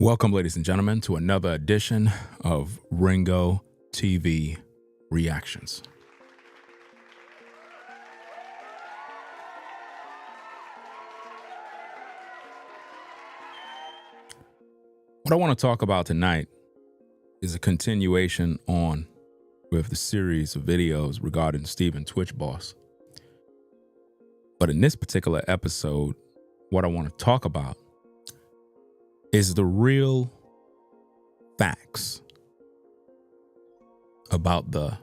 Welcome, ladies and gentlemen, to another edition of Ringo TV Reactions. What I want to talk about tonight is a continuation on with the series of videos regarding Stephen Twitch Boss. But in this particular episode, what I want to talk about is the real facts about the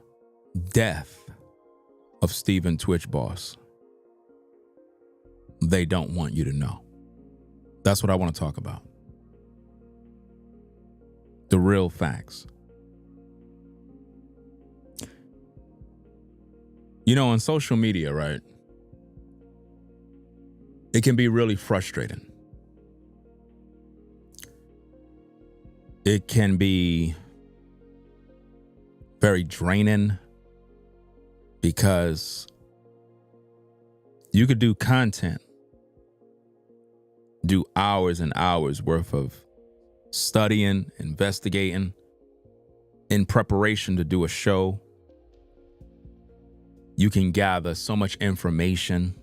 death of Stephen Twitch Boss. They don't want you to know. That's what I want to talk about. The real facts. You know, on social media, right? It can be really frustrating. It can be very draining because you could do content, do hours and hours worth of studying, investigating, in preparation to do a show. You can gather so much information.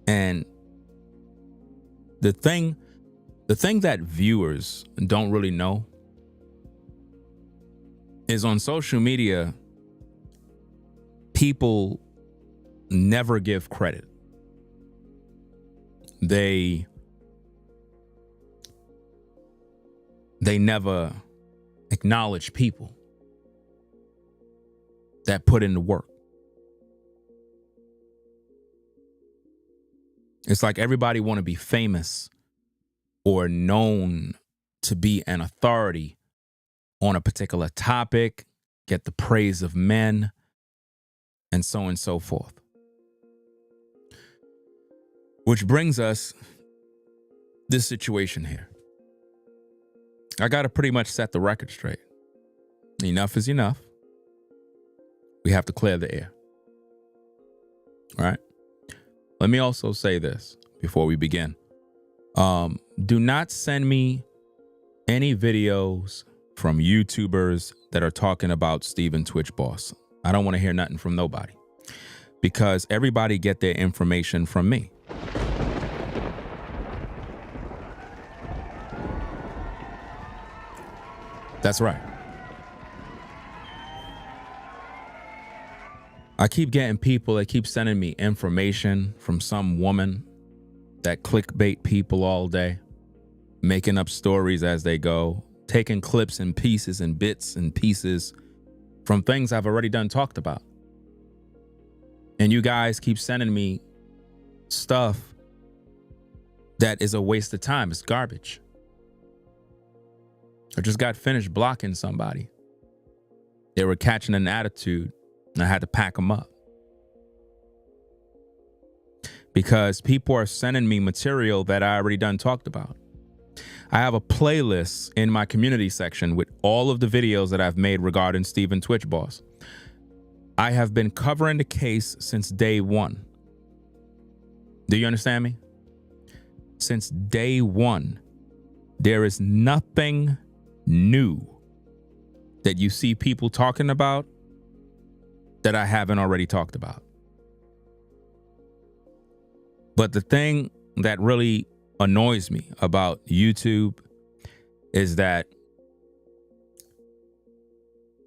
And the thing that viewers don't really know is on social media, people never give credit. They never acknowledge people that put in the work. It's like everybody want to be famous or known to be an authority on a particular topic, get the praise of men, and so on and so forth. Which brings us this situation here. I got to pretty much set the record straight. Enough is enough. We have to clear the air. All right? Let me also say this before we begin. Do not send me any videos from YouTubers that are talking about Stephen Twitch Boss. I don't want to hear nothing from nobody because everybody get their information from me. That's right. I keep getting people that keep sending me information from some woman that clickbait people all day, making up stories as they go, taking clips and pieces and bits and pieces from things I've already done talked about. And you guys keep sending me stuff that is a waste of time. It's garbage. I just got finished blocking somebody. They were catching an attitude and I had to pack them up. Because people are sending me material that I already done talked about. I have a playlist in my community section with all of the videos that I've made regarding Stephen Twitch Boss. I have been covering the case since day one. Do you understand me? Since day one, there is nothing new that you see people talking about that I haven't already talked about. But the thing that really annoys me about YouTube is that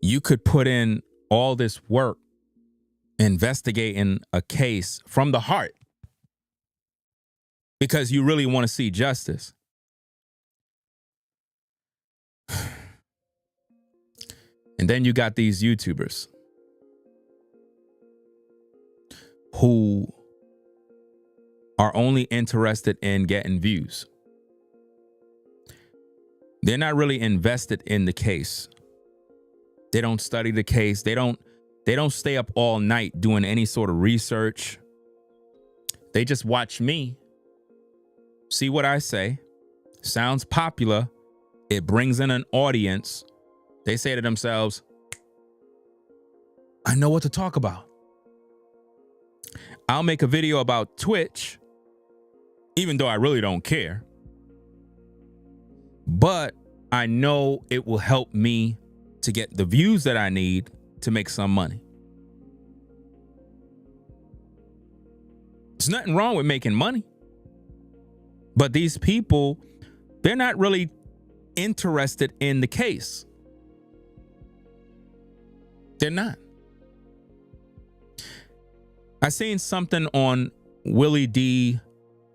you could put in all this work investigating a case from the heart because you really want to see justice. And then you got these YouTubers who are only interested in getting views. They're not really invested in the case. They don't study the case. They don't stay up all night doing any sort of research. They just watch me, see what I say, sounds popular, it brings in an audience. They say to themselves, I know what to talk about. I'll make a video about Twitch even though I really don't care. But I know it will help me to get the views that I need to make some money. There's nothing wrong with making money. But these people, they're not really interested in the case. They're not. I seen something on Willie D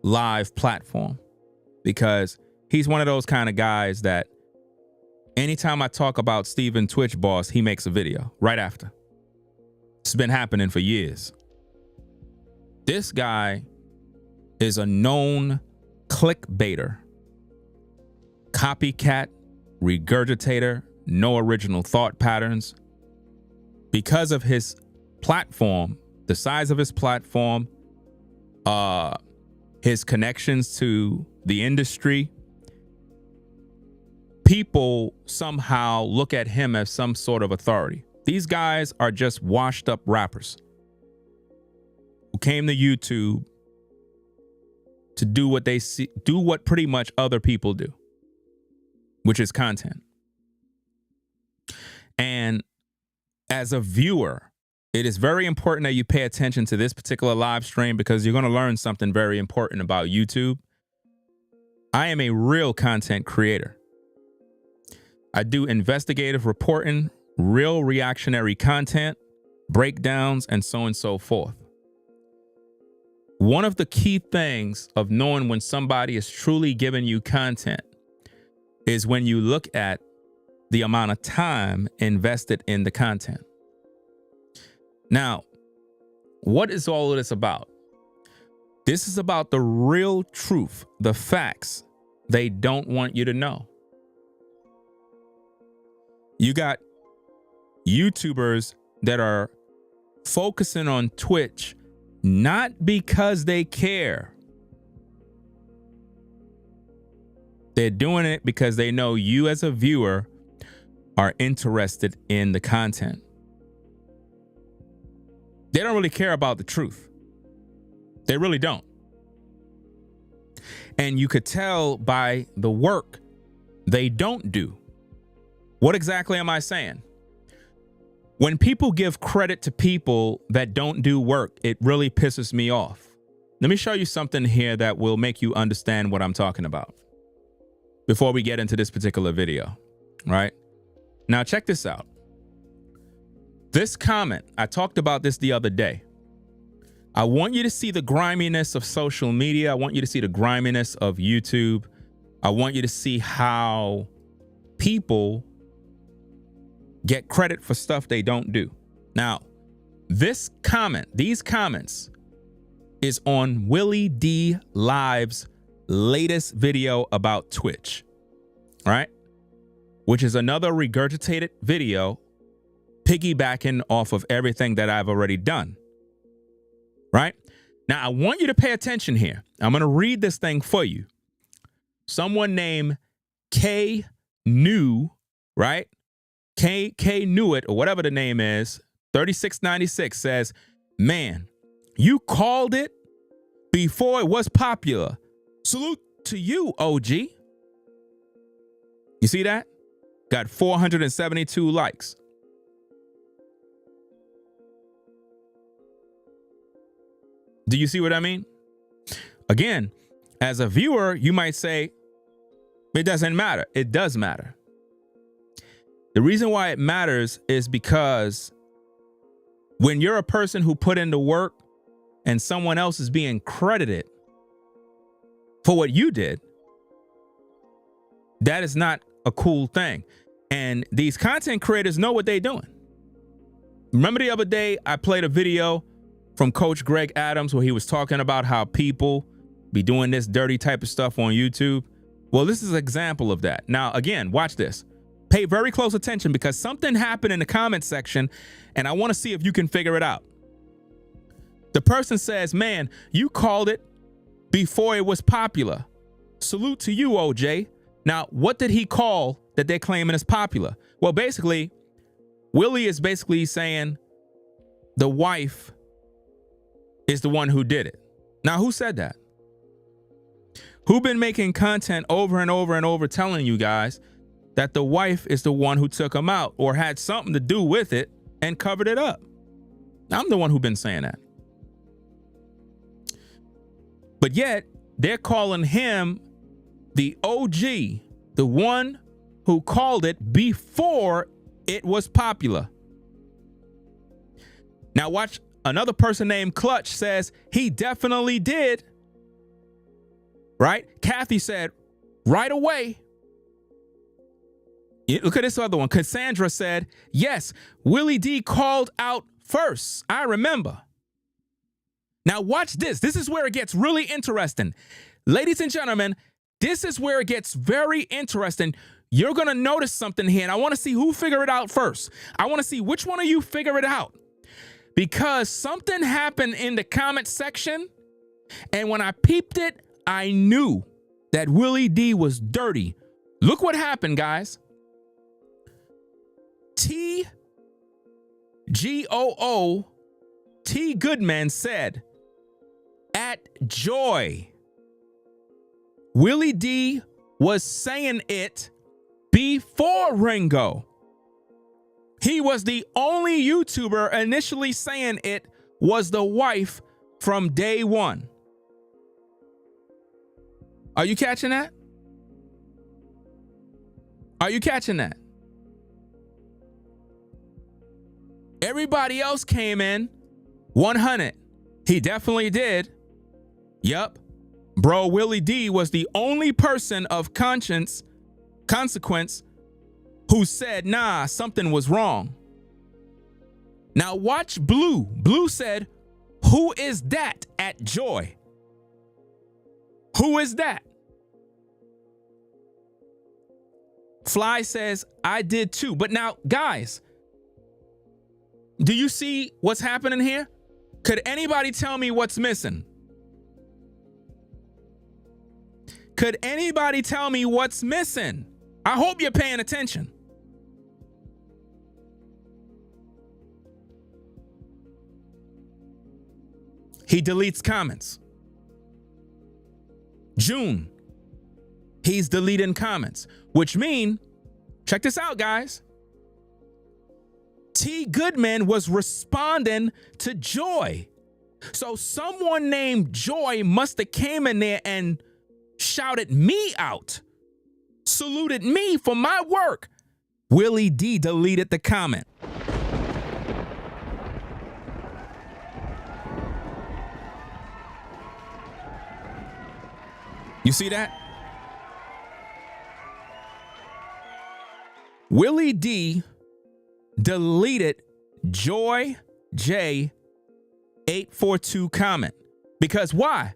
live platform, because he's one of those kind of guys that anytime I talk about Steven Twitch Boss, he makes a video right after. It's been happening for years. This guy is a known clickbaiter, copycat, regurgitator, no original thought patterns. Because of his platform, the size of his platform, his connections to the industry, people somehow look at him as some sort of authority. These guys are just washed up rappers who came to YouTube to do what they see, do what pretty much other people do, which is content. And as a viewer, it is very important that you pay attention to this particular live stream, because you're going to learn something very important about YouTube. I am a real content creator. I do investigative reporting, real reactionary content, breakdowns, and so on and so forth. One of the key things of knowing when somebody is truly giving you content is when you look at the amount of time invested in the content. Now, what is all of this about? This is about the real truth, the facts they don't want you to know. You got YouTubers that are focusing on Twitch not because they care. They're doing it because they know you as a viewer are interested in the content. They don't really care about the truth. They really don't. And you could tell by the work they don't do. What exactly am I saying? When people give credit to people that don't do work, it really pisses me off. Let me show you something here that will make you understand what I'm talking about before we get into this particular video, right? Now, check this out. This comment, I talked about this the other day. I want you to see the griminess of social media. I want you to see the griminess of YouTube. I want you to see how people get credit for stuff they don't do. Now, this comment, these comments is on Willie D Live's latest video about Twitch, right? Which is another regurgitated video piggybacking off of everything that I've already done, right? Now, I want you to pay attention here. I'm going to read this thing for you. Someone named K New, right? K Knew It, or whatever the name is, 3696 says, "Man, you called it before it was popular. Salute to you, OG." You see that? Got 472 likes. Do you see what I mean? Again, as a viewer, you might say, it doesn't matter. It does matter. The reason why it matters is because when you're a person who put in the work and someone else is being credited for what you did, that is not a cool thing. And these content creators know what they're doing. Remember the other day I played a video from Coach Greg Adams where he was talking about how people be doing this dirty type of stuff on YouTube? Well, this is an example of that. Now, again, watch this. Pay very close attention, because something happened in the comment section and I want to see if you can figure it out. The person says, "Man, you called it before it was popular. Salute to you, OJ." Now, what did he call that they're claiming is popular? Well, basically, Willie is basically saying the wife is the one who did it. Now, who said that? who been making content over and over and over telling you guys that the wife is the one who took him out or had something to do with it and covered it up. I'm the one who been saying that. But yet, they're calling him the OG, the one who called it before it was popular. Now watch, another person named Clutch says he definitely did. Right? Kathy said right away. Look at this other one. Cassandra said, yes, Willie D called out first. I remember. Now watch this. This is where it gets really interesting. Ladies and gentlemen, this is where it gets very interesting. You're going to notice something here, and I want to see who figure it out first. I want to see which one of you figure it out. Because something happened in the comment section, and when I peeped it, I knew that Willie D was dirty. Look what happened, guys. T Goodman said, at Joy, Willie D was saying it before Ringo. He was the only YouTuber initially saying it was the wife from day one. Are you catching that? Are you catching that? Everybody else came in 100. He definitely did. Yup. Bro, Willie D was the only person of consequence who said, nah, something was wrong. Now watch Blue. Blue said, who is that at Joy? Who is that? Fly says, I did too. But now, guys, do you see what's happening here? Could anybody tell me what's missing? Could anybody tell me what's missing? I hope you're paying attention. He deletes comments. June, he's deleting comments, which mean, check this out, guys. T Goodman was responding to Joy. So someone named Joy must have came in there and shouted me out, saluted me for my work. Willie D deleted the comment. You see that? Willie D deleted Joy J 842 comment. Because why?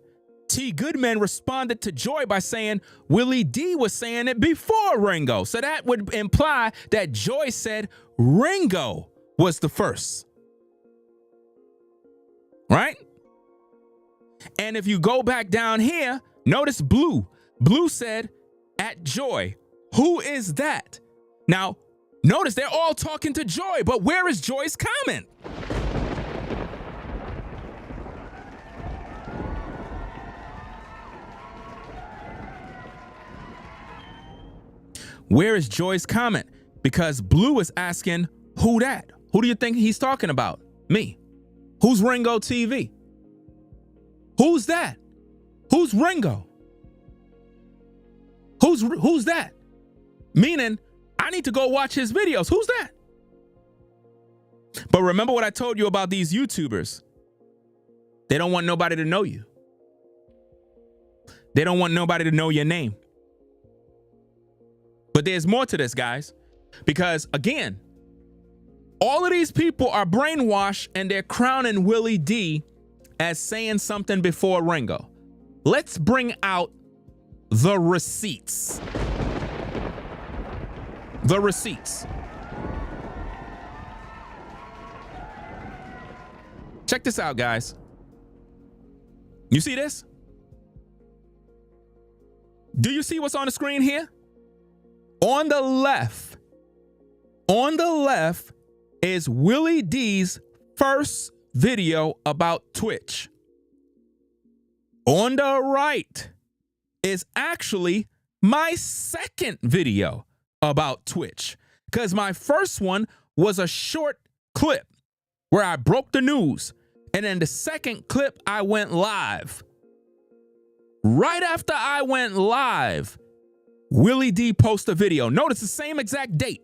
T Goodman responded to Joy by saying Willie D was saying it before Ringo. So that would imply that Joy said Ringo was the first. Right? And if you go back down here, notice Blue. Blue said at Joy, who is that? Now, notice they're all talking to Joy, but where is Joy's comment? Where is Joy's comment? Because Blue is asking, who that? Who do you think he's talking about? Me. Who's Ringo TV? Who's that? Who's Ringo? Who's that? Meaning, I need to go watch his videos. Who's that? But remember what I told you about these YouTubers. They don't want nobody to know you. They don't want nobody to know your name. But there's more to this, guys. Because, again, all of these people are brainwashed and they're crowning Willie D as saying something before Ringo. Let's bring out the receipts. The receipts. Check this out, guys. You see this? Do you see what's on the screen here? On the left is Willie D's first video about Twitch. On the right is actually my second video about Twitch, because my first one was a short clip where I broke the news. And then the second clip, I went live. Right after I went live, Willie D posted a video. Notice the same exact date.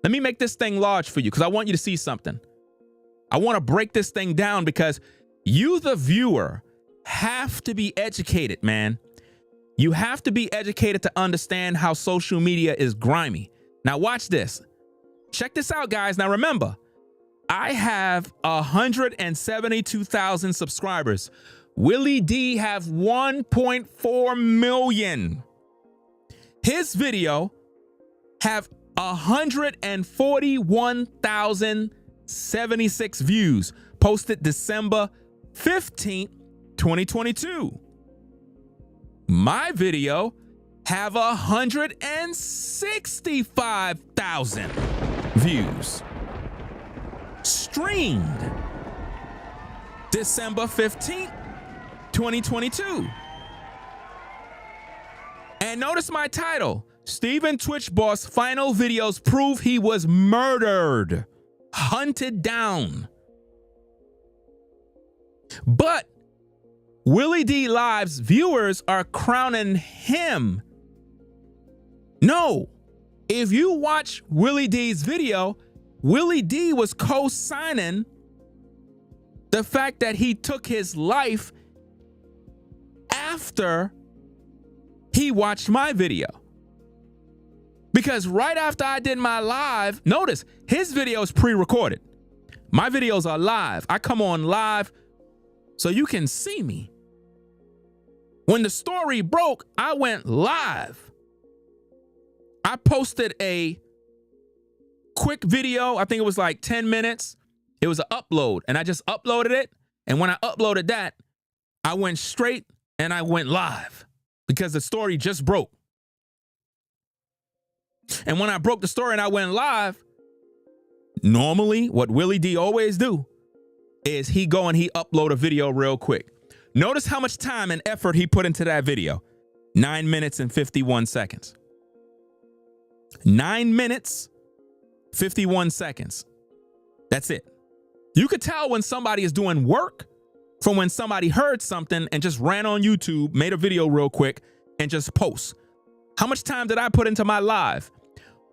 Let me make this thing large for you because I want you to see something. I want to break this thing down because you, the viewer, have to be educated, man. You have to be educated to understand how social media is grimy. Now watch this. Check this out, guys. Now remember, I have 172,000 subscribers. Willie D have 1.4 million. His video have 141,076 views, posted December 15th, 2022. My video have 165,000 views. Streamed December 15th, 2022. And notice my title, Steven Twitch Boss final videos prove he was murdered, hunted down. But Willie D Live's viewers are crowning him. No, if you watch Willie D's video, Willie D was co-signing the fact that he took his life after he watched my video. Because right after I did my live, notice his video is pre-recorded. My videos are live. I come on live so you can see me. When the story broke, I went live. I posted a quick video. I think it was like 10 minutes. It was an upload, and I just uploaded it. And when I uploaded that, I went straight and I went live because the story just broke. And when I broke the story and I went live, normally what Willie D always do is he go and he upload a video real quick. Notice how much time and effort he put into that video. 9 minutes and 51 seconds. 9 minutes, 51 seconds. That's it. You could tell when somebody is doing work from when somebody heard something and just ran on YouTube, made a video real quick, and just posts. How much time did I put into my live?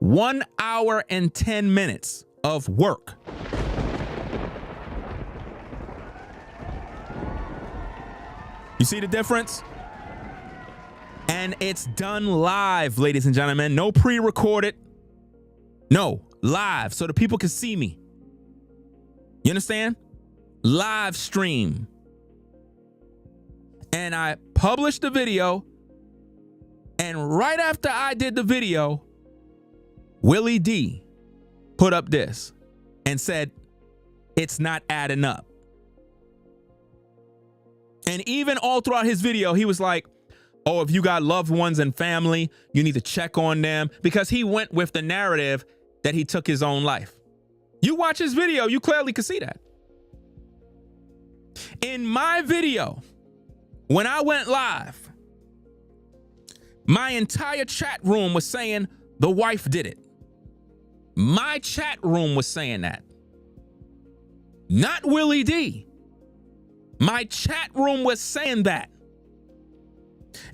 1 hour and 10 minutes of work. You see the difference? And it's done live, ladies and gentlemen. No pre-recorded. No, live, so the people can see me. You understand? Live stream. And I published the video. And right after I did the video, Willie D put up this and said, it's not adding up. And even all throughout his video, he was like, oh, if you got loved ones and family, you need to check on them, because he went with the narrative that he took his own life. You watch his video, you clearly can see that. In my video, when I went live, my entire chat room was saying the wife did it. My chat room was saying that. Not Willie D. My chat room was saying that.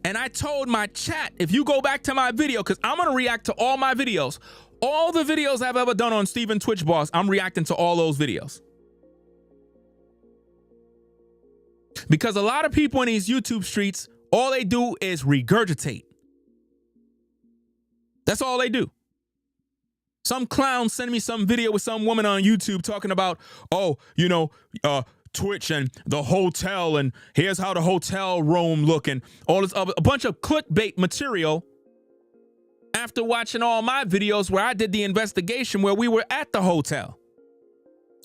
And I told my chat, if you go back to my video, because I'm going to react to all my videos. All the videos I've ever done on Steven Twitch Boss, I'm reacting to all those videos. Because a lot of people in these YouTube streets, all they do is regurgitate. That's all they do. Some clown send me some video with some woman on YouTube talking about, oh, you know, Twitch and the hotel, and here's how the hotel room look, and all this other, a bunch of clickbait material after watching all my videos where I did the investigation where we were at the hotel.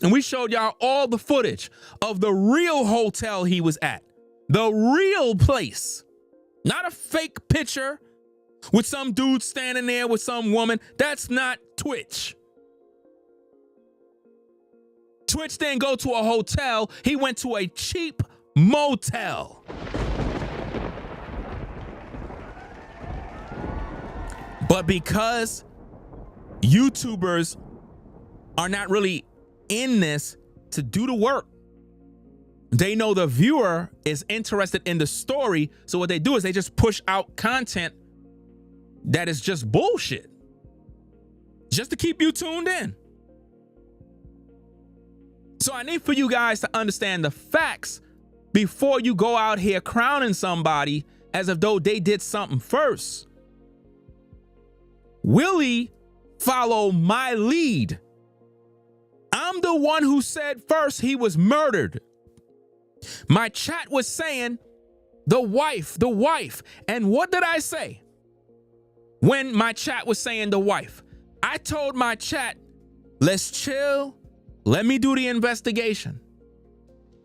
And we showed y'all all the footage of the real hotel he was at. The real place. Not a fake picture with some dude standing there with some woman. That's not Twitch. Twitch didn't go to a hotel. He went to a cheap motel. But because YouTubers are not really in this to do the work, they know the viewer is interested in the story. So what they do is they just push out content that is just bullshit, just to keep you tuned in. So I need for you guys to understand the facts before you go out here crowning somebody as if though they did something first. Willie followed my lead. I'm the one who said first he was murdered. My chat was saying the wife. And what did I say when my chat was saying the wife? I told my chat, let's chill. Let me do the investigation.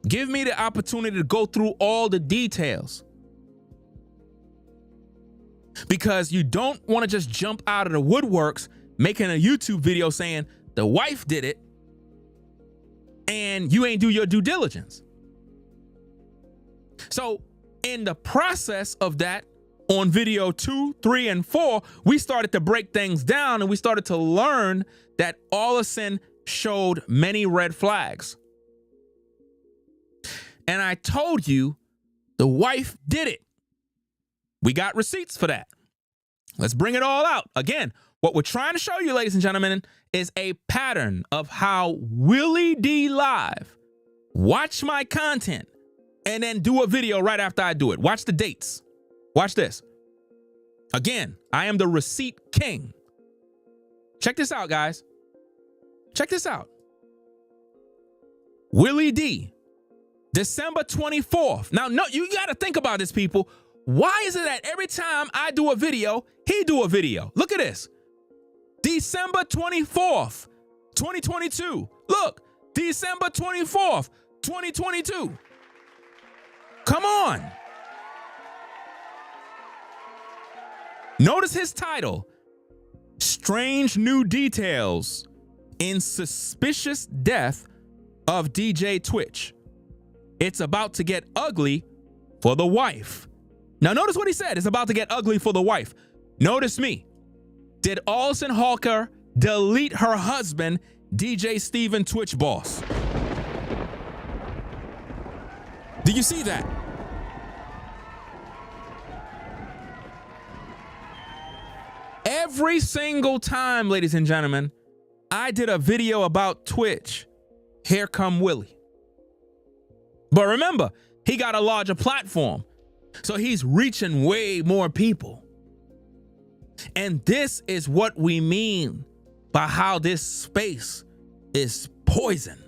Give me the opportunity to go through all the details. Because you don't want to just jump out of the woodworks making a YouTube video saying the wife did it and you ain't do your due diligence. So in the process of that, on video 2, 3, and 4, we started to break things down and we started to learn that Allison showed many red flags. And I told you the wife did it. We got receipts for that. Let's bring it all out. Again, what we're trying to show you, ladies and gentlemen, is a pattern of how Willie D Live watch my content and then do a video right after I do it. Watch the dates. Watch this. Again, I am the receipt king. Check this out, guys. Check this out. Willie D, December 24th. Now, no, you got to think about this, people. Why is it that every time I do a video, he do a video? Look at this. December 24th, 2022. Look, December 24th, 2022. Come on. Notice his title. Strange new details in suspicious death of DJ Twitch. It's about to get ugly for the wife. Now notice what he said. It's about to get ugly for the wife. Notice me. Did Allison Holker delete her husband, DJ Steven Twitch boss? Do you see that? Every single time, ladies and gentlemen, I did a video about Twitch, here come Willie. But remember, he got a larger platform, so he's reaching way more people. And this is what we mean by how this space is poison.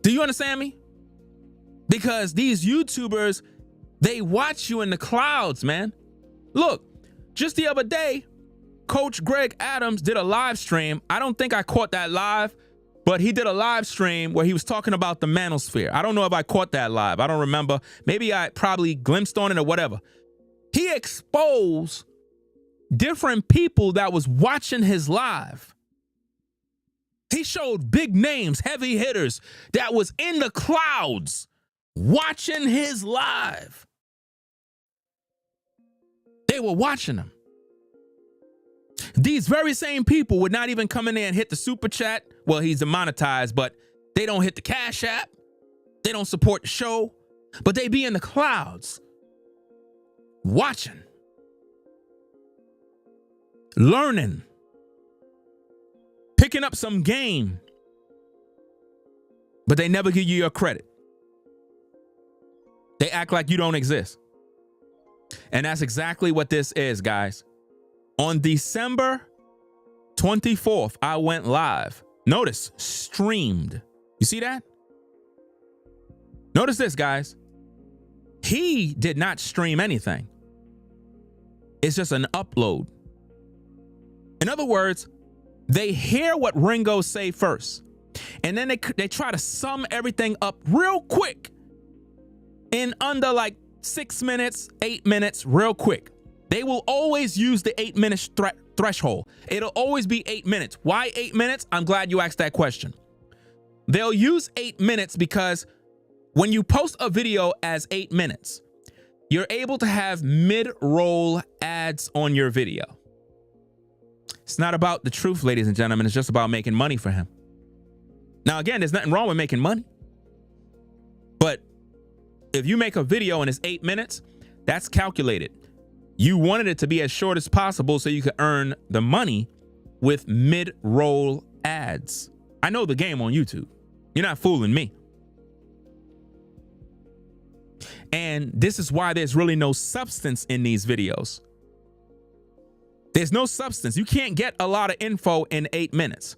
Do you understand me? Because these YouTubers, they watch you in the clouds, man. Look, just the other day, Coach Greg Adams did a live stream. I don't think I caught that live, but he did a live stream where he was talking about the manosphere. I don't know if I caught that live. I don't remember. Maybe I probably glimpsed on it or whatever. He exposed different people that was watching his live. He showed big names, heavy hitters that was in the clouds watching his live. They were watching him. These very same people would not even come in there and hit the super chat. Well, he's demonetized, but they don't hit the Cash App. They don't support the show, but they be in the clouds watching, learning, picking up some game, but they never give you your credit. They act like you don't exist. And that's exactly what this is, guys. On December 24th, I went live. Notice, streamed. You see that? Notice this, guys. He did not stream anything. It's just an upload. In other words, they hear what Ringo say first, and then they try to sum everything up real quick in under like 6 minutes, 8 minutes, real quick. They will always use the 8 minute threshold. It'll always be 8 minutes. Why 8 minutes? I'm glad you asked that question. They'll use 8 minutes because when you post a video as 8 minutes, you're able to have mid-roll ads on your video. It's not about the truth, ladies and gentlemen. It's just about making money for him. Now, again, there's nothing wrong with making money. But if you make a video and it's 8 minutes, that's calculated. You wanted it to be as short as possible so you could earn the money with mid-roll ads. I know the game on YouTube. You're not fooling me. And this is why there's really no substance in these videos. There's no substance. You can't get a lot of info in 8 minutes.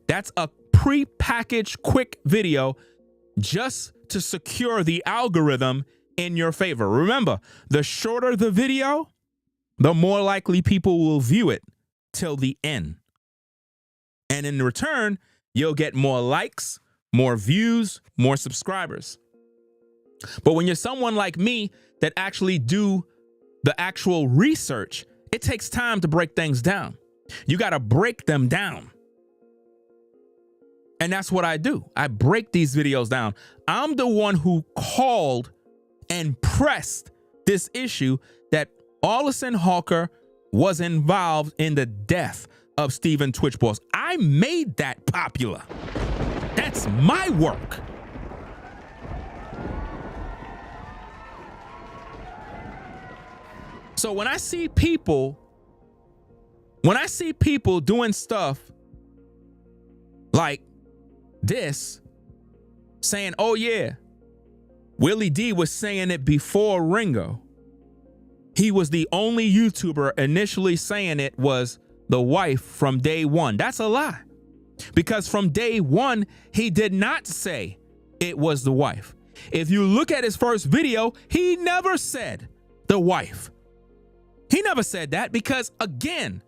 That's a pre-packaged quick video just to secure the algorithm in your favor. Remember, the shorter the video, the more likely people will view it till the end. And in return, you'll get more likes, more views, more subscribers. But when you're someone like me that actually do the actual research, it takes time to break things down. You got to break them down. And that's what I do. I break these videos down. I'm the one who called and pressed this issue that Allison Holker was involved in the death of Stephen Twitch Balls. I made that popular. That's my work. So when I see people doing stuff like this, saying, oh yeah, Willie D was saying it before Ringo. He was the only YouTuber initially saying it was the wife from day one. That's a lie. Because from day one, he did not say it was the wife. If you look at his first video, he never said the wife. He never said that because, again,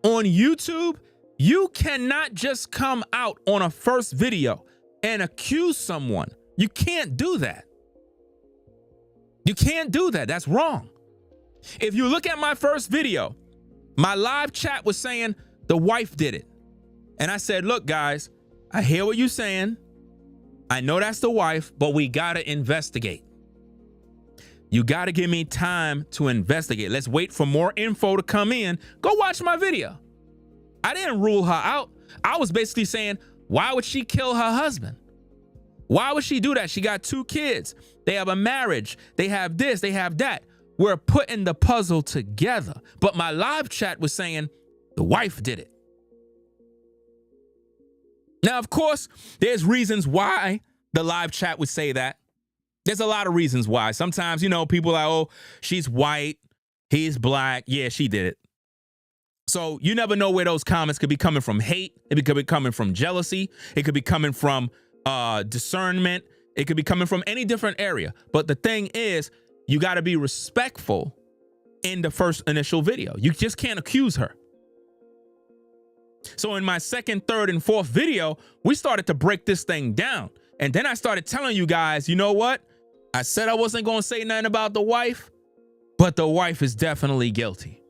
on YouTube, you cannot just come out on a first video and accuse someone. You can't do that. You can't do that. That's wrong. If you look at my first video, my live chat was saying the wife did it. And I said, look, guys, I hear what you're saying. I know that's the wife, but we got to investigate. You got to give me time to investigate. Let's wait for more info to come in. Go watch my video. I didn't rule her out. I was basically saying, why would she kill her husband? Why would she do that? She got 2 kids. They have a marriage. They have this. They have that. We're putting the puzzle together. But my live chat was saying the wife did it. Now, of course, there's reasons why the live chat would say that. There's a lot of reasons why. Sometimes, you know, people are like, oh, she's white, he's black. Yeah, she did it. So you never know where those comments could be coming from. Hate. It could be coming from jealousy. It could be coming from discernment. It could be coming from any different area. But the thing is, you got to be respectful in the first initial video. You just can't accuse her. So in my second, third, and fourth video, we started to break this thing down. And then I started telling you guys, you know what? I said I wasn't going to say nothing about the wife, but the wife is definitely guilty.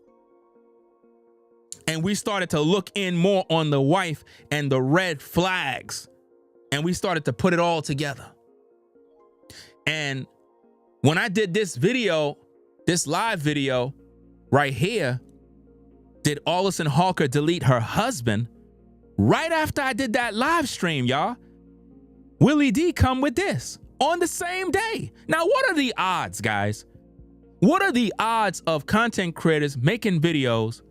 And we started to look in more on the wife and the red flags. And we started to put it all together. And when I did this video, this live video right here, did Allison Holker delete her husband? Right after I did that live stream, y'all, Willie D come with this on the same day. Now, what are the odds, guys? What are the odds of content creators making videos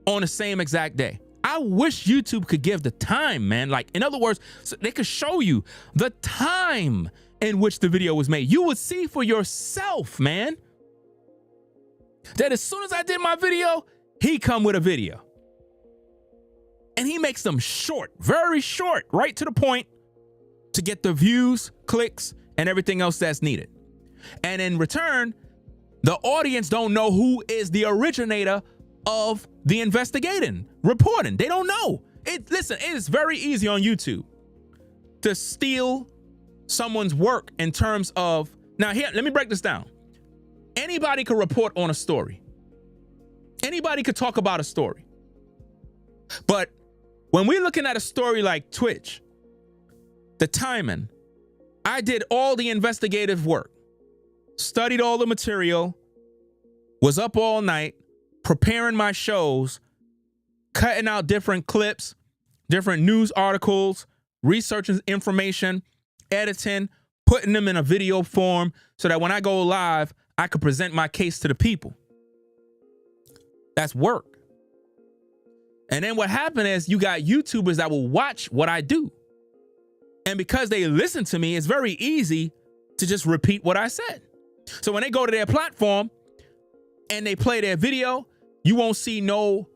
on the same exact day? I wish YouTube could give the time, man. Like, in other words, so they could show you the time in which the video was made. You would see for yourself, man, that as soon as I did my video, he come with a video. And he makes them short, very short, right to the point, to get the views, clicks, and everything else that's needed. And in return, the audience don't know who is the originator of the investigating, reporting. They don't know. Listen, it is very easy on YouTube to steal someone's work in terms of, now here, let me break this down. Anybody could report on a story. Anybody could talk about a story. But when we're looking at a story like Twitch, the timing, I did all the investigative work. studied all the material, was up all night preparing my shows, cutting out different clips, different news articles, researching information, editing, putting them in a video form so that when I go live, I could present my case to the people. That's work. And then what happened is you got YouTubers that will watch what I do. And because they listen to me, it's very easy to just repeat what I said. So when they go to their platform and they play their video, you won't see no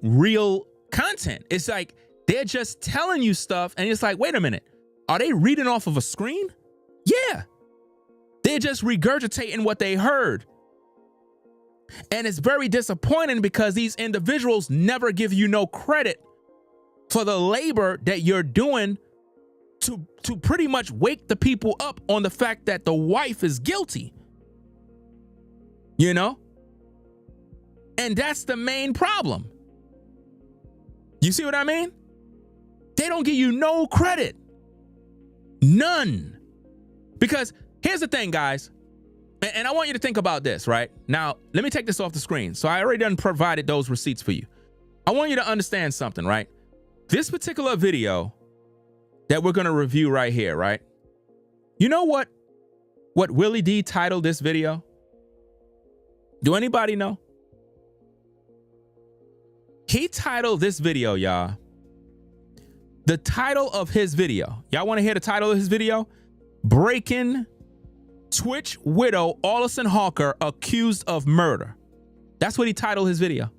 real content. It's like they're just telling you stuff and it's like, wait a minute, are they reading off of a screen? Yeah. They're just regurgitating what they heard. And it's very disappointing because these individuals never give you no credit for the labor that you're doing to pretty much wake the people up on the fact that the wife is guilty. You know? And that's the main problem. You see what I mean? They don't give you no credit. None. Because here's the thing, guys. And I want you to think about this, right? Now, let me take this off the screen. So I already done provided those receipts for you. I want you to understand something, right? This particular video that we're going to review right here, right? You know what Willie D titled this video? Do anybody know? He titled this video, y'all. The title of his video. Y'all want to hear the title of his video? Breaking Twitch widow Allison Holker accused of murder. That's what he titled his video.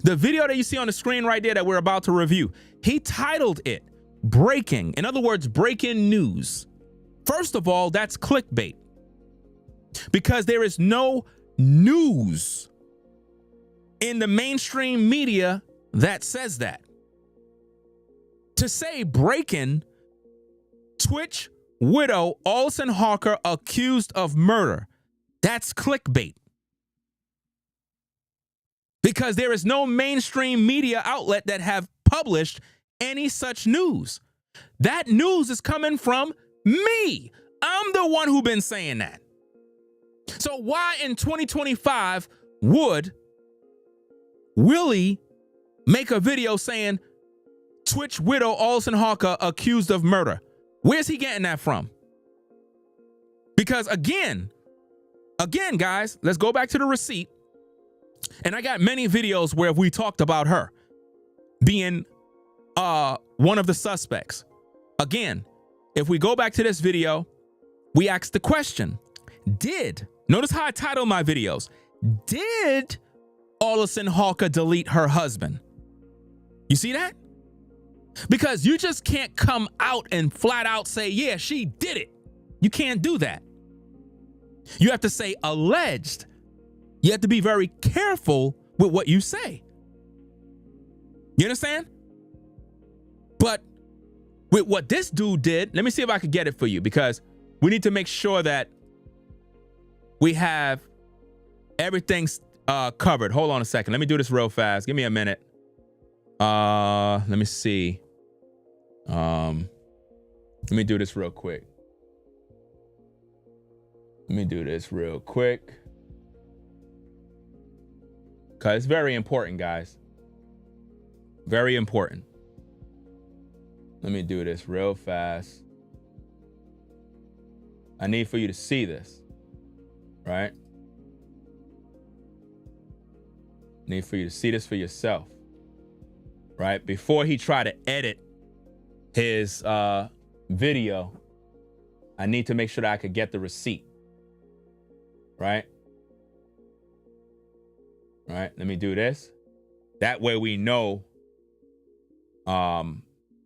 The video that you see on the screen right there that we're about to review, he titled it Breaking. In other words, breaking news. First of all, that's clickbait. Because there is no news in the mainstream media that says that. To say breaking Twitch widow Allison Holker accused of murder, that's clickbait. Because there is no mainstream media outlet that have published any such news. That news is coming from me. I'm the one who been saying that. So why in 2025 would Willie make a video saying Twitch widow Allison Holker accused of murder? Where's he getting that from? Because again, guys, let's go back to the receipt. And I got many videos where we talked about her being one of the suspects. Again, if we go back to this video, we asked the question, notice how I title my videos, did Allison Holker delete her husband? You see that? Because you just can't come out and flat out say, yeah, she did it. You can't do that. You have to say alleged. You have to be very careful with what you say. You understand? But with what this dude did, let me see if I could get it for you, because we need to make sure that we have everything covered. Hold on a second. Let me do this real fast. Give me a minute. Let me see. Let me do this real quick. Because it's very important, guys. Very important. Let me do this real fast. I need for you to see this, right? I need for you to see this for yourself, right? Before he tried to edit his video, I need to make sure that I could get the receipt, right? Right, let me do this. That way we know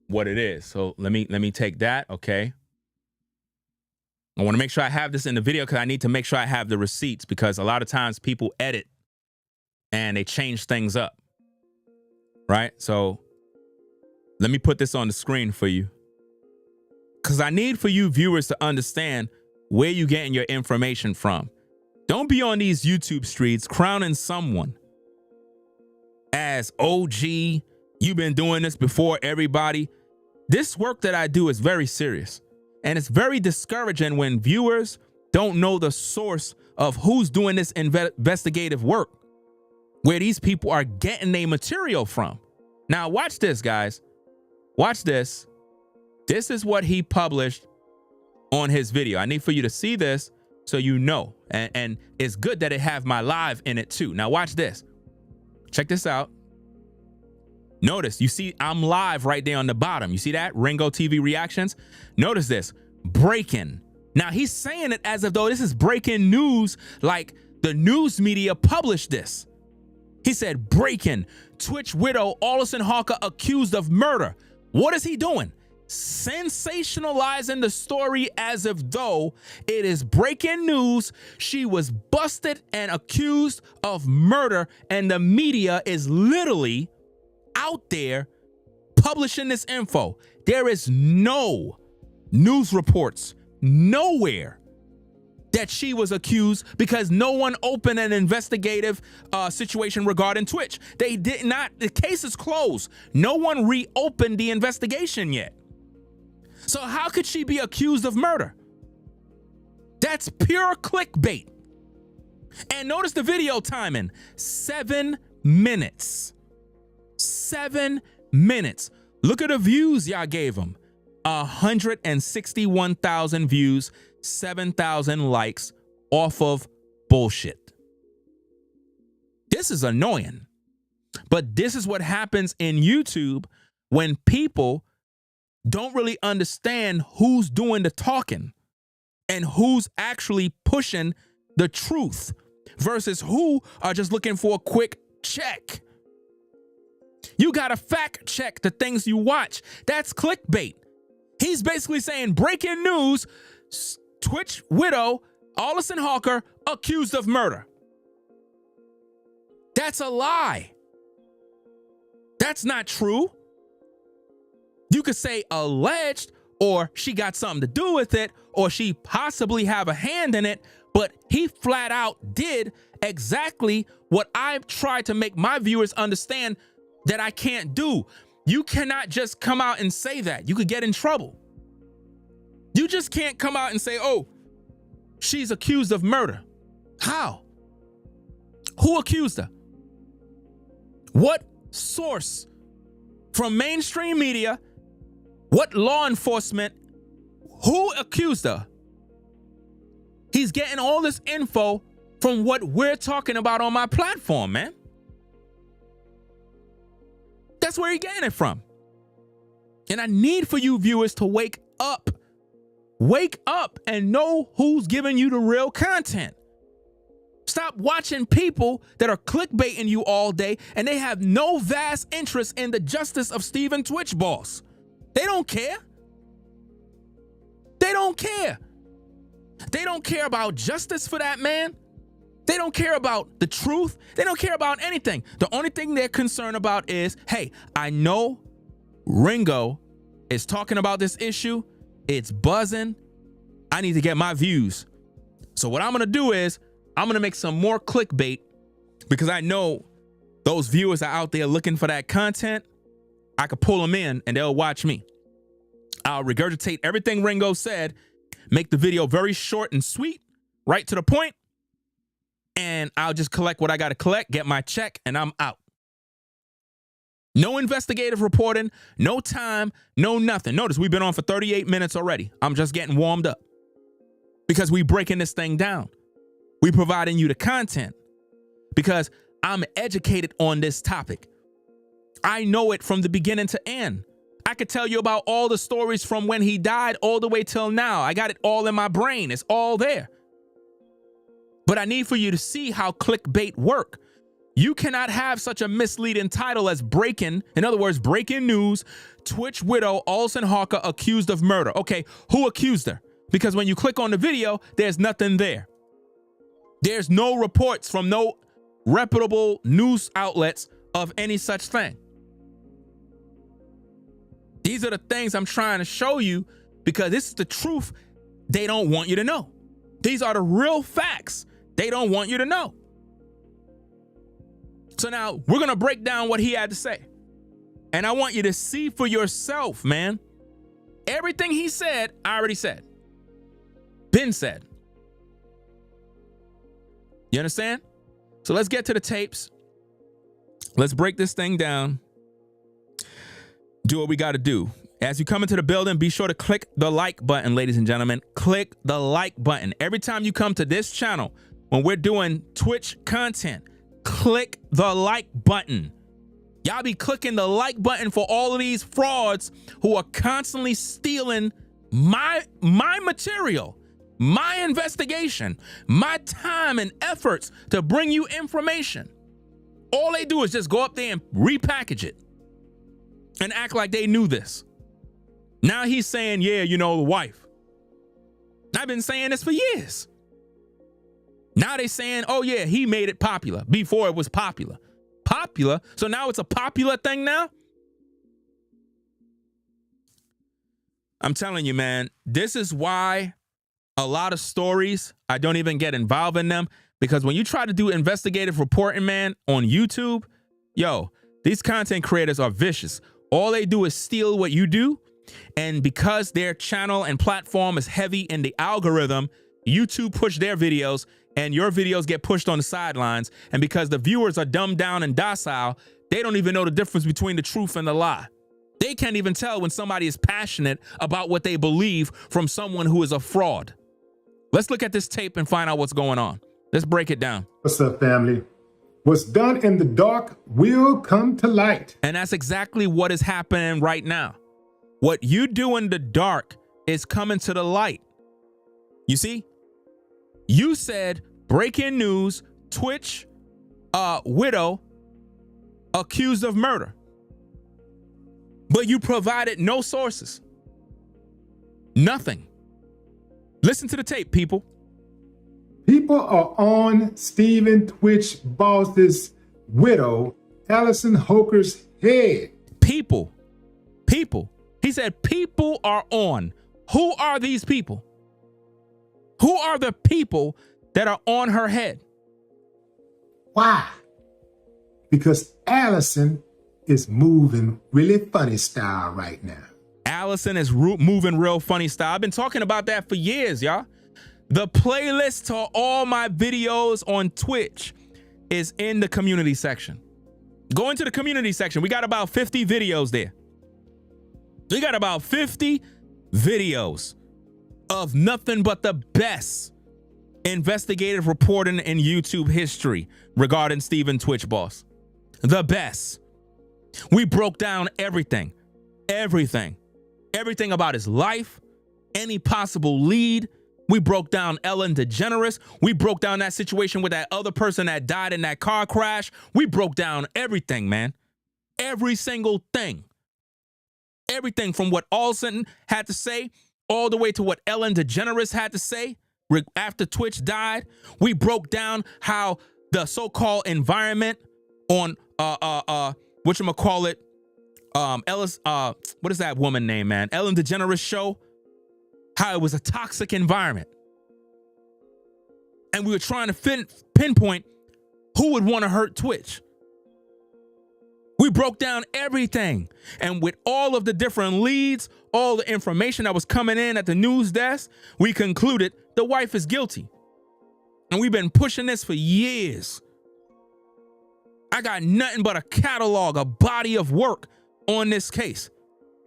what it is. So let me take that, okay? I want to make sure I have this in the video because I need to make sure I have the receipts, because a lot of times people edit and they change things up, right? So let me put this on the screen for you, because I need for you viewers to understand where you're getting your information from. Don't be on these YouTube streets crowning someone as OG. You've been doing this before everybody. This work that I do is very serious. And it's very discouraging when viewers don't know the source of who's doing this investigative work, where these people are getting their material from. Now, watch this, guys. Watch this. This is what he published on his video. I need for you to see this so you know. And it's good that it have my live in it too. Now, watch this. Check this out. Notice, you see I'm live right there on the bottom. You see that? Ringo TV reactions. Notice this. Breaking. Now, he's saying it as if though this is breaking news, like the news media published this. He said, breaking. Twitch widow Allison Holker accused of murder. What is he doing? Sensationalizing the story as if though it is breaking news. She was busted and accused of murder, and the media is literally out there publishing this info. There is no news reports nowhere that she was accused, because no one opened an investigative situation regarding Twitch. They did not. The case is closed. No one reopened the investigation yet. So how could she be accused of murder? That's pure clickbait. And notice the video timing, 7 minutes. 7 minutes. Look at the views y'all gave him. 161,000 views, 7,000 likes off of bullshit. This is annoying. But this is what happens in YouTube when people don't really understand who's doing the talking and who's actually pushing the truth versus who are just looking for a quick check. You got to fact check the things you watch. That's clickbait. He's basically saying breaking news, Twitch widow Allison Holker accused of murder. That's a lie. That's not true. You could say alleged, or she got something to do with it, or she possibly have a hand in it, but he flat out did exactly what I've tried to make my viewers understand that I can't do. You cannot just come out and say that. You could get in trouble. You just can't come out and say, oh, she's accused of murder. How? Who accused her? What source from mainstream media? What law enforcement? Who accused her? He's getting all this info from what we're talking about on my platform, man. That's where he's getting it from. And I need for you viewers to wake up. Wake up and know who's giving you the real content. Stop watching people that are clickbaiting you all day and they have no vast interest in the justice of Stephen Twitch Boss. They don't care. They don't care. They don't care about justice for that man. They don't care about the truth. They don't care about anything. The only thing they're concerned about is, hey, I know Ringo is talking about this issue. It's buzzing. I need to get my views. So what I'm going to do is I'm going to make some more clickbait, because I know those viewers are out there looking for that content. I could pull them in and they'll watch me. I'll regurgitate everything Ringo said, make the video very short and sweet, right to the point, and I'll just collect what I got to collect, get my check, and I'm out. No investigative reporting, no time, no nothing. Notice we've been on for 38 minutes already. I'm just getting warmed up because we breaking this thing down. We providing you the content because I'm educated on this topic. I know it from the beginning to end. I could tell you about all the stories from when he died all the way till now. I got it all in my brain. It's all there. But I need for you to see how clickbait work. You cannot have such a misleading title as breaking, in other words, breaking news, Twitch widow Allison Holker accused of murder. Okay, who accused her? Because when you click on the video, there's nothing there. There's no reports from no reputable news outlets of any such thing. These are the things I'm trying to show you because this is the truth they don't want you to know. These are the real facts they don't want you to know. So now we're going to break down what he had to say. And I want you to see for yourself, man. Everything he said, I already said. Been said. You understand? So let's get to the tapes. Let's break this thing down. Do what we got to do. As you come into the building, be sure to click the like button, ladies and gentlemen. Click the like button. Every time you come to this channel, when we're doing Twitch content, click the like button. Y'all be clicking the like button for all of these frauds who are constantly stealing my material, my investigation, my time and efforts to bring you information. All they do is just go up there and repackage it and act like they knew this. Now he's saying, yeah, you know, the wife. I've been saying this for years. Now they saying, oh yeah, he made it popular before it was popular. Popular? So now it's a popular thing now? I'm telling you, man, this is why a lot of stories, I don't even get involved in them, because when you try to do investigative reporting, man, on YouTube, yo, these content creators are vicious. All they do is steal what you do. And because their channel and platform is heavy in the algorithm, YouTube push their videos and your videos get pushed on the sidelines. And because the viewers are dumbed down and docile, they don't even know the difference between the truth and the lie. They can't even tell when somebody is passionate about what they believe from someone who is a fraud. Let's look at this tape and find out what's going on. Let's break it down. What's up, family? What's done in the dark will come to light. And that's exactly what is happening right now. What you do in the dark is coming to the light. You see? You said breaking news, Twitch widow accused of murder. But you provided no sources. Nothing. Listen to the tape, people. People are on Stephen Twitch boss's widow, Allison Holker's head. People. He said people are on. Who are these people? Who are the people that are on her head? Why? Because Allison is moving really funny style right now. Allison is moving real funny style. I've been talking about that for years, y'all. The playlist to all my videos on Twitch is in the community section. Go into the community section. We got about 50 videos there. We got about 50 videos of nothing but the best investigative reporting in YouTube history regarding Stephen Twitch Boss. The best. We broke down everything about his life, any possible lead. We broke down Ellen DeGeneres. We broke down that situation with that other person that died in that car crash. We broke down everything, man. Every single thing. Everything from what Allison had to say all the way to what Ellen DeGeneres had to say after Twitch died. We broke down how the so-called environment on whatchamacallit, Ellis, what is that woman name, man? Ellen DeGeneres show, how it was a toxic environment. And we were trying to pinpoint who would want to hurt Twitch. We broke down everything. And with all of the different leads, all the information that was coming in at the news desk, we concluded the wife is guilty. And we've been pushing this for years. I got nothing but a catalog, a body of work on this case.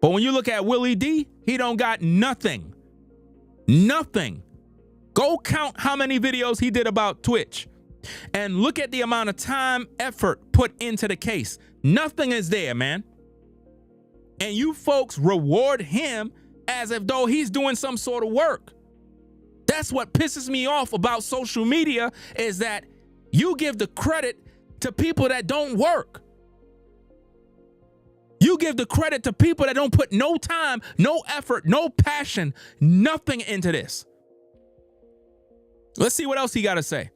But when you look at Willie D, he don't got nothing. Nothing. Go count how many videos he did about Twitch and look at the amount of time, effort put into the case. Nothing is there, man. And you folks reward him as if though he's doing some sort of work. That's what pisses me off about social media, is that you give the credit to people that don't work. You give the credit to people that don't put no time, no effort, no passion, nothing into this. Let's see what else he got to say.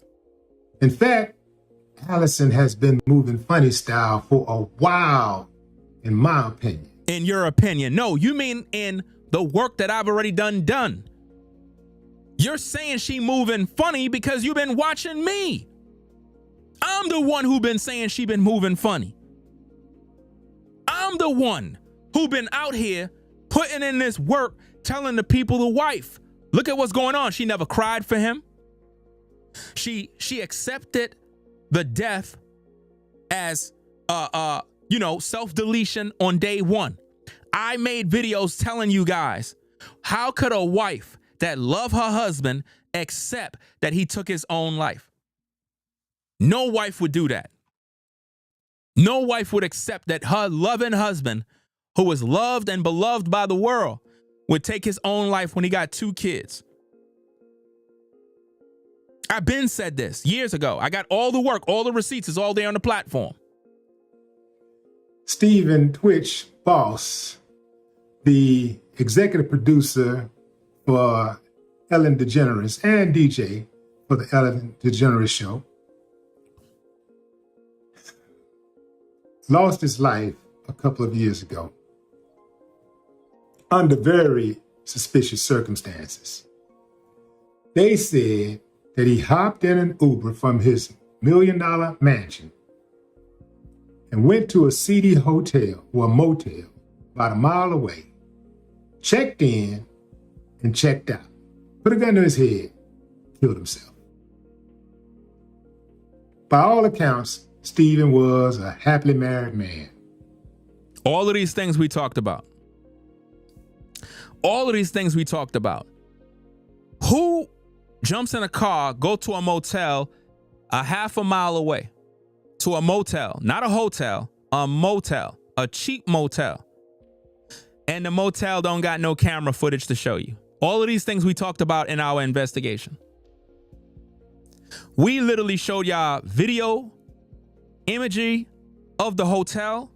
In fact, Allison has been moving funny style for a while, in my opinion. In your opinion? No, you mean in the work that I've already done. You're saying she moving funny because you've been watching me. I'm the one who been saying she been moving funny. I'm the one who been out here putting in this work, telling the people, the wife, look at what's going on. She never cried for him. She accepted the death as self-deletion on day one. I made videos telling you guys, how could a wife that loved her husband accept that he took his own life? No wife would do that. No wife would accept that her loving husband, who was loved and beloved by the world, would take his own life when he got 2 kids. I've been said this years ago. I got all the work, all the receipts is all there on the platform. Stephen Twitch Boss, the executive producer for Ellen DeGeneres and DJ for the Ellen DeGeneres Show, lost his life a couple of years ago under very suspicious circumstances. They said that he hopped in an Uber from his $1 million mansion and went to a seedy hotel or a motel about a mile away, checked in and checked out, put a gun to his head, killed himself. By all accounts, Stephen was a happily married man. All of these things we talked about. All of these things we talked about. Who jumps in a car, go to a motel a half a mile away, to a motel, not a hotel, a motel, a cheap motel. And the motel don't got no camera footage to show you. All of these things we talked about in our investigation. We literally showed y'all video, imagery of the hotel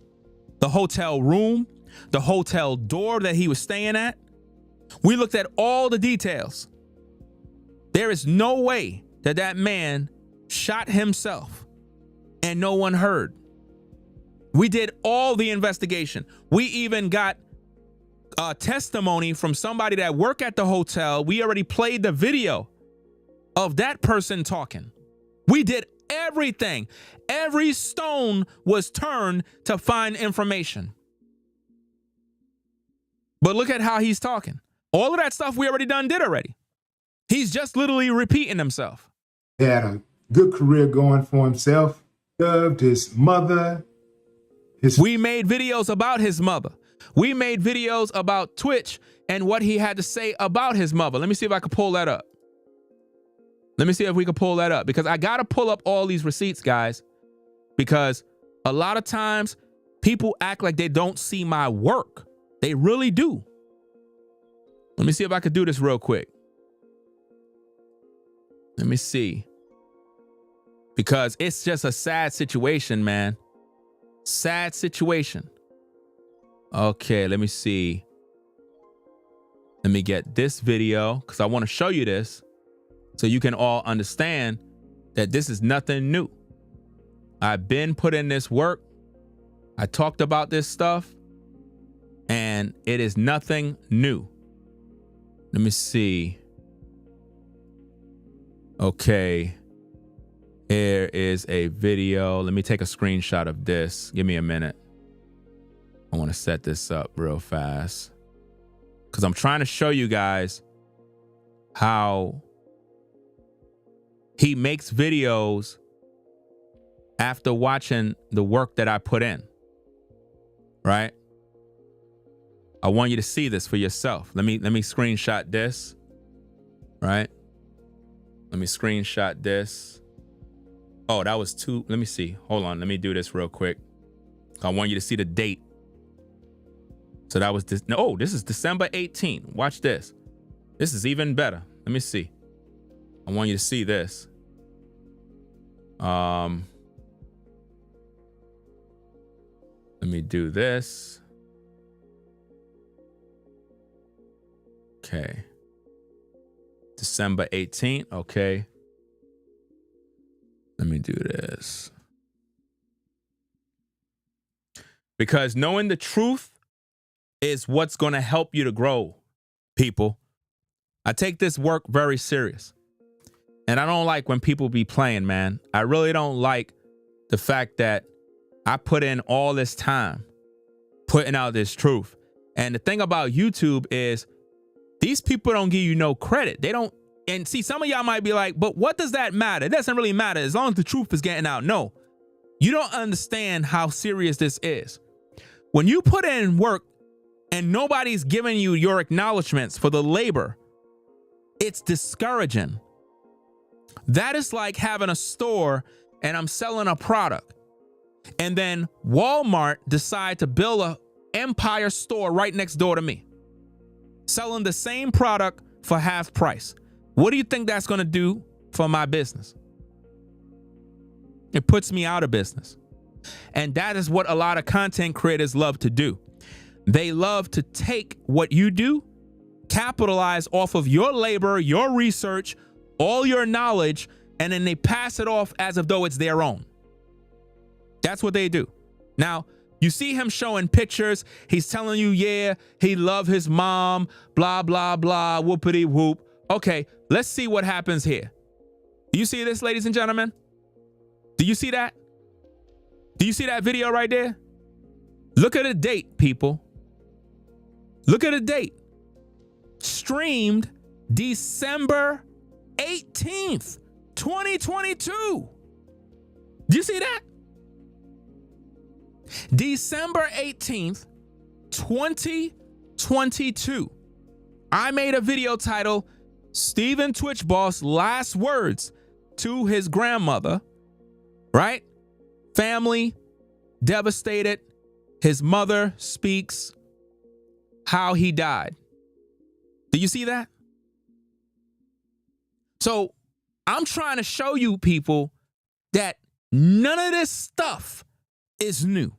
room, the hotel door that he was staying at. We looked at all the details. There is no way that that man shot himself and no one heard. We did all the investigation. We even got a testimony from somebody that worked at the hotel. We already played the video of that person talking. We did everything. Every stone was turned to find information. But look at how he's talking. All of that stuff we already did already. He's just literally repeating himself. He had a good career going for himself. Loved his mother. We made videos about his mother. We made videos about Twitch and what he had to say about his mother. Let me see if I can pull that up. Let me see if we can pull that up, because I got to pull up all these receipts, guys, because a lot of times people act like they don't see my work. They really do. Let me see if I could do this real quick. Let me see. Because it's just a sad situation, man. Sad situation. Okay, let me see. Let me get this video, because I want to show you this so you can all understand that this is nothing new. I've been put in this work. I talked about this stuff, and it is nothing new. Let me see. Okay. Here is a video. Let me take a screenshot of this. Give me a minute. I want to set this up real fast, because I'm trying to show you guys how he makes videos after watching the work that I put in, right? I want you to see this for yourself. Let me screenshot this, right? Let me screenshot this. Oh, that was too, let me see. Hold on, let me do this real quick. I want you to see the date. So that was this. Oh, this is December 18th. Watch this. This is even better. Let me see. I want you to see this. Let me do this. Okay. December 18th. Okay. Let me do this. Because knowing the truth is what's going to help you to grow, people. I take this work very serious. And I don't like when people be playing, man. I really don't like the fact that I put in all this time putting out this truth. And the thing about YouTube is these people don't give you no credit. They don't And see, some of y'all might be like, but what does that matter? It doesn't really matter as long as the truth is getting out. No, you don't understand how serious this is. When you put in work and nobody's giving you your acknowledgments for the labor, it's discouraging. That is like having a store and I'm selling a product, and then Walmart decide to build an empire store right next door to me, selling the same product for half price. What do you think that's going to do for my business? It puts me out of business. And that is what a lot of content creators love to do. They love to take what you do, capitalize off of your labor, your research, all your knowledge, and then they pass it off as if though it's their own. That's what they do. Now, you see him showing pictures. He's telling you, yeah, he loved his mom, blah, blah, blah, whoopity whoop. Okay, let's see what happens here. Do you see this, ladies and gentlemen? Do you see that? Do you see that video right there? Look at the date, people. Look at the date. Streamed December 18th, 2022. Do you see that? December 18th, 2022. I made a video titled Steven Twitch Boss Last Words to His Grandmother, right? Family devastated. His mother speaks how he died. Do you see that? So I'm trying to show you people that none of this stuff is new.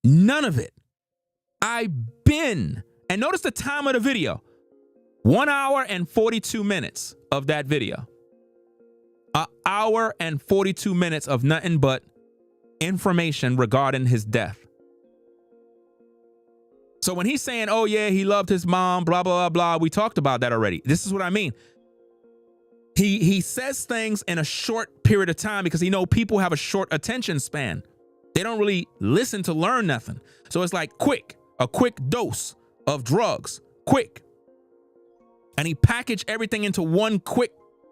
None of it. I've been, and notice the time of the video, 1 hour and 42 minutes of that video. An hour and 42 minutes of nothing but information regarding his death. So when he's saying, oh yeah, he loved his mom, blah, blah, blah, blah, we talked about that already. This is what I mean. He says things in a short period of time because he know people have a short attention span. They don't really listen to learn nothing. So it's like a quick dose of drugs, quick. And he packaged everything into one quick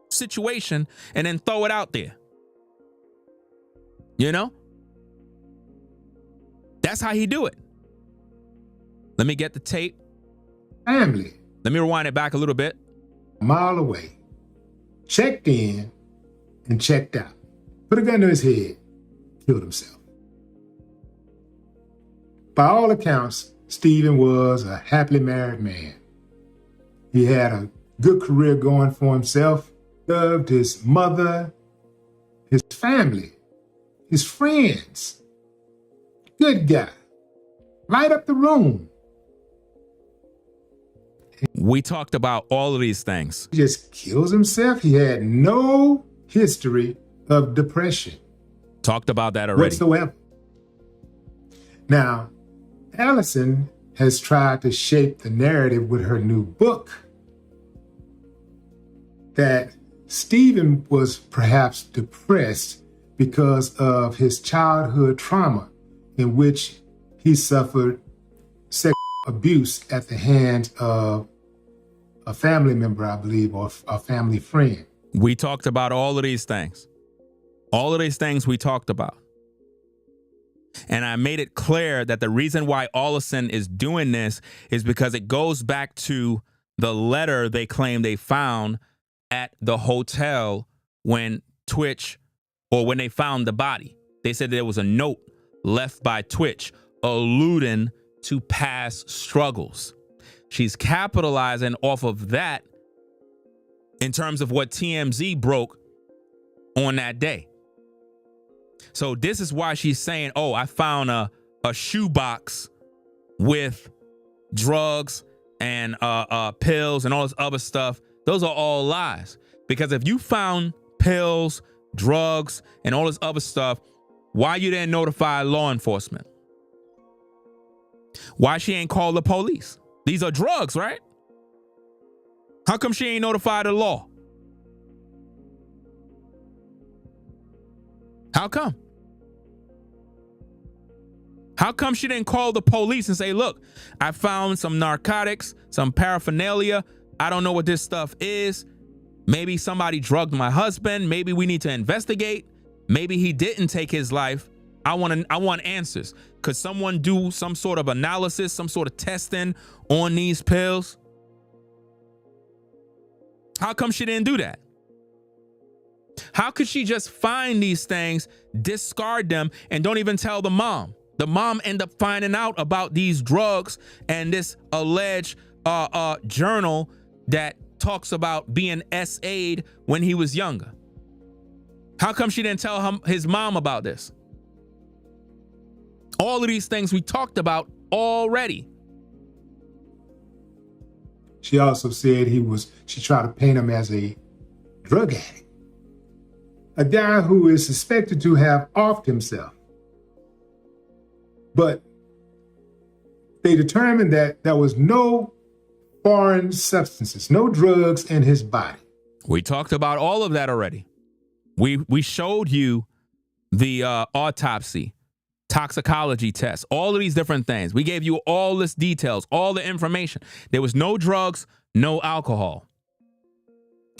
situation and then throw it out there. You know? That's how he do it. Let me get the tape. Family. Let me rewind it back a little bit. A mile away. Checked in and checked out. Put a gun to his head. Killed himself. By all accounts, Steven was a happily married man. He had a good career going for himself. Loved his mother, his family, his friends. Good guy. Light up the room. We talked about all of these things. He just kills himself. He had no history of depression. Talked about that already. Whatsoever. Now, Allison has tried to shape the narrative with her new book that Steven was perhaps depressed because of his childhood trauma in which he suffered sexual abuse at the hands of a family member, I believe, or a family friend. We talked about all of these things. All of these things we talked about. And I made it clear that the reason why Allison is doing this is because it goes back to the letter they claim they found at the hotel when Twitch, or when they found the body. They said there was a note left by Twitch alluding to past struggles. She's capitalizing off of that in terms of what TMZ broke on that day. So this is why she's saying, oh, I found a shoebox with drugs and pills and all this other stuff. Those are all lies. Because if you found pills, drugs, and all this other stuff, why you didn't notify law enforcement? Why she ain't called the police? These are drugs, right? How come she ain't notified the law? How come? How come she didn't call the police and say, look, I found some narcotics, some paraphernalia. I don't know what this stuff is. Maybe somebody drugged my husband. Maybe we need to investigate. Maybe he didn't take his life. I want answers. Could someone do some sort of analysis, some sort of testing on these pills? How come she didn't do that? How could she just find these things, discard them, and don't even tell the mom? The mom end up finding out about these drugs and this alleged journal that talks about being SA'd when he was younger. How come she didn't tell his mom about this? All of these things we talked about already. She also said she tried to paint him as a drug addict, a guy who is suspected to have offed himself. But they determined that there was no foreign substances, no drugs in his body. We talked about all of that already. We showed you the autopsy, toxicology tests, all of these different things. We gave you all this details, all the information. There was no drugs, no alcohol.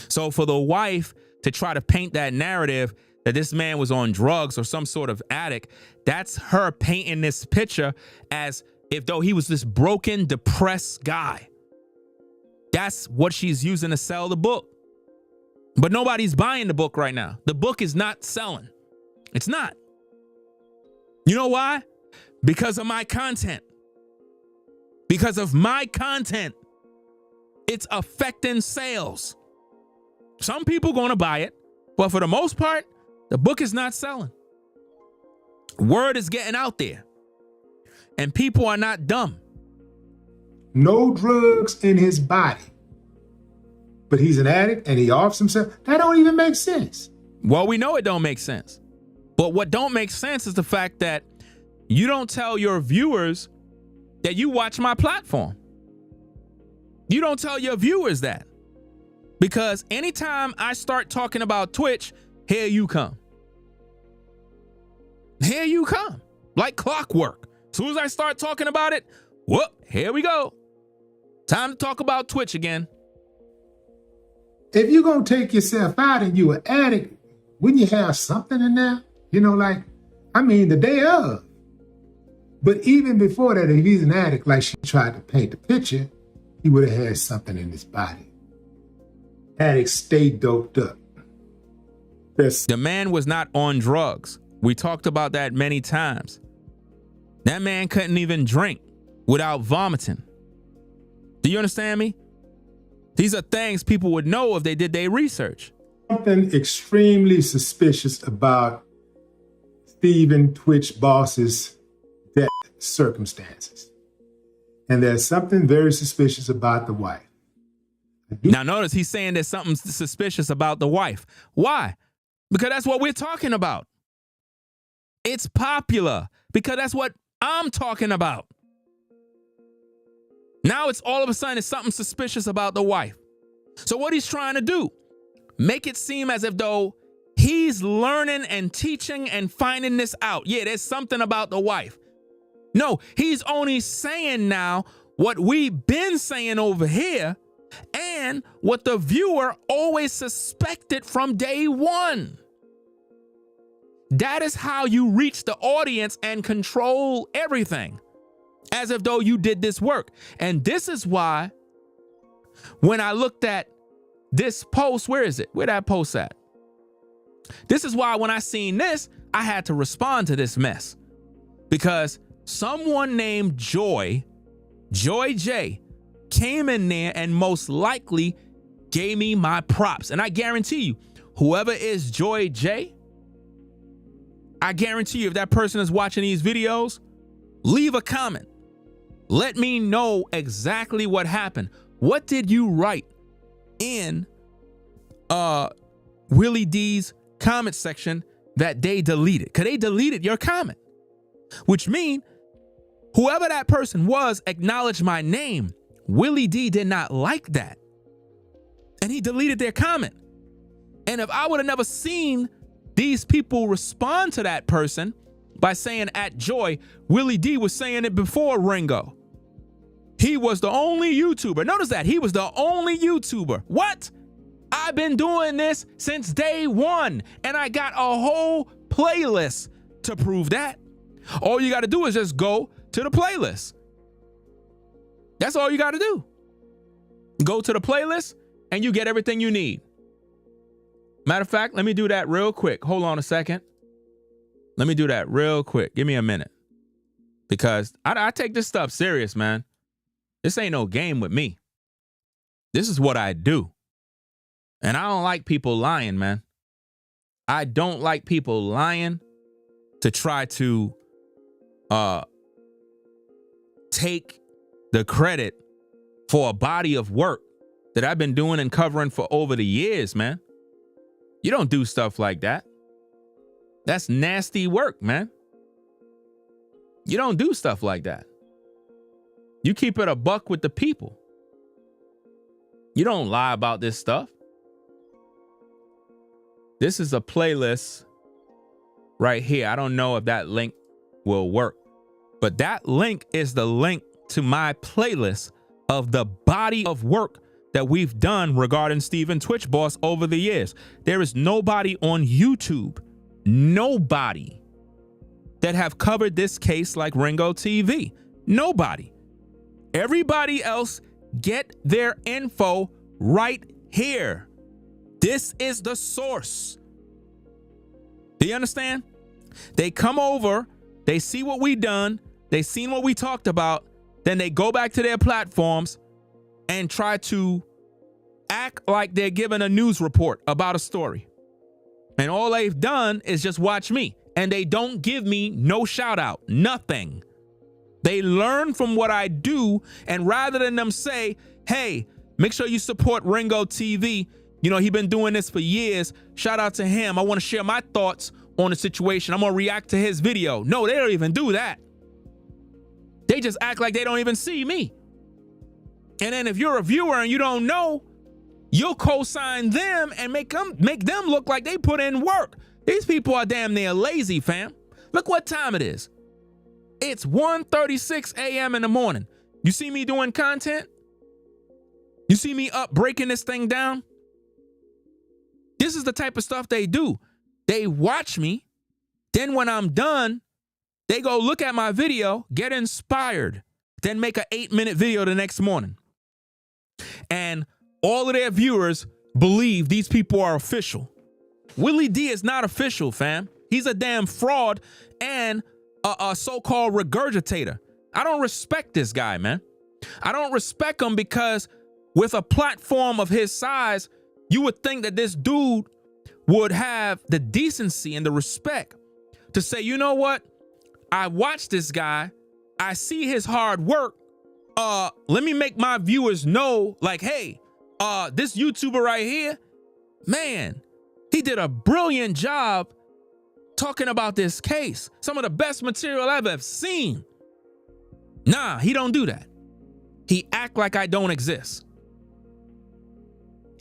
So for the wife to try to paint that narrative that this man was on drugs or some sort of addict, that's her painting this picture as if though he was this broken, depressed guy. That's what she's using to sell the book. But nobody's buying the book right now. The book is not selling. It's not. You know why? Because of my content. Because of my content. It's affecting sales. Some people going to buy it, but for the most part, the book is not selling. Word is getting out there. And people are not dumb. No drugs in his body. But he's an addict and he offs himself. That don't even make sense. Well, we know it don't make sense. But what don't make sense is the fact that you don't tell your viewers that you watch my platform. You don't tell your viewers that. Because anytime I start talking about Twitch, here you come. Here you come. Like clockwork. As soon as I start talking about it, whoop, here we go. Time to talk about Twitch again. If you're going to take yourself out and you're an addict, wouldn't you have something in there? The day of. But even before that, if he's an addict, like she tried to paint the picture, he would have had something in his body. Addicts stay doped up. The man was not on drugs. We talked about that many times. That man couldn't even drink without vomiting. Do you understand me? These are things people would know if they did their research. Something extremely suspicious about Stephen Twitch Boss's death circumstances. And there's something very suspicious about the wife. Now notice he's saying there's something suspicious about the wife. Why? Because that's what we're talking about. It's popular because that's what I'm talking about. Now it's all of a sudden it's something suspicious about the wife. So what he's trying to do, make it seem as if though he's learning and teaching and finding this out. Yeah, there's something about the wife. No, he's only saying now what we've been saying over here and what the viewer always suspected from day one. That is how you reach the audience and control everything. As if though you did this work. And this is why when I looked at this post, where is it? Where that post at? This is why when I seen this, I had to respond to this mess. Because someone named Joy J, came in there and most likely gave me my props. And I guarantee you, whoever is Joy J, I guarantee you if that person is watching these videos, leave a comment. Let me know exactly what happened. What did you write in Willie D's comment section that they deleted? Because they deleted your comment. Which means whoever that person was acknowledged my name. Willie D did not like that. And he deleted their comment. And if I would have never seen these people respond to that person by saying at Joy, Willie D was saying it before Ringo. He was the only YouTuber. Notice that. He was the only YouTuber. What? I've been doing this since day one, and I got a whole playlist to prove that. All you got to do is just go to the playlist. That's all you got to do. Go to the playlist, and you get everything you need. Matter of fact, let me do that real quick. Hold on a second. Let me do that real quick. Give me a minute. Because I take this stuff serious, man. This ain't no game with me. This is what I do. And I don't like people lying, man. I don't like people lying to try to take the credit for a body of work that I've been doing and covering for over the years, man. You don't do stuff like that. That's nasty work, man. You don't do stuff like that. You keep it a buck with the people. You don't lie about this stuff. This is a playlist right here. I don't know if that link will work, but that link is the link to my playlist of the body of work that we've done regarding Stephen Twitch Boss over the years. There is nobody on YouTube, nobody that have covered this case like Ringo TV. Nobody. Everybody else get their info right here. This is the source. Do you understand? They come over, they see what we done, they seen what we talked about, then they go back to their platforms and try to act like they're giving a news report about a story. And all they've done is just watch me. And they don't give me no shout out, nothing. They learn from what I do, and rather than them say, hey, make sure you support Ringo TV. You know, he been doing this for years. Shout out to him. I want to share my thoughts on the situation. I'm going to react to his video. No, they don't even do that. They just act like they don't even see me. And then if you're a viewer and you don't know, you'll co-sign them and make them look like they put in work. These people are damn near lazy, fam. Look what time it is. It's 1:36 a.m. in the morning. You see me doing content? You see me up breaking this thing down? This is the type of stuff they do. They watch me. Then when I'm done, they go look at my video, get inspired, then make an 8-minute video the next morning. And all of their viewers believe these people are official. Willie D is not official, fam. He's a damn fraud and a so-called regurgitator. I don't respect this guy, man. I don't respect him because with a platform of his size, you would think that this dude would have the decency and the respect to say, you know what? I watch this guy. I see his hard work. Let me make my viewers know, like, hey, this YouTuber right here, man, he did a brilliant job talking about this case. Some of the best material I've ever seen. Nah, he don't do that. He act like I don't exist.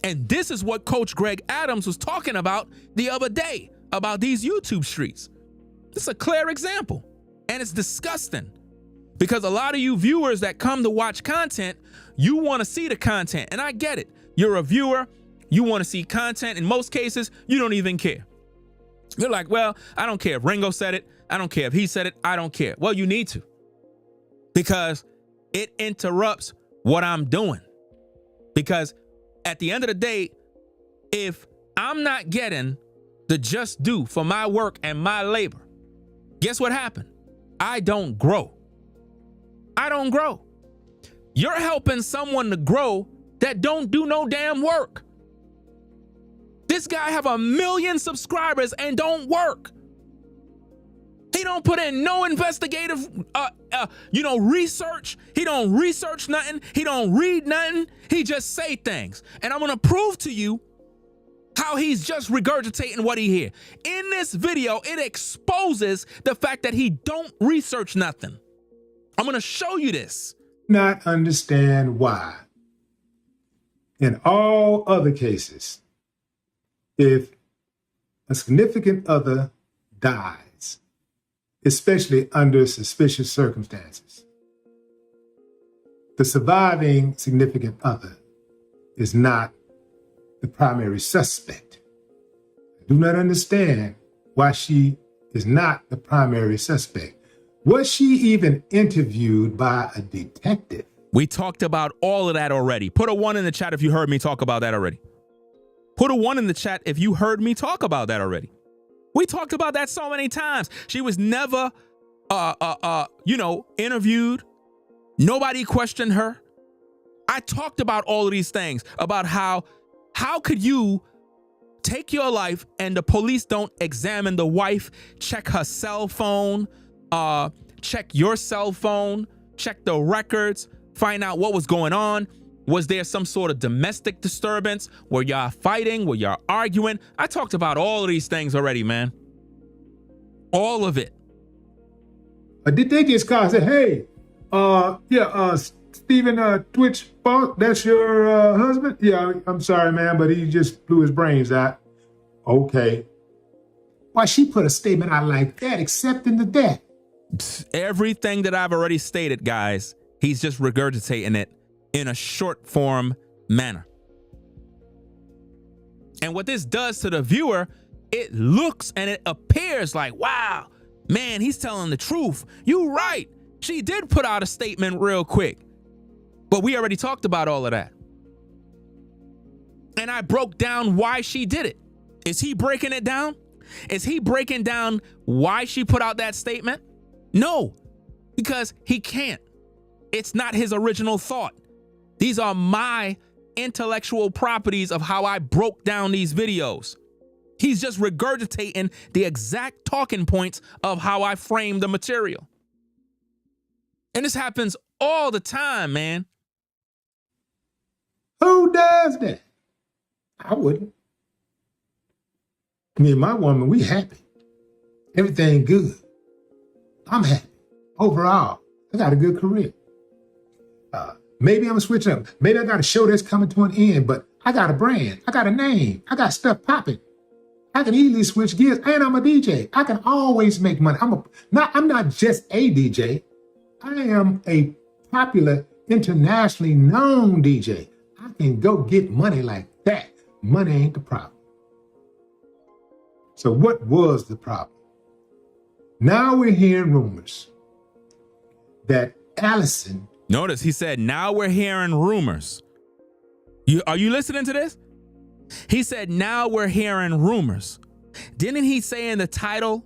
And this is what Coach Greg Adams was talking about the other day, about these YouTube streets. This is a clear example. And it's disgusting because a lot of you viewers that come to watch content, you want to see the content. And I get it. You're a viewer. You want to see content. In most cases, you don't even care. You're like, well, I don't care if Ringo said it. I don't care if he said it. I don't care. Well, you need to, because it interrupts what I'm doing. Because at the end of the day, if I'm not getting the just due for my work and my labor, guess what happened? I don't grow. I don't grow. You're helping someone to grow that don't do no damn work. This guy have 1 million subscribers and don't work. He don't put in no investigative, research. He don't research nothing. He don't read nothing. He just say things. And I'm going to prove to you how he's just regurgitating what he hear. In this video, it exposes the fact that he don't research nothing. I'm going to show you this. Not understand why. In all other cases, if a significant other dies, especially under suspicious circumstances, the surviving significant other is not the primary suspect. I do not understand why she is not the primary suspect. Was she even interviewed by a detective? We talked about all of that already. Put a 1 in the chat if you heard me talk about that already. Put a 1 in the chat if you heard me talk about that already. We talked about that so many times. She was never, interviewed. Nobody questioned her. I talked about all of these things, about how could you take your life and the police don't examine the wife, check her cell phone, check your cell phone, check the records, find out what was going on. Was there some sort of domestic disturbance? Were y'all fighting? Were y'all arguing? I talked about all of these things already, man. All of it. Did they just call and say, hey, Stephen Twitch, that's your husband? Yeah, I'm sorry, man, but he just blew his brains out. Okay. Why she put a statement out like that, accepting the death? Everything that I've already stated, guys, he's just regurgitating it in a short form manner. And what this does to the viewer, it looks and it appears like, wow, man, he's telling the truth. You right. She did put out a statement real quick. But we already talked about all of that. And I broke down why she did it. Is he breaking it down? Is he breaking down why she put out that statement? No, because he can't. It's not his original thought. These are my intellectual properties of how I broke down these videos. He's just regurgitating the exact talking points of how I framed the material. And this happens all the time, man. Who does that? I wouldn't. Me and my woman, we happy. Everything good. I'm happy. Overall, I got a good career. Maybe I'm switching up. Maybe I got a show that's coming to an end, but I got a brand. I got a name. I got stuff popping. I can easily switch gears, and I'm a DJ. I can always make money. I'm not just a DJ. I am a popular, internationally known DJ. I can go get money like that. Money ain't the problem. So what was the problem? Now we're hearing rumors that Allison... Notice he said, now we're hearing rumors. Are you listening to this? He said, now we're hearing rumors. Didn't he say in the title?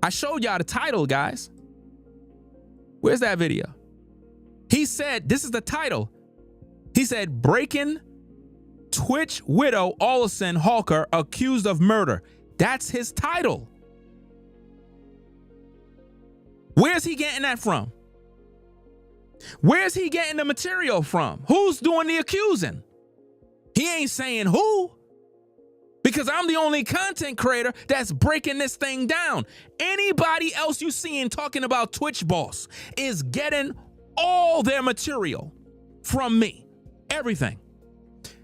I showed y'all the title, guys. Where's that video? He said, this is the title. He said, breaking Twitch widow Allison Holker accused of murder. That's his title. Where's he getting that from? Where's he getting the material from? Who's doing the accusing? He ain't saying who. Because I'm the only content creator that's breaking this thing down. Anybody else you seeing talking about Twitch Boss is getting all their material from me. Everything.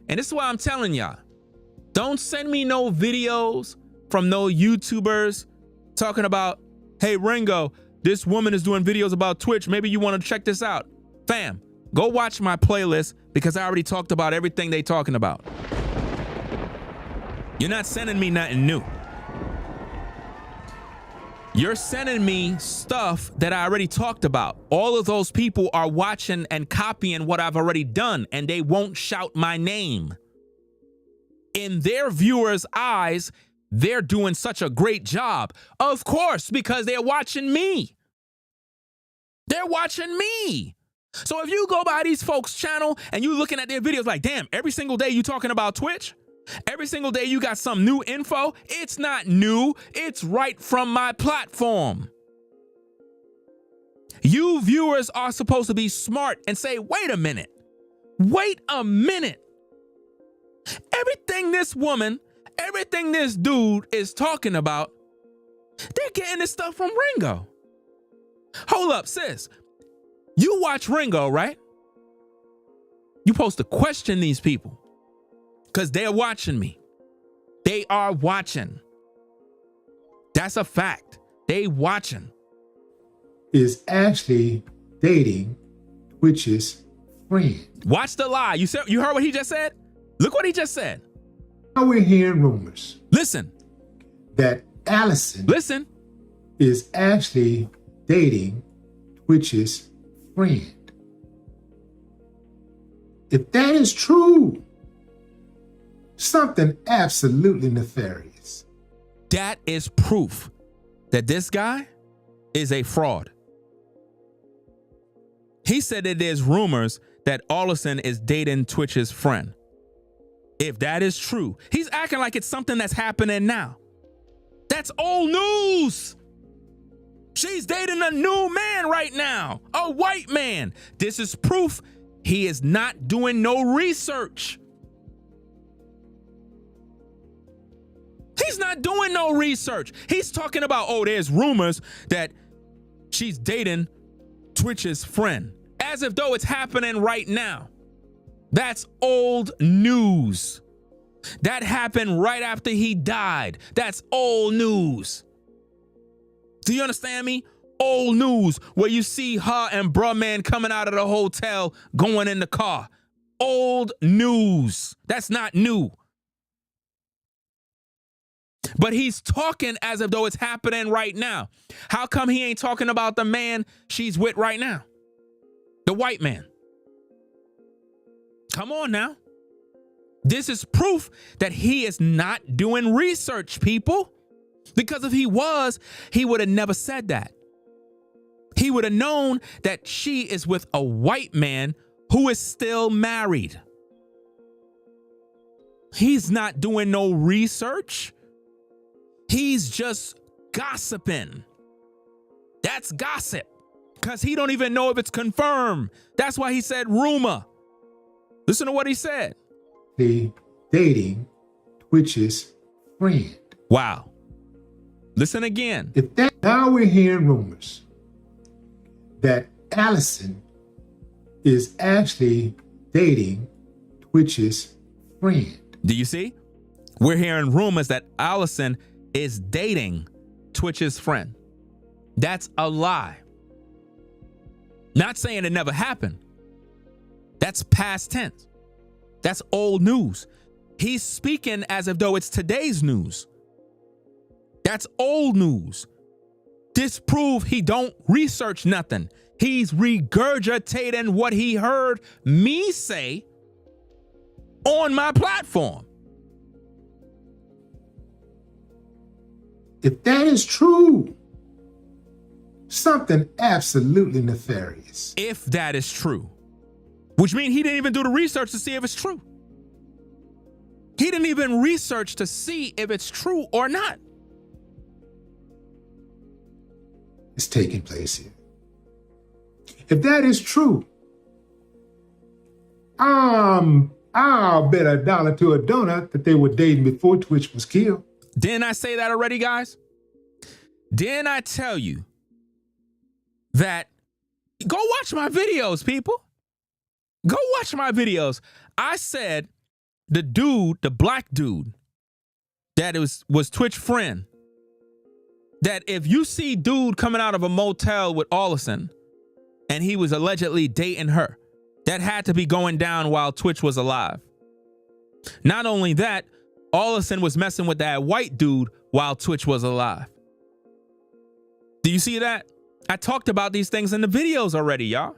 And this is why I'm telling y'all, don't send me no videos from no YouTubers talking about, hey, Ringo, this woman is doing videos about Twitch. Maybe you want to check this out. Fam, go watch my playlist because I already talked about everything they talking about. You're not sending me nothing new. You're sending me stuff that I already talked about. All of those people are watching and copying what I've already done, and they won't shout my name. In their viewers' eyes, they're doing such a great job. Of course, because they're watching me. They're watching me. So if you go by these folks' channel and you looking at their videos like, damn, every single day you talking about Twitch? Every single day you got some new info? It's not new. It's right from my platform. You viewers are supposed to be smart and say, wait a minute. Wait a minute. Everything this woman, everything this dude is talking about, they're getting this stuff from Ringo. Hold up, sis. You watch Ringo, right? You're supposed to question these people because they're watching me. They are watching. That's a fact. They watching. Is actually dating Twitch's friend. Watch the lie. You heard what he just said? Look what he just said. Now we're hearing rumors Listen. that Allison Listen. is actually dating Twitch's friend. If that is true, something absolutely nefarious. That is proof that this guy is a fraud. He said that there's rumors that Allison is dating Twitch's friend. If that is true, he's acting like it's something that's happening now. That's old news. She's dating a new man right now, a white man. This is proof he is not doing no research. He's not doing no research. He's talking about, oh, there's rumors that she's dating Twitch's friend, as if though it's happening right now. That's old news. That happened right after he died. That's old news. Do you understand me? Old news, where you see her and bruh man coming out of the hotel, going in the car. Old news. That's not new. But he's talking as if though it's happening right now. How come he ain't talking about the man she's with right now? The white man. Come on now. This is proof that he is not doing research, people. Because if he was, he would have never said that. He would have known that she is with a white man who is still married. He's not doing no research. He's just gossiping. That's gossip. Because he don't even know if it's confirmed. That's why he said rumor. Listen to what he said. Dating Twitch's friend. Wow. Listen again. Now we're hearing rumors that Allison is actually dating Twitch's friend. Do you see? We're hearing rumors that Allison is dating Twitch's friend. That's a lie. Not saying it never happened. That's past tense. That's old news. He's speaking as if though it's today's news. That's old news. Disprove he don't research nothing. He's regurgitating what he heard me say on my platform. If that is true, something absolutely nefarious. If that is true, which means he didn't even do the research to see if it's true. He didn't even research to see if it's true or not. It's taking place here. If that is true, I'll bet $1 to a donut that they were dating before Twitch was killed. Didn't I say that already, guys? Didn't I tell you that? Go watch my videos, people. Go watch my videos. I said the dude, the black dude that was Twitch friend, that if you see dude coming out of a motel with Allison and he was allegedly dating her, that had to be going down while Twitch was alive. Not only that, Allison was messing with that white dude while Twitch was alive. Do you see that? I talked about these things in the videos already, y'all.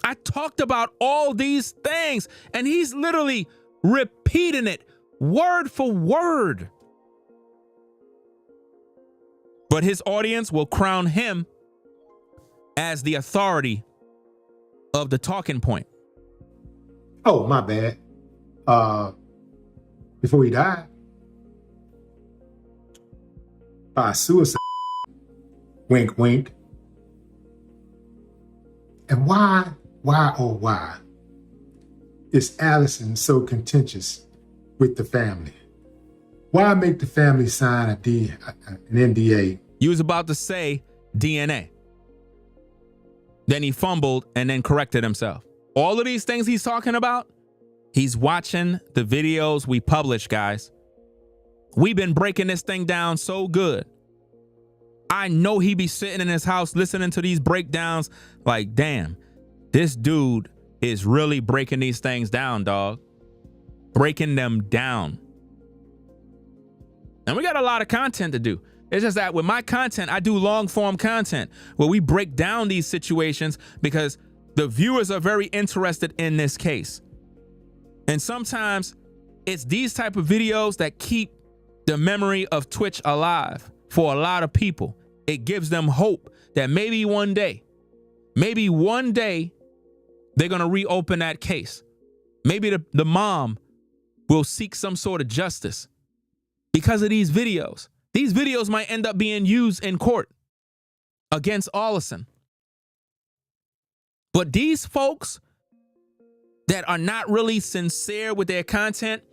I talked about all these things, and he's literally repeating it word for word. But his audience will crown him as the authority of the talking point. Oh, my bad. Before he died, by suicide. Wink, wink. And why is Allison so contentious with the family? Why make the family sign an NDA? You was about to say DNA. Then he fumbled and then corrected himself. All of these things he's talking about, he's watching the videos we publish, guys. We've been breaking this thing down so good. I know he be sitting in his house listening to these breakdowns like, damn, this dude is really breaking these things down, dog. Breaking them down. And we got a lot of content to do. It's just that with my content, I do long form content where we break down these situations because the viewers are very interested in this case. And sometimes it's these type of videos that keep the memory of Twitch alive for a lot of people. It gives them hope that maybe one day they're going to reopen that case. Maybe the mom will seek some sort of justice because of these videos. These videos might end up being used in court against Allison. But these folks that are not really sincere with their content,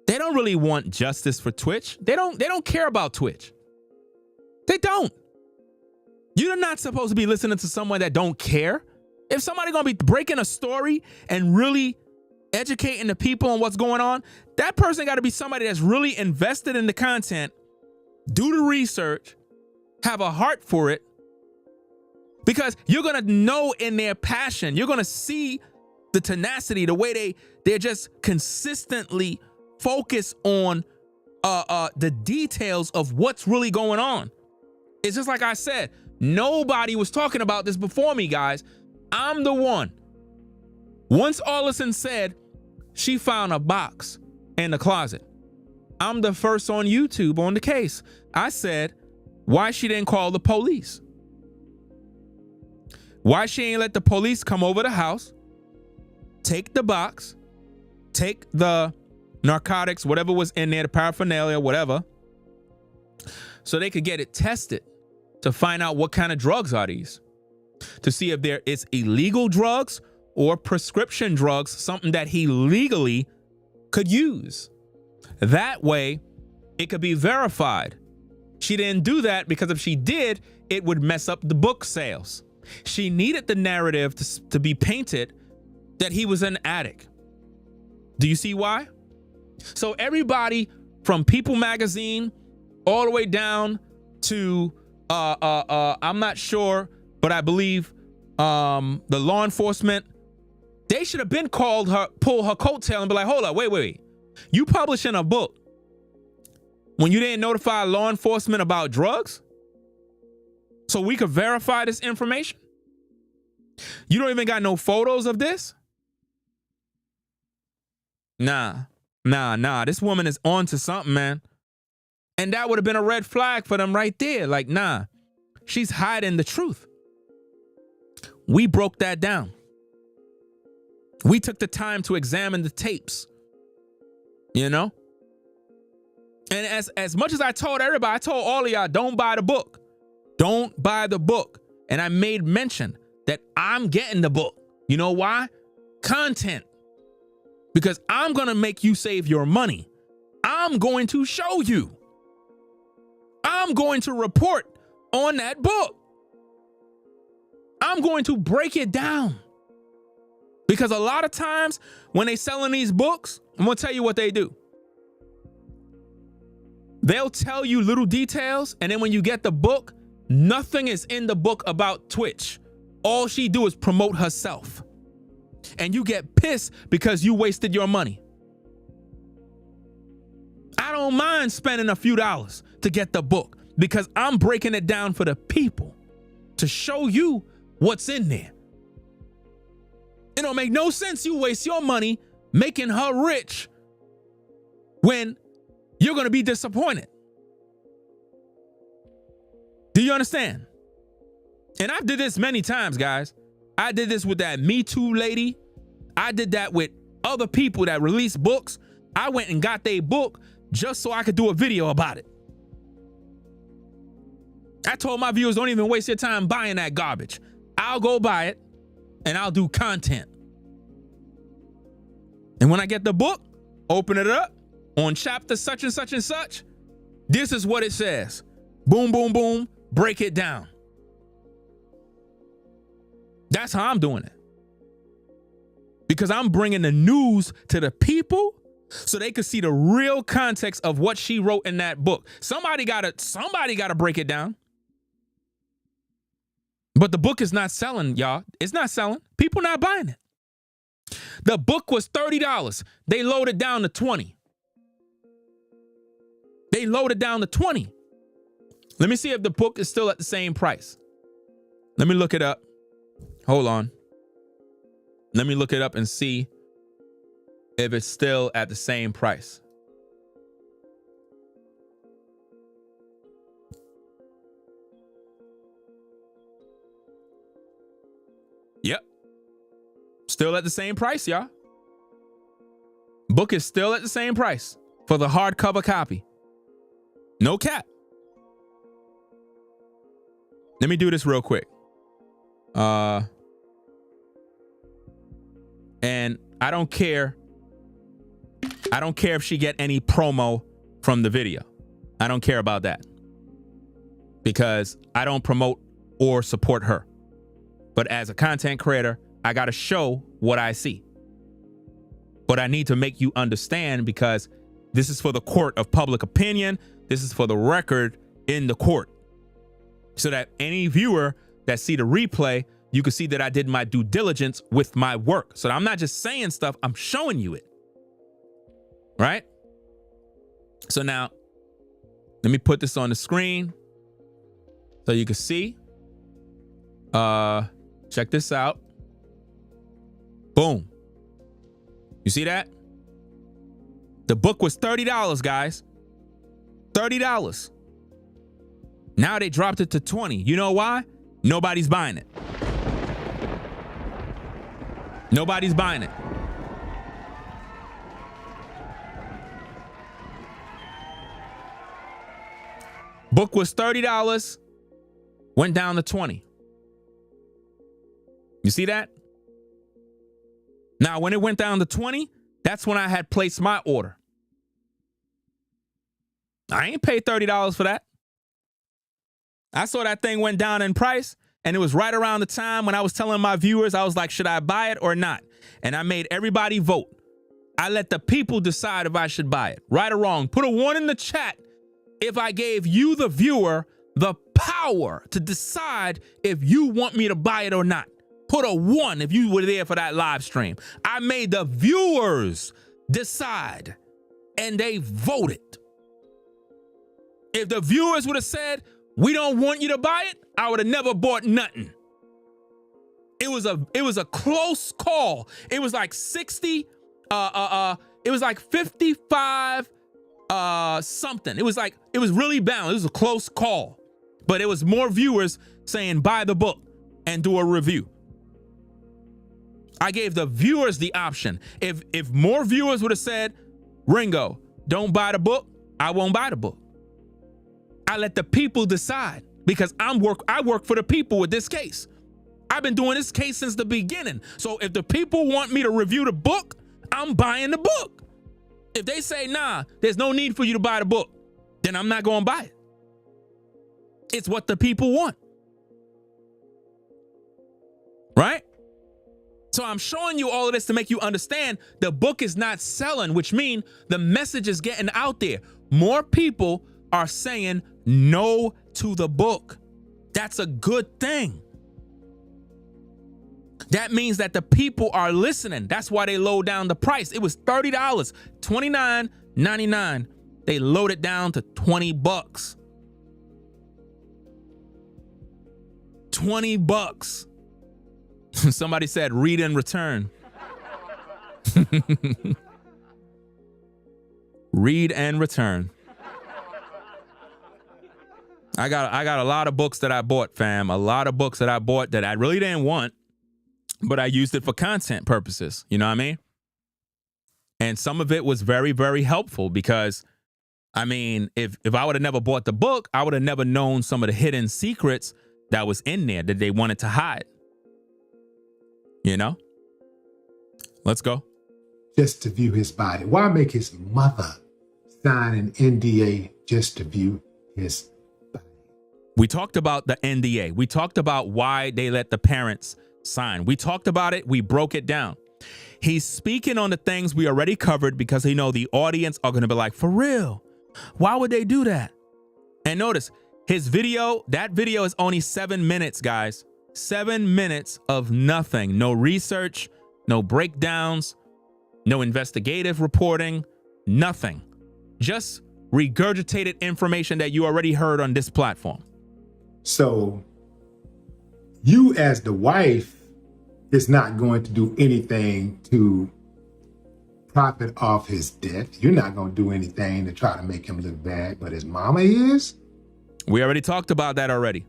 they don't really want justice for Twitch. They don't care about Twitch. They don't. You're not supposed to be listening to someone that don't care. If somebody gonna be breaking a story and really educating the people on what's going on, that person got to be somebody that's really invested in the content, do the research, have a heart for it, because you're gonna know in their passion, you're gonna see the tenacity, the way they're just consistently focused on the details of what's really going on. It's just like I said, nobody was talking about this before me, guys. I'm the one. Once Allison said she found a box in the closet, I'm the first on YouTube on the case. I said, why she didn't call the police? Why she ain't let the police come over the house, take the box, take the narcotics, whatever was in there, the paraphernalia, whatever, so they could get it tested to find out what kind of drugs are these, to see if there is illegal drugs or prescription drugs, something that he legally could use. That way, it could be verified. She didn't do that because if she did, it would mess up the book sales. She needed the narrative to be painted that he was an addict. Do you see why? So everybody from People Magazine all the way down to I'm not sure, but I believe the law enforcement, they should have been called her, pull her coattail and be like, hold up, wait. You publishing a book when you didn't notify law enforcement about drugs so we could verify this information? You don't even got no photos of this? Nah. This woman is on to something, man. And that would have been a red flag for them right there. Like, nah, she's hiding the truth. We broke that down. We took the time to examine the tapes, you know? And as much as I told everybody, I told all of y'all, don't buy the book. Don't buy the book. And I made mention that I'm getting the book. You know why? Content. Because I'm going to make you save your money. I'm going to show you. I'm going to report on that book. I'm going to break it down. Because a lot of times when they selling these books, I'm going to tell you what they do. They'll tell you little details, and then when you get the book, nothing is in the book about Twitch. All she do is promote herself. And you get pissed because you wasted your money. I don't mind spending a few dollars to get the book because I'm breaking it down for the people to show you what's in there. It don't make no sense you waste your money making her rich when you're going to be disappointed. Do you understand? And I've did this many times, guys. I did this with that Me Too lady. I did that with other people that release books. I went and got their book just so I could do a video about it. I told my viewers, don't even waste your time buying that garbage. I'll go buy it and I'll do content. And when I get the book, open it up on chapter such and such and such. This is what it says. Boom, boom, boom. Break it down. That's how I'm doing it. Because I'm bringing the news to the people so they could see the real context of what she wrote in that book. Somebody gotta break it down. But the book is not selling, y'all. It's not selling. People not buying it. The book was $30. They loaded down to 20. They loaded down to 20. Let me see if the book is still at the same price. Let me look it up. Hold on. Let me look it up and see if it's still at the same price. Yep. Still at the same price, y'all. Book is still at the same price for the hardcover copy. No cap. Let me do this real quick. And I don't care. I don't care if she get any promo from the video. I don't care about that. Because I don't promote or support her. But as a content creator, I got to show what I see. But I need to make you understand, because this is for the court of public opinion. This is for the record in the court. So that any viewer that see the replay, you can see that I did my due diligence with my work. So I'm not just saying stuff, I'm showing you it. Right? So now, let me put this on the screen so you can see. Check this out. Boom. You see that? The book was $30, guys. $30. Now they dropped it to 20. You know why? Nobody's buying it. Nobody's buying it. Book was $30, went down to 20. You see that? Now, when it went down to 20, that's when I had placed my order. I ain't paid $30 for that. I saw that thing went down in price, and it was right around the time when I was telling my viewers, I was like, should I buy it or not? And I made everybody vote. I let the people decide if I should buy it. Right or wrong. Put a 1 in the chat if I gave you, the viewer, the power to decide if you want me to buy it or not. Put a 1 if you were there for that live stream. I made the viewers decide, and they voted. If the viewers would have said, we don't want you to buy it, I would have never bought nothing. It was a close call. It was like 60, it was like 55 something. It was really balanced. It was a close call. But it was more viewers saying buy the book and do a review. I gave the viewers the option. If more viewers would have said, Ringo, don't buy the book, I won't buy the book. I let the people decide, because I work for the people with this case. I've been doing this case since the beginning. So if the people want me to review the book, I'm buying the book. If they say, nah, there's no need for you to buy the book, then I'm not going to buy it. It's what the people want. Right? So I'm showing you all of this to make you understand the book is not selling, which means the message is getting out there. More people are saying no to the book. That's a good thing. That means that the people are listening. That's why they low down the price. It was $30, $29.99. They lowered it down to $20. $20. Somebody said read and return. Read and return. I got a lot of books that I bought, fam. A lot of books that I bought that I really didn't want, but I used it for content purposes. You know what I mean? And some of it was very, very helpful, because, I mean, if I would have never bought the book, I would have never known some of the hidden secrets that was in there that they wanted to hide. You know? Let's go. Just to view his body. Why make his mother sign an NDA just to view his body? We talked about the NDA. We talked about why they let the parents sign. We talked about it. We broke it down. He's speaking on the things we already covered, because he know the audience are going to be like, for real? Why would they do that? And notice his video, that video is only 7 minutes, guys. 7 minutes of nothing. No research, no breakdowns, no investigative reporting, nothing. Just regurgitated information that you already heard on this platform. So you as the wife is not going to do anything to profit off his death. You're not going to do anything to try to make him look bad, but his mama is? We already talked about that already.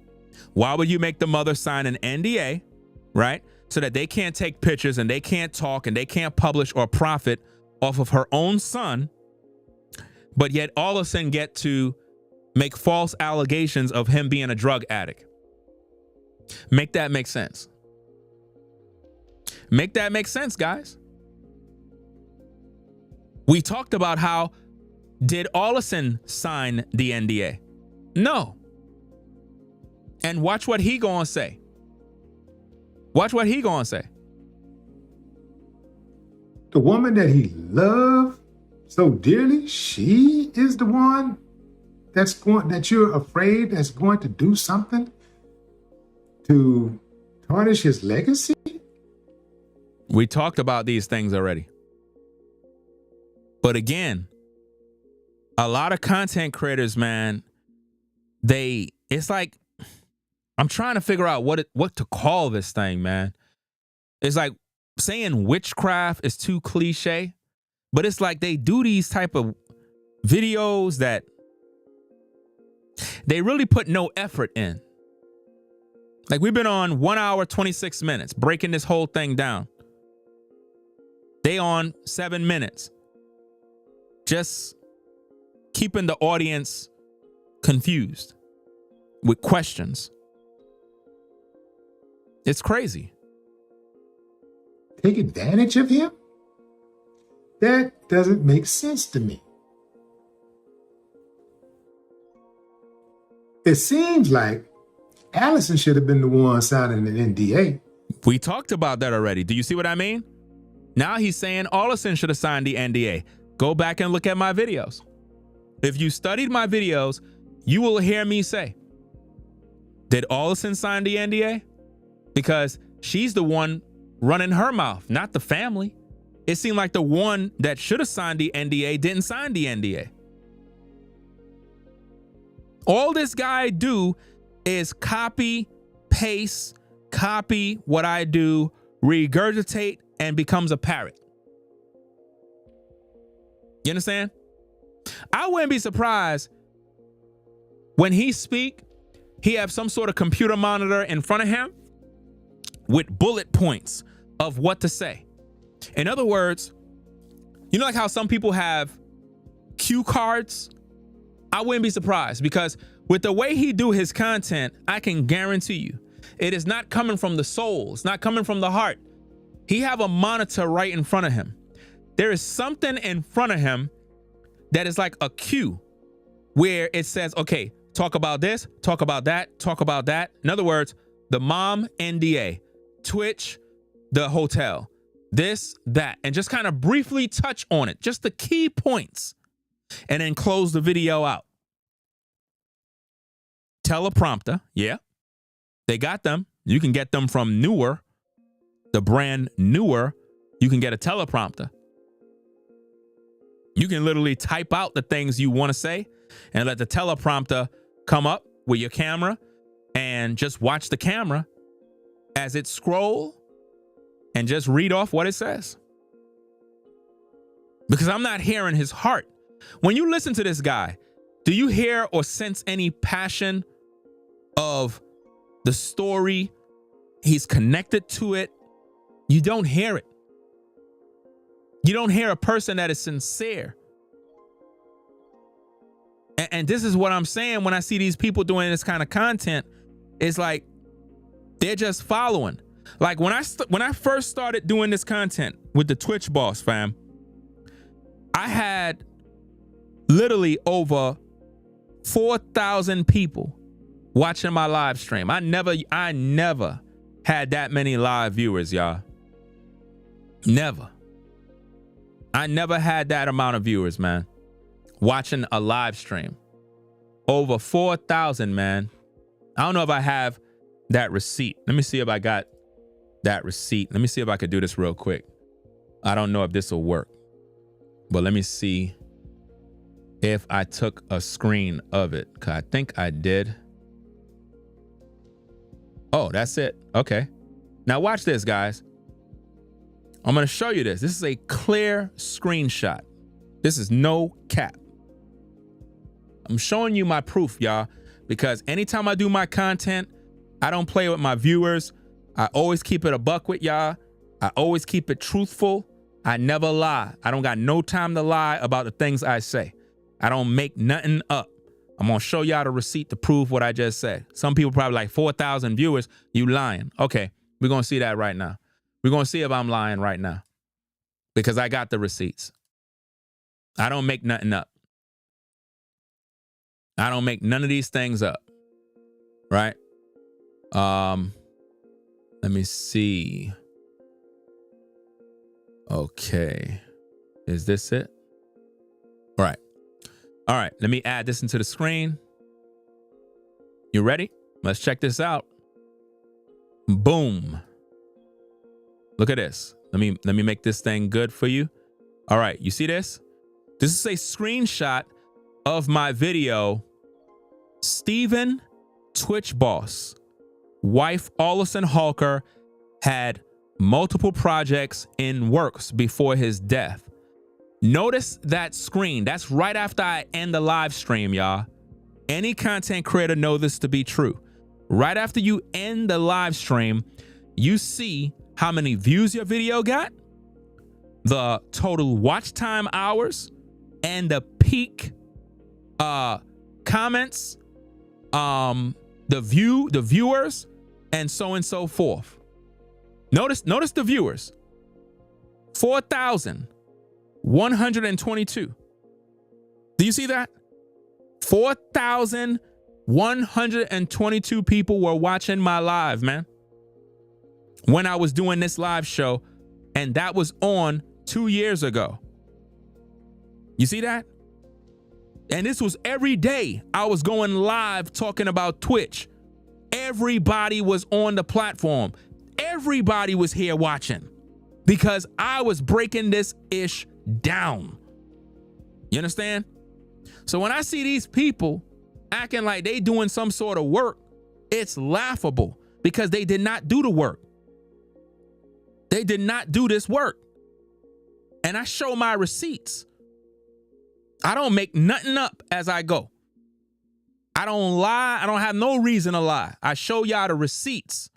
Why would you make the mother sign an NDA, right? So that they can't take pictures and they can't talk and they can't publish or profit off of her own son, but yet all of a sudden get to make false allegations of him being a drug addict. Make that make sense. Make that make sense, guys. We talked about how did Allison sign the NDA? No. And watch what he gonna say. Watch what he gonna say. The woman that he loved so dearly, she is the one that you're afraid that's going to do something to tarnish his legacy? We talked about these things already. But again, a lot of content creators, man, it's like, I'm trying to figure out what to call this thing, man. It's like saying witchcraft is too cliche, but it's like they do these type of videos that they really put no effort in. Like we've been on 1 hour, 26 minutes, breaking this whole thing down. They on 7 minutes. Just keeping the audience confused with questions. It's crazy. Take advantage of him? That doesn't make sense to me. It seems like Allison should have been the one signing an NDA. We talked about that already. Do you see what I mean? Now he's saying Allison should have signed the NDA. Go back and look at my videos. If you studied my videos, you will hear me say, did Allison sign the NDA? Because she's the one running her mouth, not the family. It seemed like the one that should have signed the NDA didn't sign the NDA. All this guy do is copy, paste, copy what I do, regurgitate, and becomes a parrot. You understand? I wouldn't be surprised when he speak, he have some sort of computer monitor in front of him with bullet points of what to say. In other words, you know like how some people have cue cards? I wouldn't be surprised because with the way he do his content, I can guarantee you, it is not coming from the soul. It's not coming from the heart. He have a monitor right in front of him. There is something in front of him that is like a cue where it says, okay, talk about this, talk about that, talk about that. In other words, the mom NDA, Twitch, the hotel, this, that, and just kind of briefly touch on it, just the key points, and then close the video out. Teleprompter, yeah, they got them. You can get them from Newer, the brand Newer. You can get a teleprompter. You can literally type out the things you want to say and let the teleprompter come up with your camera and just watch the camera as it scroll and just read off what it says. Because I'm not hearing his heart. When you listen to this guy, do you hear or sense any passion of the story? He's connected to it. You don't hear it. You don't hear a person that is sincere. And this is what I'm saying when I see these people doing this kind of content. It's like they're just following. Like when I first started doing this content with the Twitch boss, fam, I had literally over 4,000 people watching my live stream. I never had that many live viewers, y'all. Never. I never had that amount of viewers, man, watching a live stream. Over 4,000, man. I don't know if I have that receipt. Let me see if I got that receipt. Let me see if I could do this real quick. I don't know if this will work, but let me see if I took a screen of it, because I think I did. Oh, that's it. Okay. Now watch this, guys. I'm going to show you this. This is a clear screenshot. This is no cap. I'm showing you my proof, y'all, because anytime I do my content, I don't play with my viewers. I always keep it a buck with y'all. I always keep it truthful. I never lie. I don't got no time to lie about the things I say. I don't make nothing up. I'm going to show y'all the receipt to prove what I just said. Some people probably like 4,000 viewers. You lying. Okay, we're going to see that right now. We're going to see if I'm lying right now because I got the receipts. I don't make nothing up. I don't make none of these things up. Right? Let me see. Okay. Is this it? All right. All right. Let me add this into the screen. You ready? Let's check this out. Boom. Look at this. Let me make this thing good for you. All right. You see this? This is a screenshot of my video. Steven, Twitch boss, wife Allison Holker, had multiple projects in works before his death. Notice that screen. That's right after I end the live stream, y'all. Any content creator know this to be true. Right after you end the live stream, you see how many views your video got, the total watch time hours, and the peak comments, the viewers, and so forth. Notice the viewers. 4,122. Do you see that? 4,122 people were watching my live, man. When I was doing this live show, and that was on 2 years ago. You see that? And this was every day I was going live talking about Twitch. Everybody was on the platform. Everybody was here watching because I was breaking this ish down. You understand? So when I see these people acting like they doing some sort of work, it's laughable because they did not do the work. They did not do this work. And I show my receipts. I don't make nothing up as I go. I don't lie. I don't have no reason to lie. I show y'all the receipts.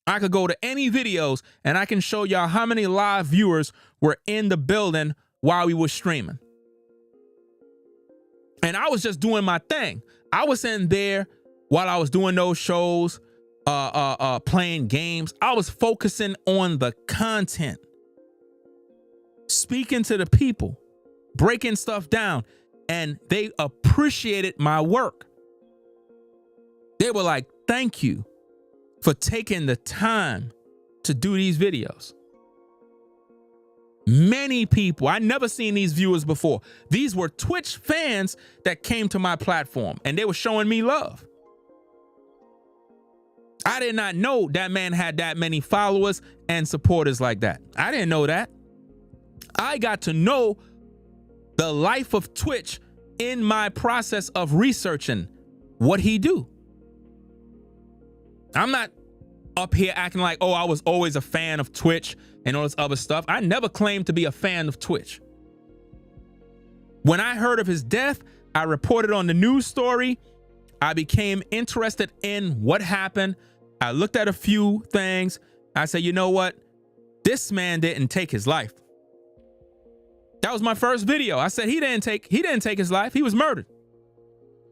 I could go to any videos and I can show y'all how many live viewers were in the building while we were streaming. And I was just doing my thing. I was in there while I was doing those shows, playing games. I was focusing on the content, speaking to the people, breaking stuff down, and they appreciated my work. They were like, thank you for taking the time to do these videos. Many people, I never seen these viewers before. These were Twitch fans that came to my platform and they were showing me love. I did not know that man had that many followers and supporters like that. I didn't know that. I got to know the life of Twitch in my process of researching what he do. I'm not up here acting like, oh, I was always a fan of Twitch and all this other stuff. I never claimed to be a fan of Twitch. When I heard of his death, I reported on the news story. I became interested in what happened. I looked at a few things. I said, you know what? This man didn't take his life. That was my first video. I said he didn't take his life. He was murdered.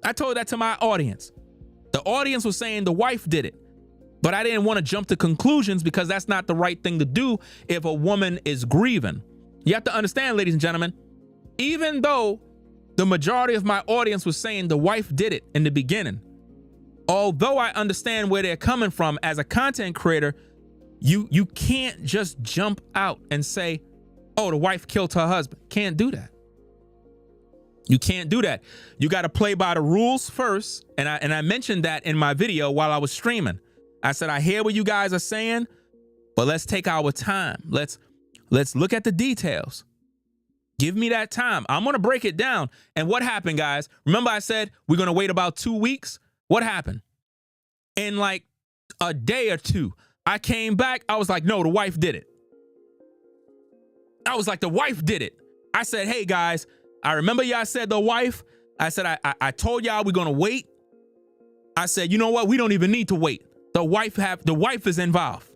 I told that to my audience. The audience was saying the wife did it. But I didn't want to jump to conclusions because that's not the right thing to do if a woman is grieving. You have to understand, ladies and gentlemen, even though the majority of my audience was saying the wife did it in the beginning, although I understand where they're coming from as a content creator, you can't just jump out and say, oh, the wife killed her husband. Can't do that. You can't do that. You got to play by the rules first. And I mentioned that in my video while I was streaming. I said, I hear what you guys are saying, but let's take our time. Let's look at the details. Give me that time. I'm going to break it down. And what happened, guys? Remember I said we're going to wait about 2 weeks? What happened? In like a day or two, I came back. I was like, no, the wife did it. I was like, the wife did it. I said, hey, guys, I remember y'all said the wife. I said, I told y'all we're going to wait. I said, you know what? We don't even need to wait. The wife is involved.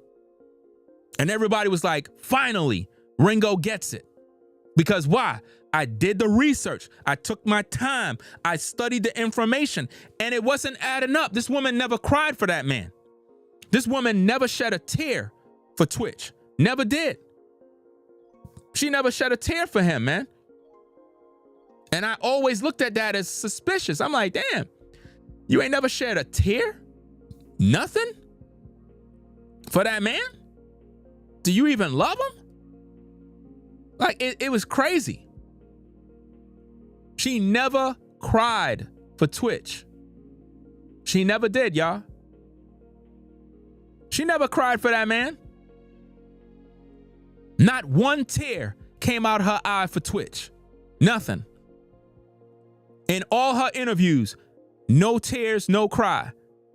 And everybody was like, finally, Ringo gets it. Because why? I did the research. I took my time. I studied the information, and it wasn't adding up. This woman never cried for that man. This woman never shed a tear for Twitch. Never did. She never shed a tear for him, man. And I always looked at that as suspicious. I'm like, damn, you ain't never shed a tear? Nothing? For that man? Do you even love him? Like, it was crazy. She never cried for Twitch. She never did, y'all. She never cried for that man. Not one tear came out her eye for Twitch. Nothing. In all her interviews, no tears, no cry.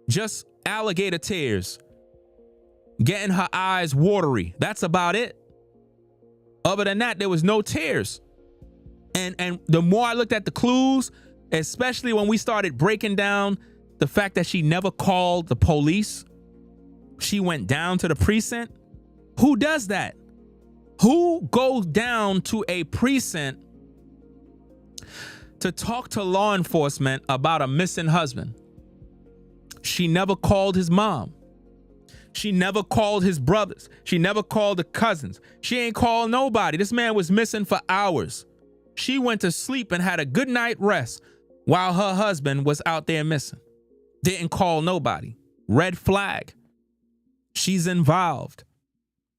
Just alligator tears. Getting her eyes watery. That's about it. Other than that, there was no tears. And the more I looked at the clues, especially when we started breaking down the fact that she never called the police, she went down to the precinct. Who does that? Who goes down to a precinct to talk to law enforcement about a missing husband? She never called his mom. She never called his brothers. She never called the cousins. She ain't called nobody. This man was missing for hours. She went to sleep and had a good night rest while her husband was out there missing. Didn't call nobody. Red flag. She's involved.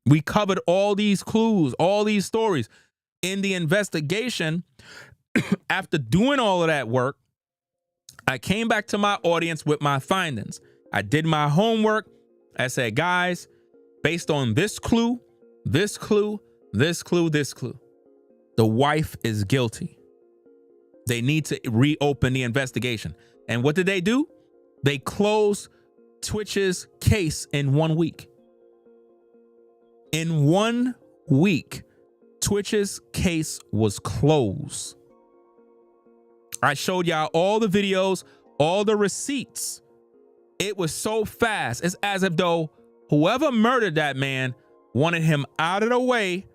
We covered all these clues, all these stories in the investigation. After doing all of that work, I came back to my audience with my findings. I did my homework. I said, guys, based on this clue, this clue, this clue, this clue, the wife is guilty. They need to reopen the investigation. And what did they do? They closed Twitch's case in 1 week. In 1 week, Twitch's case was closed. I showed y'all all the videos, all the receipts. It was so fast. It's as if though whoever murdered that man wanted him out of the way,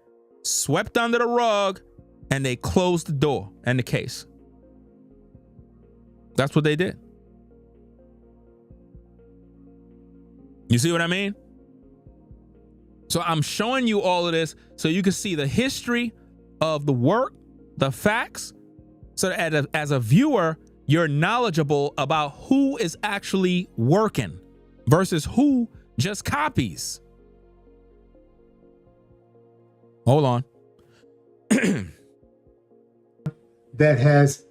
swept under the rug, and they closed the door and the case. That's what they did. You see what I mean? So I'm showing you all of this so you can see the history of the work, the facts, so that as a viewer, you're knowledgeable about who is actually working versus who just copies. Hold on. That has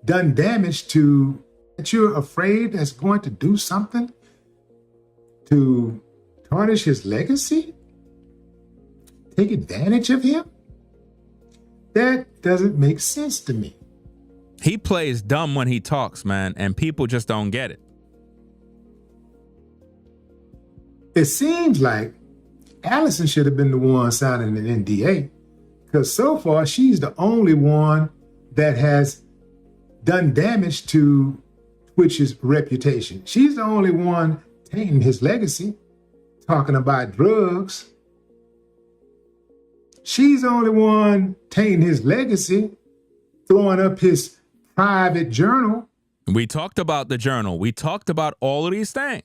done damage to, that you're afraid that's going to do something to tarnish his legacy? Take advantage of him? That doesn't make sense to me. He plays dumb when he talks, man, and people just don't get it. It seems like Allison should have been the one signing an NDA, because so far she's the only one that has done damage to Twitch's reputation. She's the only one tainting his legacy, talking about drugs. She's the only one tainting his legacy, throwing up his private journal. We talked about the journal. We talked about all of these things.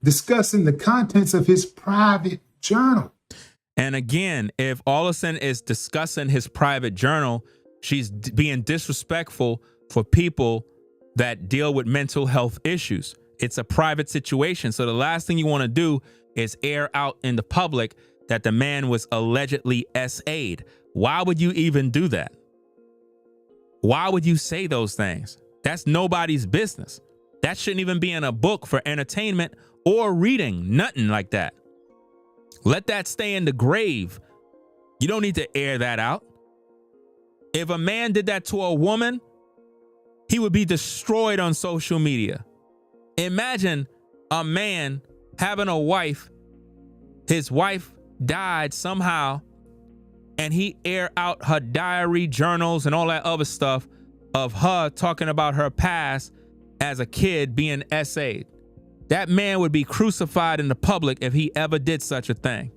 Discussing the contents of his private journal. And again, if Allison is discussing his private journal, she's being disrespectful for people that deal with mental health issues. It's a private situation. So the last thing you want to do is air out in the public that the man was allegedly SA'd. Why would you even do that? Why would you say those things? That's nobody's business. That shouldn't even be in a book for entertainment or reading. Nothing like that. Let that stay in the grave. You don't need to air that out. If a man did that to a woman, he would be destroyed on social media. Imagine a man having a wife. His wife died somehow, and he air out her diary, journals, and all that other stuff of her talking about her past as a kid being essayed. That man would be crucified in the public if he ever did such a thing.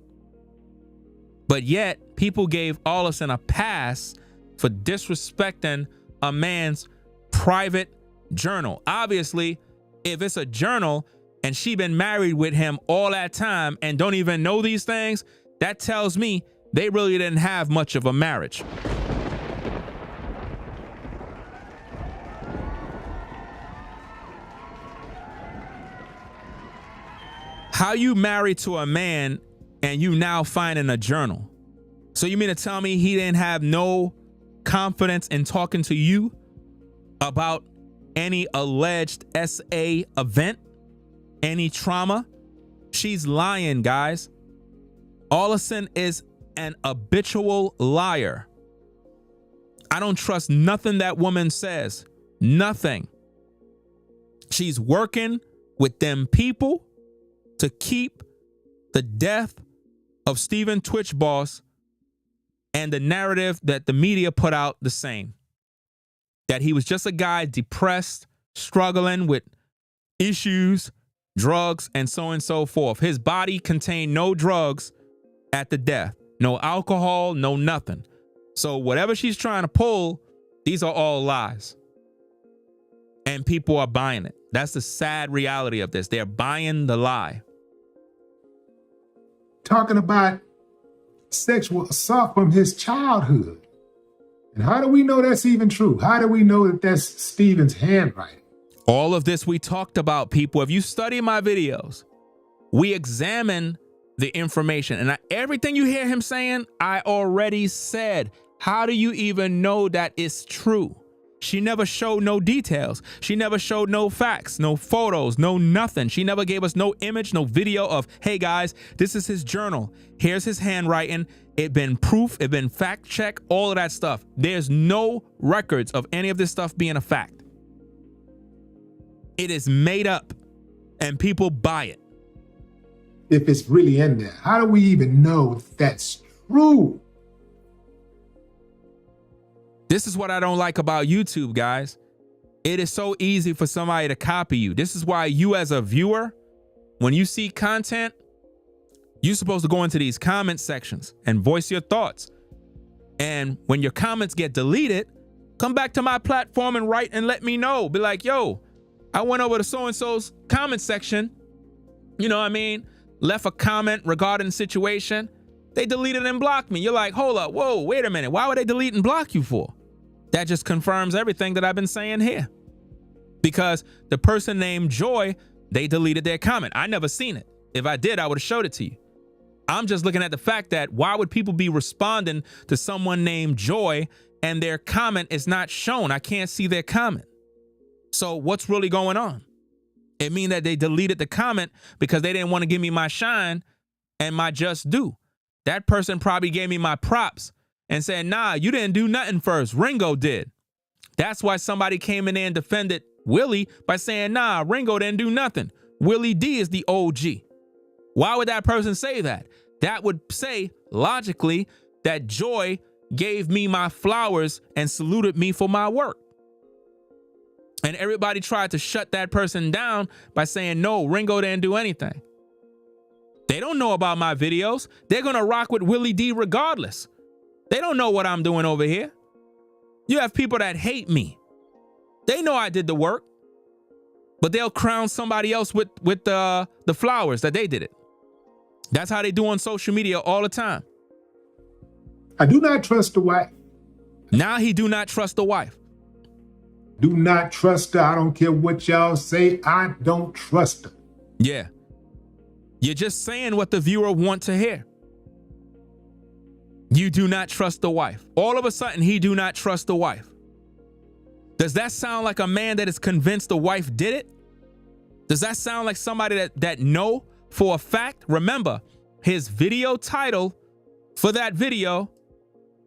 But yet, people gave Allison a pass for disrespecting a man's private journal. Obviously, if it's a journal and she been married with him all that time and don't even know these things, that tells me they really didn't have much of a marriage. How you married to a man and you now finding a journal? So you mean to tell me he didn't have no confidence in talking to you about any alleged SA event, any trauma? She's lying, guys. Allison is an habitual liar. I don't trust nothing that woman says. Nothing. She's working with them people to keep the death of Stephen Twitch Boss and the narrative that the media put out the same. That he was just a guy depressed, struggling with issues, drugs, and so on and so forth. His body contained no drugs at the death, no alcohol, no nothing. So whatever she's trying to pull, these are all lies. And people are buying it. That's the sad reality of this. They're buying the lie. Talking about sexual assault from his childhood. And how do we know that's even true? How do we know that that's Stephen's handwriting? All of this we talked about, people. If you study my videos, we examine the information. And everything you hear him saying, I already said. How do you even know that it's true? She never showed no details. She never showed no facts, no photos, no nothing. She never gave us no image, no video of, hey guys, this is his journal. Here's his handwriting. It been proof, it been fact check, all of that stuff. There's no records of any of this stuff being a fact. It is made up and people buy it. If it's really in there, how do we even know if that's true? This is what I don't like about YouTube, guys. It is so easy for somebody to copy you. This is why you as a viewer, when you see content, you're supposed to go into these comment sections and voice your thoughts. And when your comments get deleted, come back to my platform and write and let me know. Be like, yo, I went over to so-and-so's comment section. You know what I mean? Left a comment regarding the situation. They deleted and blocked me. You're like, hold up, whoa, wait a minute. Why would they delete and block you for? That just confirms everything that I've been saying here. Because the person named Joy, they deleted their comment. I never seen it. If I did, I would have showed it to you. I'm just looking at the fact that why would people be responding to someone named Joy and their comment is not shown? I can't see their comment. So what's really going on? It means that they deleted the comment because they didn't want to give me my shine and my just due. That person probably gave me my props and said, nah, you didn't do nothing first. Ringo did. That's why somebody came in there and defended Willie by saying, nah, Ringo didn't do nothing. Willie D is the OG. Why would that person say that? That would say, logically, that Joy gave me my flowers and saluted me for my work. And everybody tried to shut that person down by saying, no, Ringo didn't do anything. They don't know about my videos. They're going to rock with Willie D regardless. They don't know what I'm doing over here. You have people that hate me. They know I did the work, but they'll crown somebody else with the flowers that they did it. That's how they do on social media all the time. I do not trust the wife. Now he do not trust the wife. Do not trust her. I don't care what y'all say. I don't trust her. Yeah. You're just saying what the viewer want to hear. You do not trust the wife. All of a sudden, he do not trust the wife. Does that sound like a man that is convinced the wife did it? Does that sound like somebody that know for a fact? Remember, his video title for that video,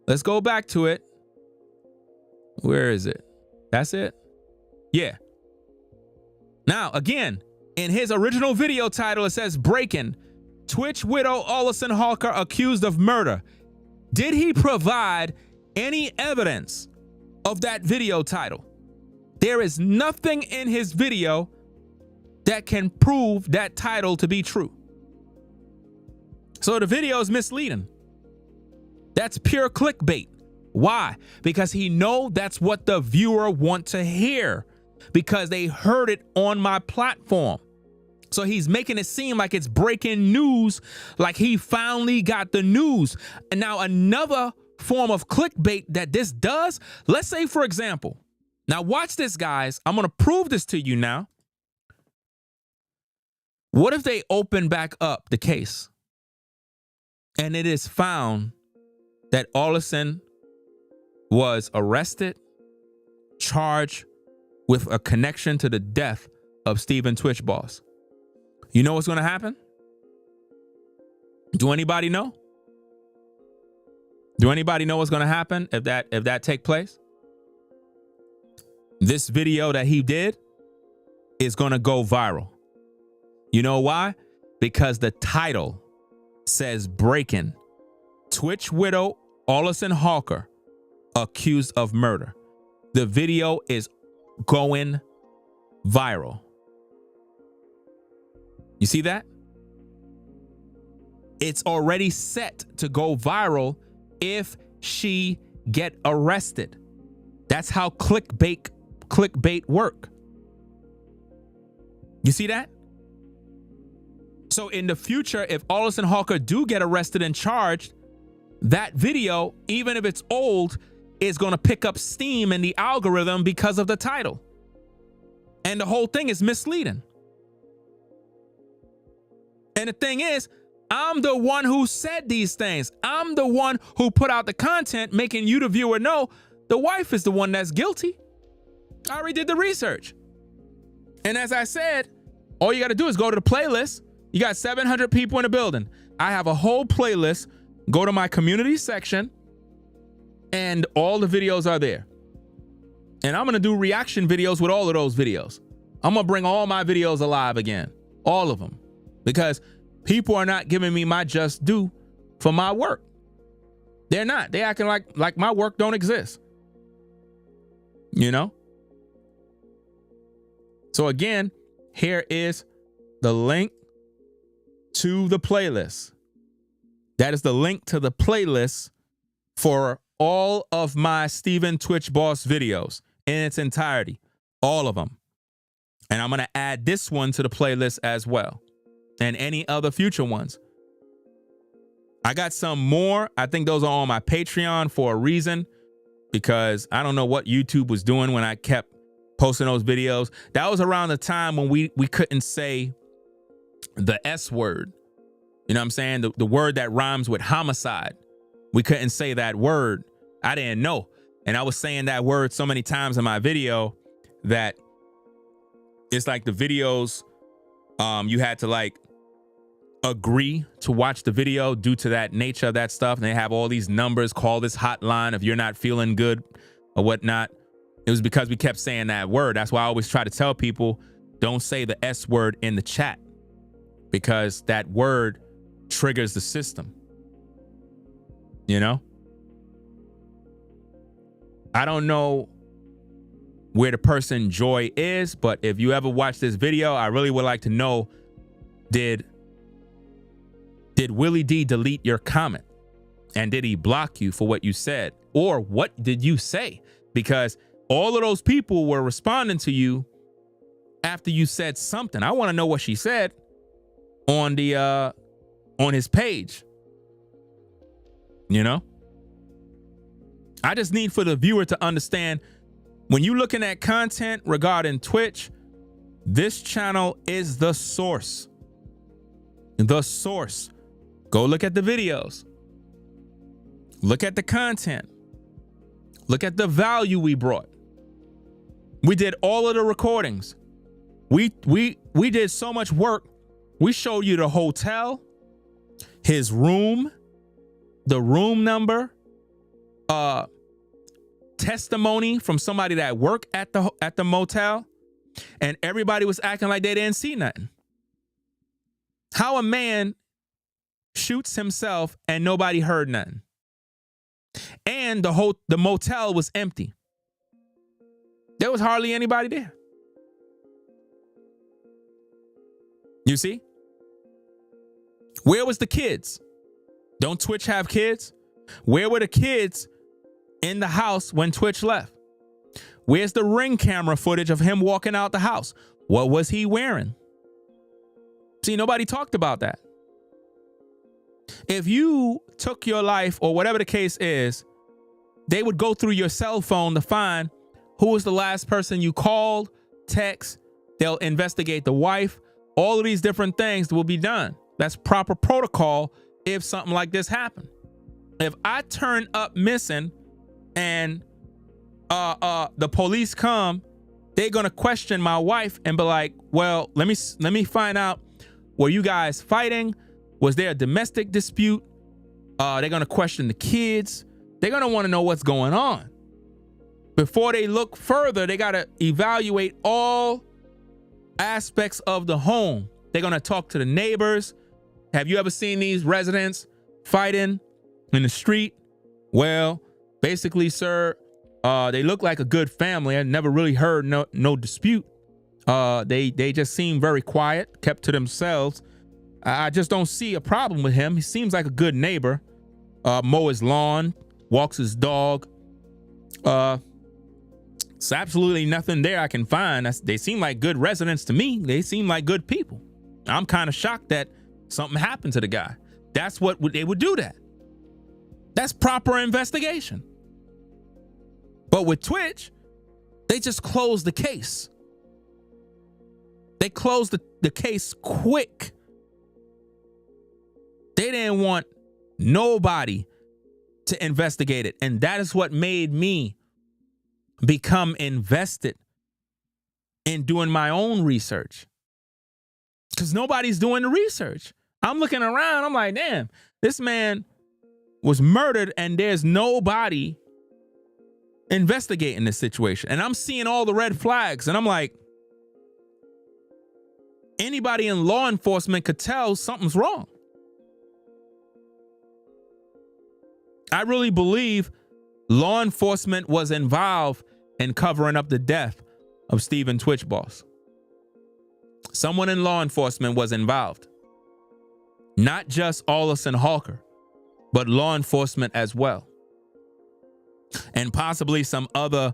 let's go back to it. Where is it? That's it? Yeah. Now, again, in his original video title, it says breaking, Twitch widow Allison Holker accused of murder. Did he provide any evidence of that video title? There is nothing in his video that can prove that title to be true. So the video is misleading. That's pure clickbait. Why? Because he know that's what the viewer want to hear, because they heard it on my platform. So he's making it seem like it's breaking news, like he finally got the news. And now another form of clickbait that this does, let's say, for example, now watch this, guys. I'm going to prove this to you now. What if they open back up the case and it is found that Allison was arrested, charged with a connection to the death of Stephen Twitch Boss? You know what's going to happen? Do anybody know? Do anybody know what's going to happen if that take place? This video that he did is going to go viral. You know why? Because the title says breaking, Twitch widow Allison Holker accused of murder. The video is going viral. You see that? It's already set to go viral if she get arrested. That's how clickbait work. You see that? So in the future, if Allison Holker do get arrested and charged, that video, even if it's old, is going to pick up steam in the algorithm because of the title. And the whole thing is misleading. And the thing is, I'm the one who said these things. I'm the one who put out the content, making you, the viewer, know the wife is the one that's guilty. I already did the research. And as I said, all you got to do is go to the playlist. You got 700 people in the building. I have a whole playlist. Go to my community section, and all the videos are there. And I'm going to do reaction videos with all of those videos. I'm going to bring all my videos alive again. All of them. Because people are not giving me my just due for my work. They're not. They acting like my work don't exist. You know? So again, here is the link to the playlist. That is the link to the playlist for all of my Stephen Twitch Boss videos in its entirety. All of them. And I'm going to add this one to the playlist as well. And any other future ones. I got some more. I think those are on my Patreon for a reason, because I don't know what YouTube was doing when I kept posting those videos. That was around the time when we couldn't say the S word. You know what I'm saying? The word that rhymes with homicide. We couldn't say that word. I didn't know. And I was saying that word so many times in my video that it's like the videos, you had to like agree to watch the video due to that nature of that stuff. And they have all these numbers, call this hotline if you're not feeling good or whatnot. It was because we kept saying that word. That's why I always try to tell people, don't say the S word in the chat, because that word triggers the system. You know? I don't know where the person Joy is, but if you ever watch this video, I really would like to know, did Willie D delete your comment? And did he block you for what you said? Or what did you say? Because all of those people were responding to you after you said something. I want to know what she said on the on his page. You know? I just need for the viewer to understand, when you're looking at content regarding Twitch, this channel is the source. The source. Go look at the videos. Look at the content. Look at the value we brought. We did all of the recordings. We did so much work. We showed you the hotel, his room, the room number, testimony from somebody that worked at the motel, and everybody was acting like they didn't see nothing. How a man shoots himself and nobody heard nothing. And the motel was empty. There was hardly anybody there. You see? Where was the kids? Don't Twitch have kids? Where were the kids in the house when Twitch left? Where's the Ring camera footage of him walking out the house? What was he wearing? See, nobody talked about that. If you took your life or whatever the case is, they would go through your cell phone to find who was the last person you called, text. They'll investigate the wife. All of these different things will be done. That's proper protocol if something like this happened. If I turn up missing and the police come, they're gonna question my wife and be like, well, let me find out, were you guys fighting? Was there a domestic dispute? They're gonna question the kids. They're gonna want to know what's going on. Before they look further, they gotta evaluate all aspects of the home. They're gonna talk to the neighbors. Have you ever seen these residents fighting in the street? Well, basically, sir, they look like a good family. I never really heard no dispute. They just seem very quiet, kept to themselves. I just don't see a problem with him. He seems like a good neighbor. Mow his lawn, walks his dog. It's absolutely nothing there I can find. They seem like good residents to me. They seem like good people. I'm kind of shocked that something happened to the guy. That's what they would do that. That's proper investigation. But with Twitch, they just closed the case. They closed the case quick. They didn't want nobody to investigate it. And that is what made me become invested in doing my own research. Because nobody's doing the research. I'm looking around, I'm like, damn, this man was murdered and there's nobody investigating this situation. And I'm seeing all the red flags and I'm like, anybody in law enforcement could tell something's wrong. I really believe law enforcement was involved in covering up the death of Stephen Twitch Boss. Someone in law enforcement was involved. Not just Allison Holker, but law enforcement as well. And possibly some other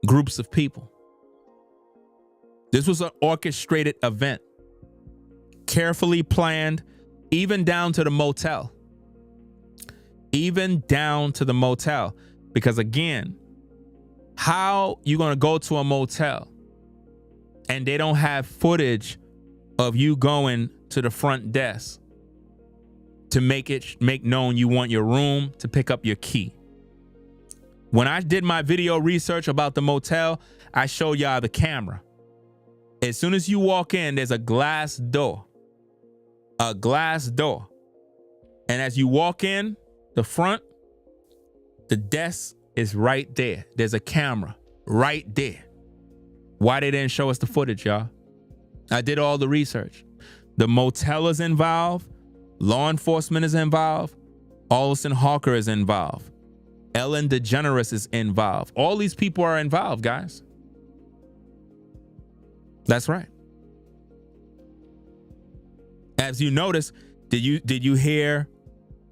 groups of people. This was an orchestrated event. Carefully planned, even down to the motel. Even down to the motel. Because again, how you gonna go to a motel and they don't have footage of you going to the front desk to make known you want your room to pick up your key? When I did my video research about the motel, I showed y'all the camera. As soon as you walk in, there's a glass door. A glass door. And as you walk in the front, the desk is right there. There's a camera right there. Why they didn't show us the footage, y'all? I did all the research. The motel is involved. Law enforcement is involved. Allison Holker is involved. Ellen DeGeneres is involved. All these people are involved, guys. That's right. As you notice, did you hear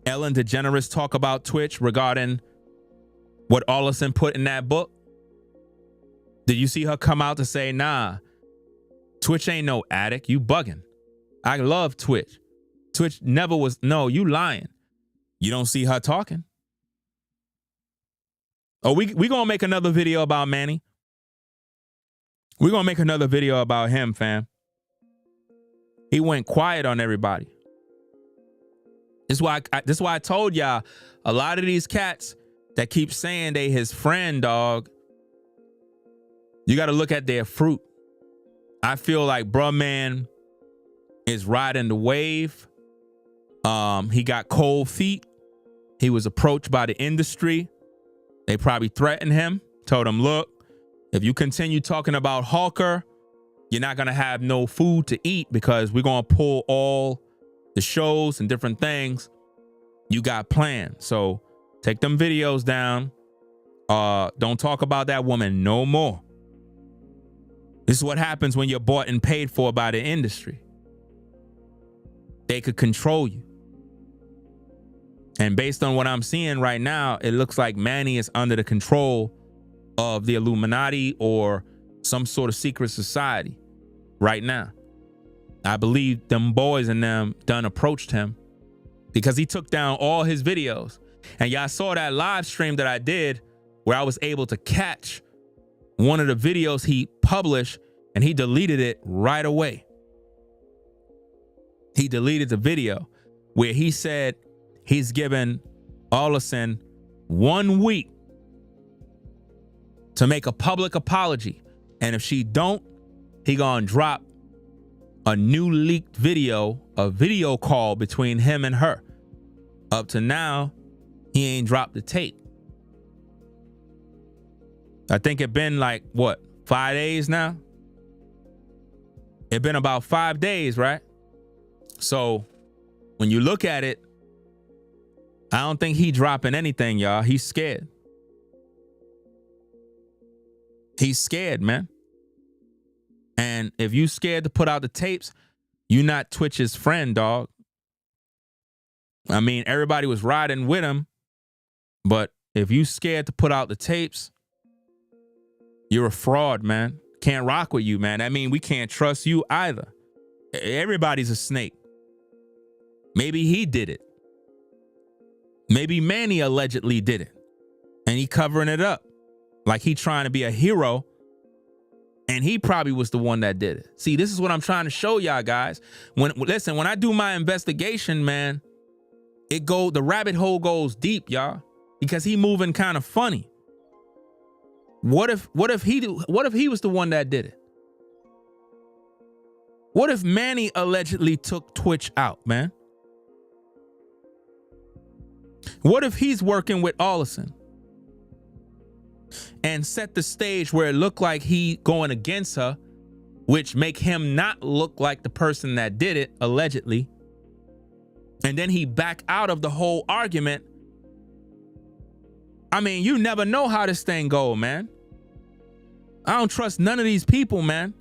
Ellen DeGeneres talk about Twitch regarding what Allison put in that book? Did you see her come out to say, nah, Twitch ain't no addict, you bugging. I love Twitch. Twitch never was, no, you lying. You don't see her talking. Oh, we gonna make another video about Manny. We're gonna make another video about him, fam. He went quiet on everybody. This is why I told y'all, a lot of these cats that keep saying they his friend, dog, you got to look at their fruit. I feel like bruh man is riding the wave. He got cold feet. He was approached by the industry. They probably threatened him, told him, look, if you continue talking about Holker, you're not going to have no food to eat because we're going to pull all the shows and different things you got planned. So take them videos down. Don't talk about that woman no more. This is what happens when you're bought and paid for by the industry. They could control you. And based on what I'm seeing right now, it looks like Manny is under the control of the Illuminati or some sort of secret society right now. I believe them boys and them done approached him because he took down all his videos. And y'all saw that live stream that I did where I was able to catch one of the videos he published and he deleted it right away. He deleted the video where he said he's given Allison 1 week to make a public apology. And if she don't, he gonna drop a new leaked video, a video call between him and her. Up to now, he ain't dropped the tape. I think it been like, what, 5 days now? It been about 5 days, right? So when you look at it, I don't think he dropping anything, y'all. He's scared. He's scared, man. And if you scared to put out the tapes, you not Twitch's friend, dog. I mean, everybody was riding with him, but if you scared to put out the tapes, you're a fraud, man. Can't rock with you, man. I mean, we can't trust you either. Everybody's a snake. Maybe he did it. Maybe Manny allegedly did it. And he covering it up. Like he trying to be a hero. And he probably was the one that did it. See, this is what I'm trying to show y'all guys. Listen, when I do my investigation, man, the rabbit hole goes deep, y'all. Because he moving kind of funny. What if he was the one that did it? What if Manny allegedly took Twitch out, man? What if he's working with Allison and set the stage where it looked like he going against her, which make him not look like the person that did it, allegedly. And then he back out of the whole argument. I mean, you never know how this thing go, man. I don't trust none of these people, man.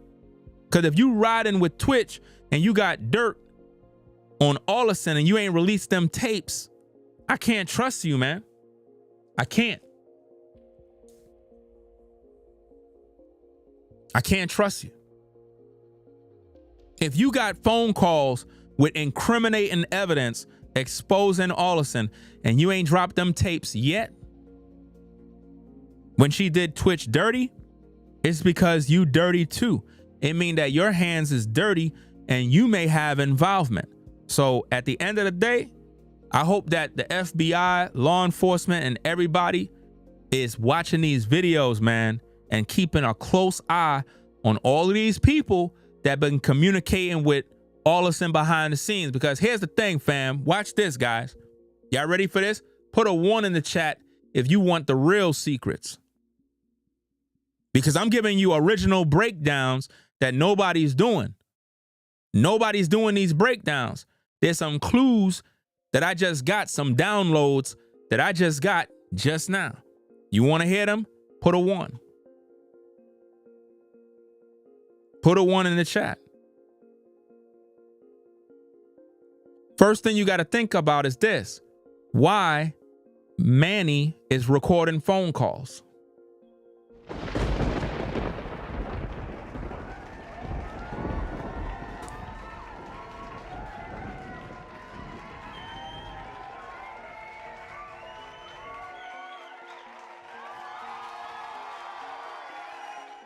Because if you riding with Twitch and you got dirt on Allison and you ain't released them tapes, I can't trust you, man. I can't. I can't trust you. If you got phone calls with incriminating evidence exposing Allison and you ain't dropped them tapes yet, when she did Twitch dirty, it's because you dirty too. It means that your hands is dirty and you may have involvement. So at the end of the day, I hope that the FBI, law enforcement, and everybody is watching these videos, man, and keeping a close eye on all of these people that been communicating with Allison behind the scenes. Because here's the thing, fam. Watch this, guys. Y'all ready for this? Put a 1 in the chat if you want the real secrets. Because I'm giving you original breakdowns that nobody's doing. Nobody's doing these breakdowns. There's some clues that I just got, some downloads that I just got just now. You want to hear them? Put a 1. Put a 1 in the chat. First thing you got to think about is this. Why Manny is recording phone calls.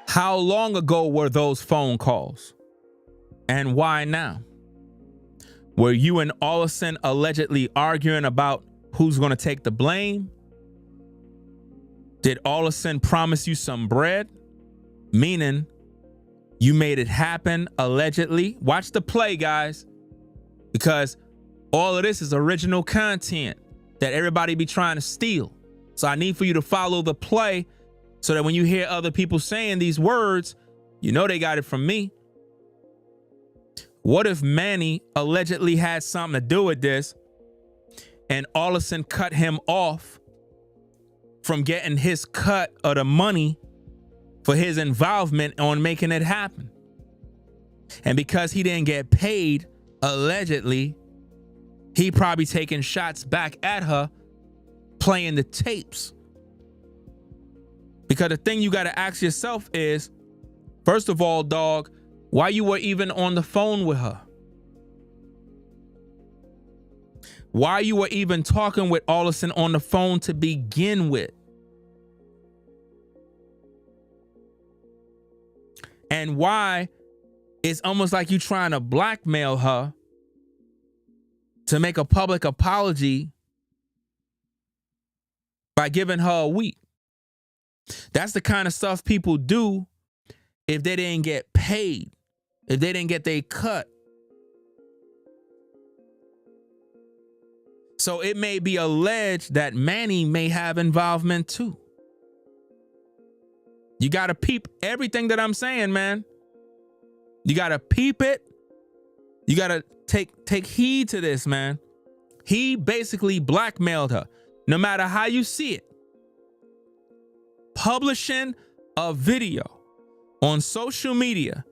How long ago were those phone calls? And why now? Were you and Allison allegedly arguing about who's going to take the blame? Did Allison promise you some bread? Meaning, You made it happen, allegedly. Watch the play, guys, because all of this is original content that everybody be trying to steal. So I need for you to follow the play so that when you hear other people saying these words, you know they got it from me. What if Manny allegedly had something to do with this and Allison cut him off from getting his cut of the money for his involvement on making it happen? And because he didn't get paid, allegedly, he probably taking shots back at her, playing the tapes. Because the thing you got to ask yourself is, first of all, dog, why you were even on the phone with her? Why you were even talking with Allison on the phone to begin with? And why it's almost like you trying to blackmail her to make a public apology by giving her a week. That's the kind of stuff people do if they didn't get paid, if they didn't get their cut. So it may be alleged that Manny may have involvement too. You got to peep everything that I'm saying, man. You got to peep it. You got to take heed to this, man. He basically blackmailed her, no matter how you see it. Publishing a video on social media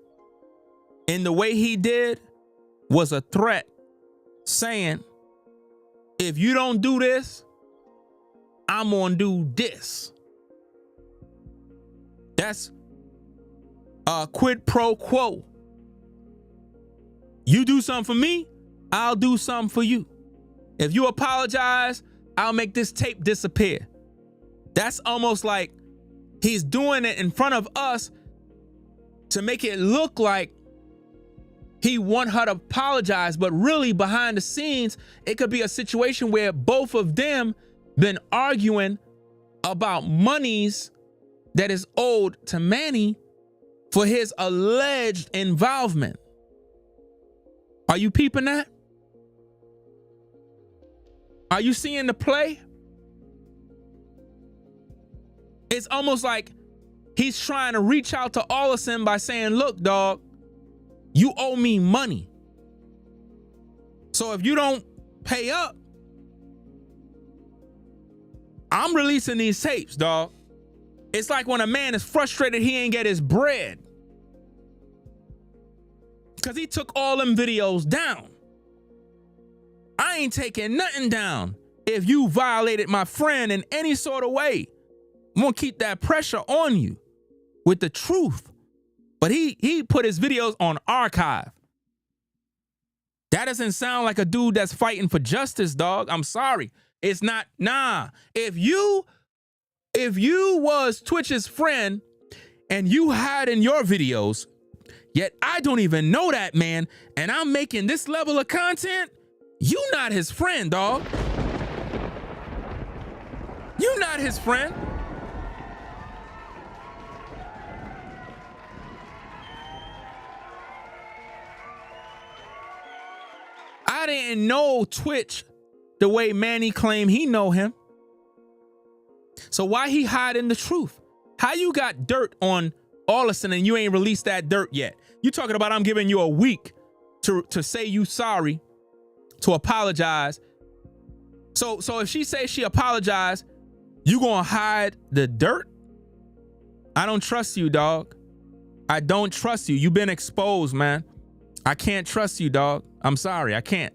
in the way he did was a threat, saying, if you don't do this, I'm gonna do this. That's a quid pro quo. You do something for me, I'll do something for you. If you apologize, I'll make this tape disappear. That's almost like he's doing it in front of us to make it look like he want her to apologize, but really behind the scenes, it could be a situation where both of them been arguing about monies that is owed to Manny for his alleged involvement. Are you peeping that? Are you seeing the play? It's almost like he's trying to reach out to Allison by saying, look, dog, you owe me money. So if you don't pay up, I'm releasing these tapes, dog. It's like when a man is frustrated he ain't get his bread, because he took all them videos down. I ain't taking nothing down if you violated my friend in any sort of way. I'm gonna keep that pressure on you with the truth. But he put his videos on archive. That doesn't sound like a dude that's fighting for justice, dog. I'm sorry. It's not. Nah. If you was Twitch's friend and you hide in your videos, yet I don't even know that man, and I'm making this level of content, you not his friend, dog. You not his friend. I didn't know Twitch the way Manny claimed he know him. So why he hiding the truth? How you got dirt on Allison and you ain't released that dirt yet? You talking about I'm giving you a week to say you sorry, to apologize. So if she says she apologized, you gonna hide the dirt? I don't trust you, dog. I don't trust you. You've been exposed, man. I can't trust you, dog. I'm sorry. I can't.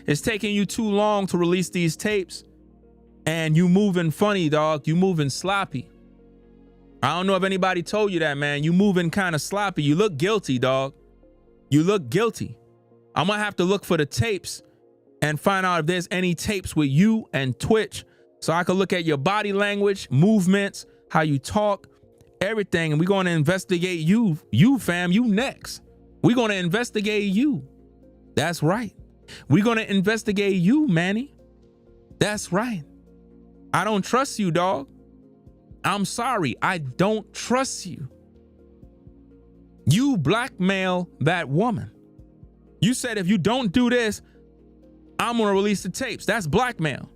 It's taking you too long to release these tapes, and you moving funny, dog. You moving sloppy. I don't know if anybody told you that, man. You moving kind of sloppy. You look guilty, dog. You look guilty. I'm gonna have to look for the tapes and find out if there's any tapes with you and Twitch, so I can look at your body language, movements, how you talk, everything, and we're going to investigate you. You, fam, you next. We're going to investigate you. That's right. We're going to investigate you, Manny. That's right. I don't trust you, dog. I'm sorry. I don't trust you. You blackmail that woman. You said, if you don't do this, I'm going to release the tapes. That's blackmail.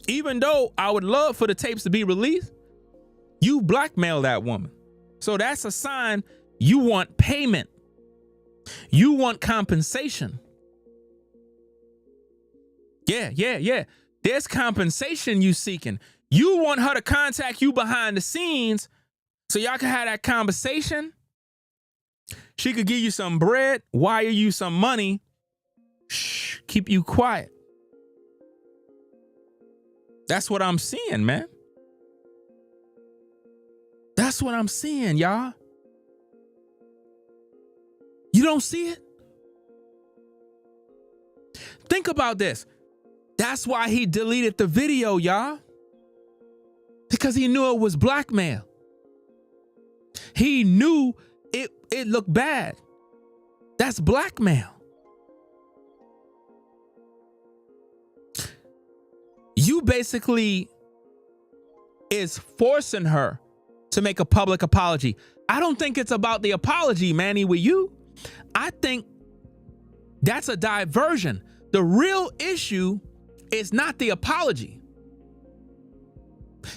Even though I would love for the tapes to be released, you blackmail that woman. So that's a sign you want payment. You want compensation. Yeah. There's compensation you seeking. You want her to contact you behind the scenes so y'all can have that conversation. She could give you some bread, wire you some money, keep you quiet. That's what I'm seeing, man. That's what I'm seeing, y'all. You don't see it? Think about this. That's why he deleted the video, y'all. Because he knew it was blackmail. He knew it looked bad. That's blackmail. You basically is forcing her to make a public apology. I don't think it's about the apology, Manny, with you. I think that's a diversion. The real issue is not the apology.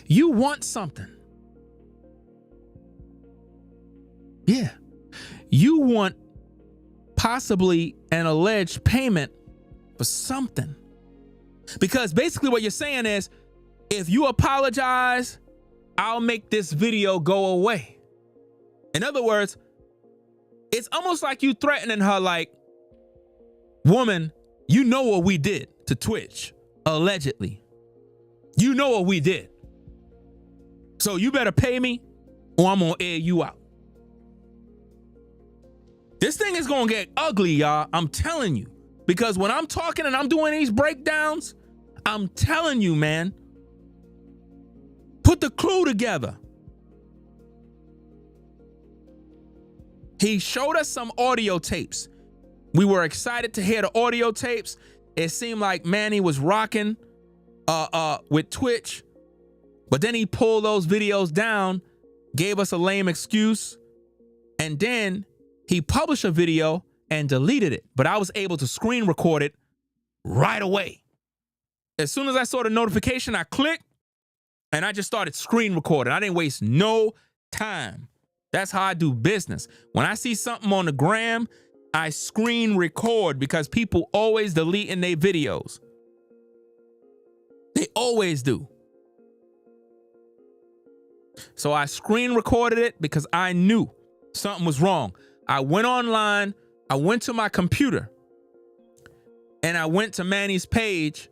You want something. Yeah. You want possibly an alleged payment for something. Because basically what you're saying is, if you apologize, I'll make this video go away. In other words, it's almost like you threatening her like, woman, you know what we did to Twitch, allegedly. You know what we did. So you better pay me or I'm gonna air you out. This thing is gonna get ugly, y'all. I'm telling you. Because when I'm talking and I'm doing these breakdowns, I'm telling you, man, put the clue together. He showed us some audio tapes. We were excited to hear the audio tapes. It seemed like Manny was rocking with Twitch, but then he pulled those videos down, gave us a lame excuse, and then he published a video and deleted it. But I was able to screen record it right away. As soon as I saw the notification, I clicked and I just started screen recording. I didn't waste no time. That's how I do business. When I see something on the gram, I screen record because people always delete in their videos. They always do. So I screen recorded it because I knew something was wrong. I went online, I went to my computer, and I went to Manny's page,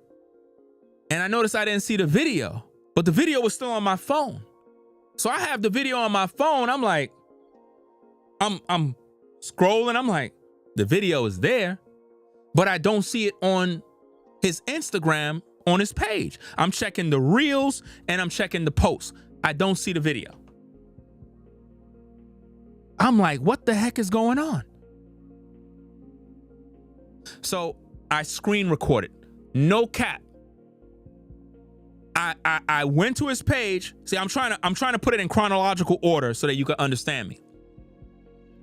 and I noticed I didn't see the video, but the video was still on my phone. So I have the video on my phone. I'm like, I'm scrolling. I'm like, the video is there, but I don't see it on his Instagram on his page. I'm checking the reels and I'm checking the posts. I don't see the video. I'm like, what the heck is going on? So I screen recorded. No cap. I went to his page. See, I'm trying to put it in chronological order so that you can understand me.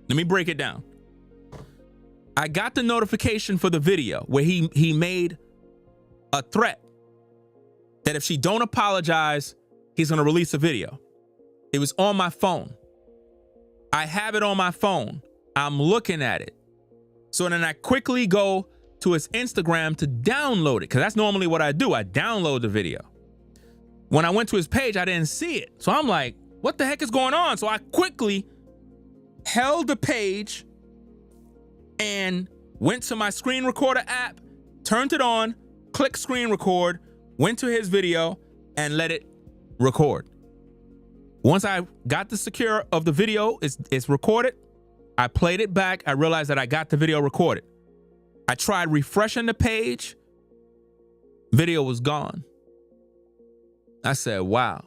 Let me break it down. I got the notification for the video where he made a threat that if she don't apologize, he's going to release a video. It was on my phone. I have it on my phone. I'm looking at it. So then I quickly go to his Instagram to download it, because that's normally what I do. I download the video. When I went to his page, I didn't see it. So I'm like, what the heck is going on? So I quickly held the page and went to my screen recorder app, turned it on, clicked screen record, went to his video and let it record. Once I got the secure of the video, it's recorded. I played it back. I realized that I got the video recorded. I tried refreshing the page. Video was gone. I said, wow.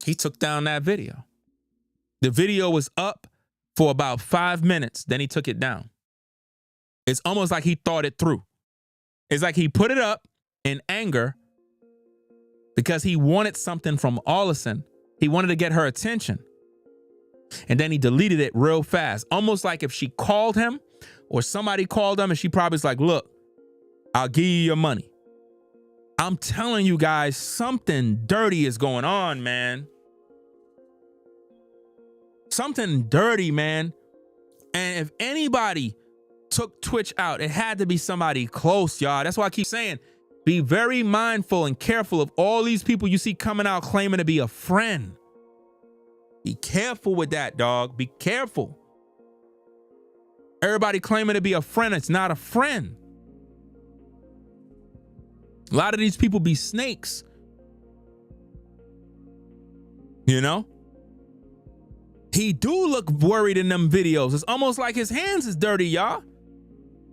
He took down that video. The video was up for about 5 minutes. Then he took it down. It's almost like he thought it through. It's like he put it up in anger because he wanted something from Allison. He wanted to get her attention. And then he deleted it real fast. Almost like if she called him or somebody called him and she probably was like, look, I'll give you your money. I'm telling you guys, something dirty is going on, man. Something dirty, man. And if anybody took Twitch out, it had to be somebody close, y'all. That's why I keep saying, be very mindful and careful of all these people you see coming out claiming to be a friend. Be careful with that, dog. Be careful. Everybody claiming to be a friend, it's not a friend. A lot of these people be snakes. You know? He do look worried in them videos. It's almost like his hands is dirty, y'all.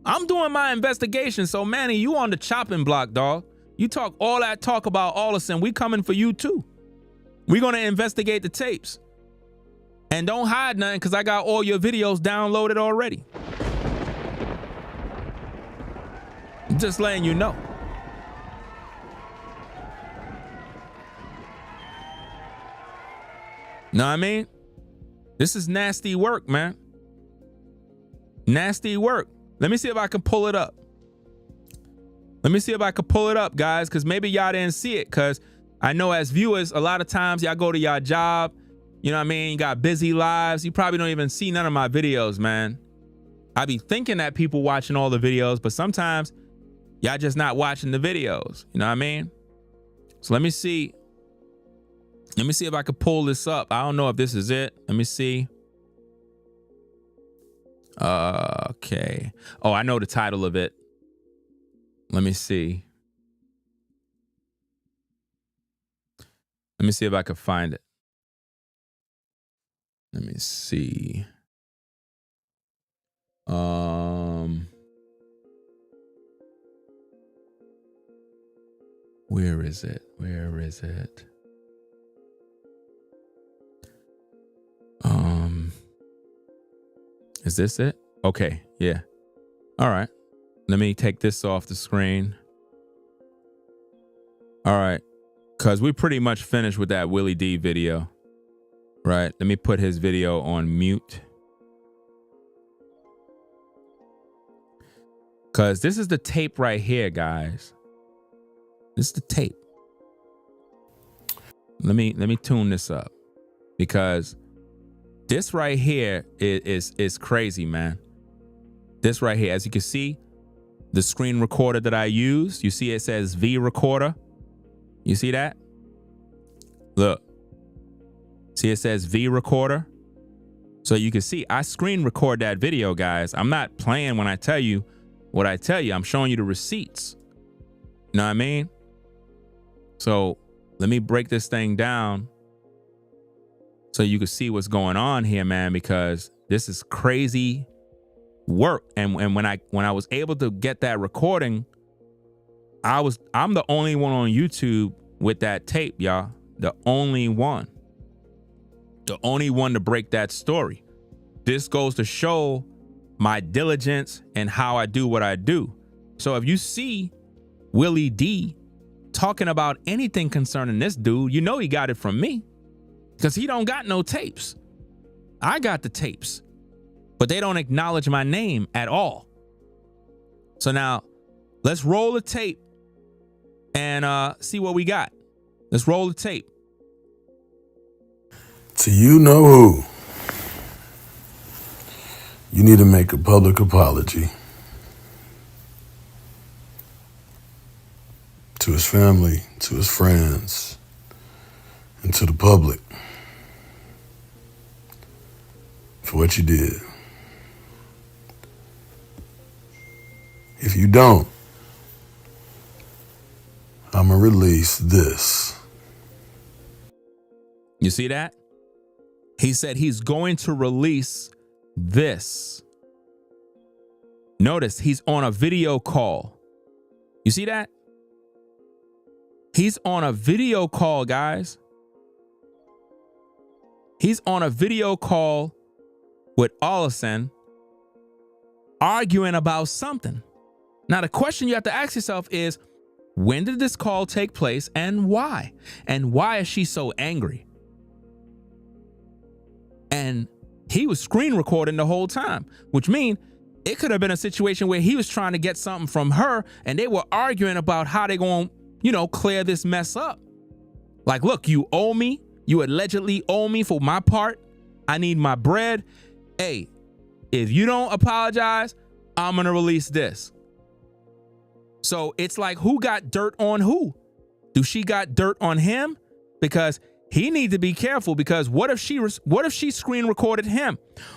I'm doing my investigation, so Manny, you on the chopping block, dog. You talk all that talk about Allison, we coming for you too. We're gonna investigate the tapes. And don't hide nothing, because I got all your videos downloaded already. Just letting you know. Know what I mean? This is nasty work, man. Nasty work. Let me see if I can pull it up. Let me see if I can pull it up, guys, because maybe y'all didn't see it, because I know as viewers, a lot of times y'all go to y'all job, you know what I mean? You got busy lives. You probably don't even see none of my videos, man. I be thinking that people watching all the videos, but sometimes y'all just not watching the videos. You know what I mean? So let me see. Let me see if I can pull this up. I don't know if this is it. Let me see. Okay. Oh, I know the title of it. Let me see. Let me see if I can find it. Let me see. Where is it? Where is it? Is this it? Okay, yeah. All right. Let me take this off the screen. All right. Because we pretty much finished with that Willie D video. Right. Let me put his video on mute. Because this is the tape right here, guys. This is the tape. Let me tune this up. Because this right here is crazy, man. This right here, as you can see, the screen recorder that I used, you see it says V recorder. You see that? Look. See it says V recorder. So you can see I screen record that video, guys. I'm not playing when I tell you what I tell you. I'm showing you the receipts. You know what I mean? So let me break this thing down so you can see what's going on here, man, because this is crazy work. And when I was able to get that recording, I'm the only one on YouTube with that tape, y'all. The only one. The only one to break that story. This goes to show my diligence and how I do what I do. So if you see Willie D talking about anything concerning this dude, you know he got it from me. Because he don't got no tapes. I got the tapes. But they don't acknowledge my name at all. So now, let's roll the tape and see what we got. Let's roll the tape. To you know who, you need to make a public apology. To his family, to his friends, and to the public for what you did. If you don't, I'm gonna release this. You see that? He said he's going to release this. Notice he's on a video call. You see that? He's on a video call, guys. He's on a video call with Allison arguing about something. Now, the question you have to ask yourself is, when did this call take place and why? And why is she so angry? And he was screen recording the whole time, which means it could have been a situation where he was trying to get something from her and they were arguing about how they going to, clear this mess up. Like, look, you owe me. You allegedly owe me for my part. I need my bread. Hey, if you don't apologize, I'm going to release this. So it's like, who got dirt on who? Do she got dirt on him? Because he needs to be careful, because what if she screen recorded him?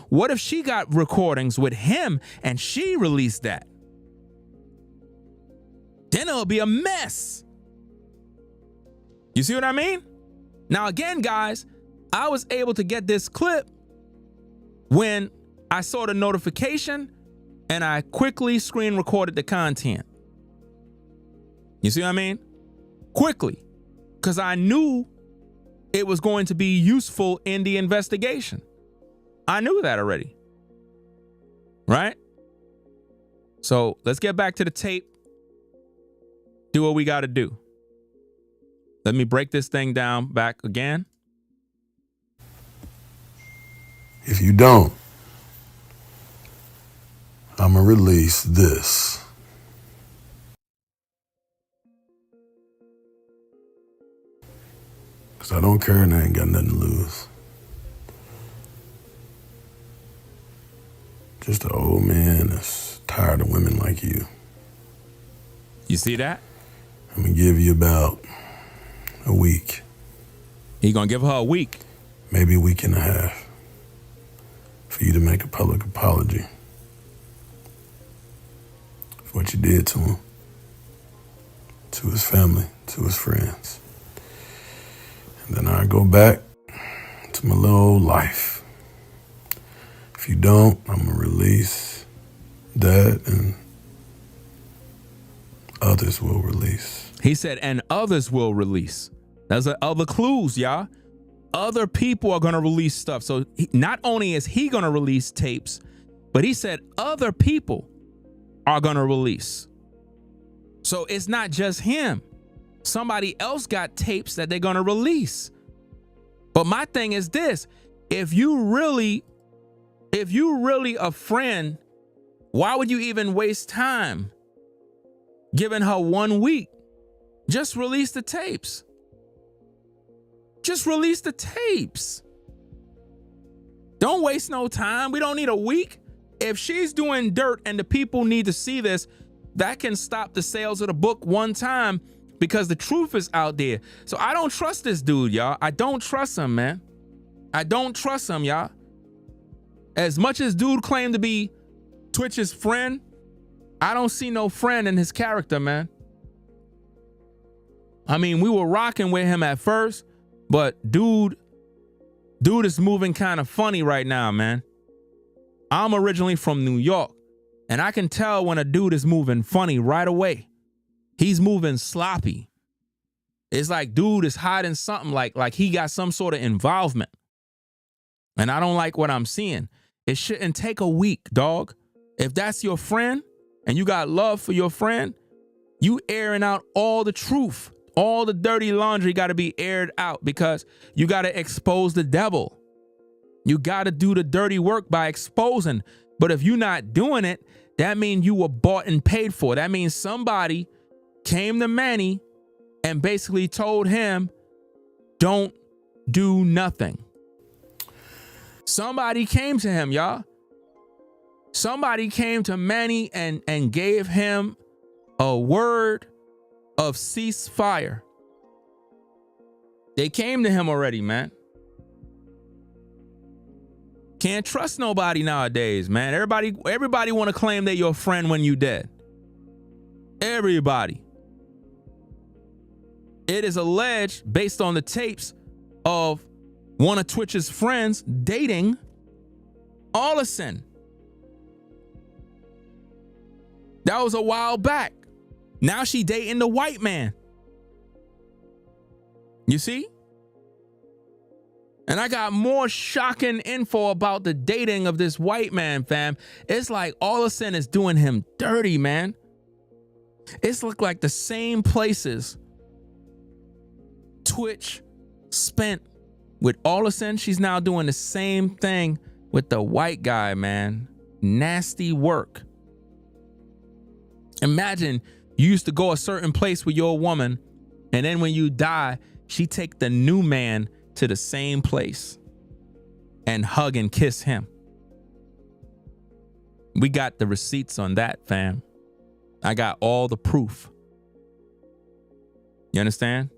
What if she got recordings with him and she released that? Then it'll be a mess. You see what I mean? Now, again, guys, I was able to get this clip when I saw the notification and I quickly screen recorded the content. You see what I mean? Quickly, because I knew it was going to be useful in the investigation. I knew that already. Right? So let's get back to the tape. Do what we got to do. Let me break this thing down back again. If you don't, I'm going to release this. Because I don't care and I ain't got nothing to lose. Just an old man that's tired of women like you. You see that? I'm going to give you about a week. He gonna give her a week. Maybe a week and a half. For you to make a public apology. For what you did to him. To his family. To his friends. And then I go back to my little old life. If you don't, I'm going to release that and others will release. He said, and others will release. That's other clues, y'all. Other people are going to release stuff. So not only is he going to release tapes, but he said other people are going to release. So it's not just him. Somebody else got tapes that they're going to release. But my thing is this. If you really a friend, why would you even waste time giving her 1 week? Just release the tapes. Just release the tapes. Don't waste no time. We don't need a week. If she's doing dirt and the people need to see this, that can stop the sales of the book one time because the truth is out there. So I don't trust this dude, y'all. I don't trust him, man. I don't trust him, y'all. As much as dude claimed to be Twitch's friend, I don't see no friend in his character, man. I mean, we were rocking with him at first, but dude is moving kind of funny right now, man. I'm originally from New York, and I can tell when a dude is moving funny right away. He's moving sloppy. It's like dude is hiding something, like he got some sort of involvement. And I don't like what I'm seeing. It shouldn't take a week, dog. If that's your friend and you got love for your friend, you airing out all the truth. All the dirty laundry got to be aired out because you got to expose the devil. You got to do the dirty work by exposing. But if you're not doing it, that means you were bought and paid for. That means somebody came to Manny and basically told him, don't do nothing. Somebody came to him, y'all. Somebody came to Manny and gave him a word of ceasefire. They came to him already, man. Can't trust nobody nowadays, man. Everybody want to claim they're your friend when you dead. Everybody. It is alleged, based on the tapes of one of Twitch's friends dating Allison. That was a while back. Now she dating the white man. You see? And I got more shocking info about the dating of this white man, fam. It's like Allison is doing him dirty, man. It's look like the same places Twitch spent With Allison, she's now doing the same thing with the white guy, man. Nasty work. Imagine you used to go a certain place with your woman, and then when you die, she take the new man to the same place and hug and kiss him. We got the receipts on that, fam. I got all the proof. You understand?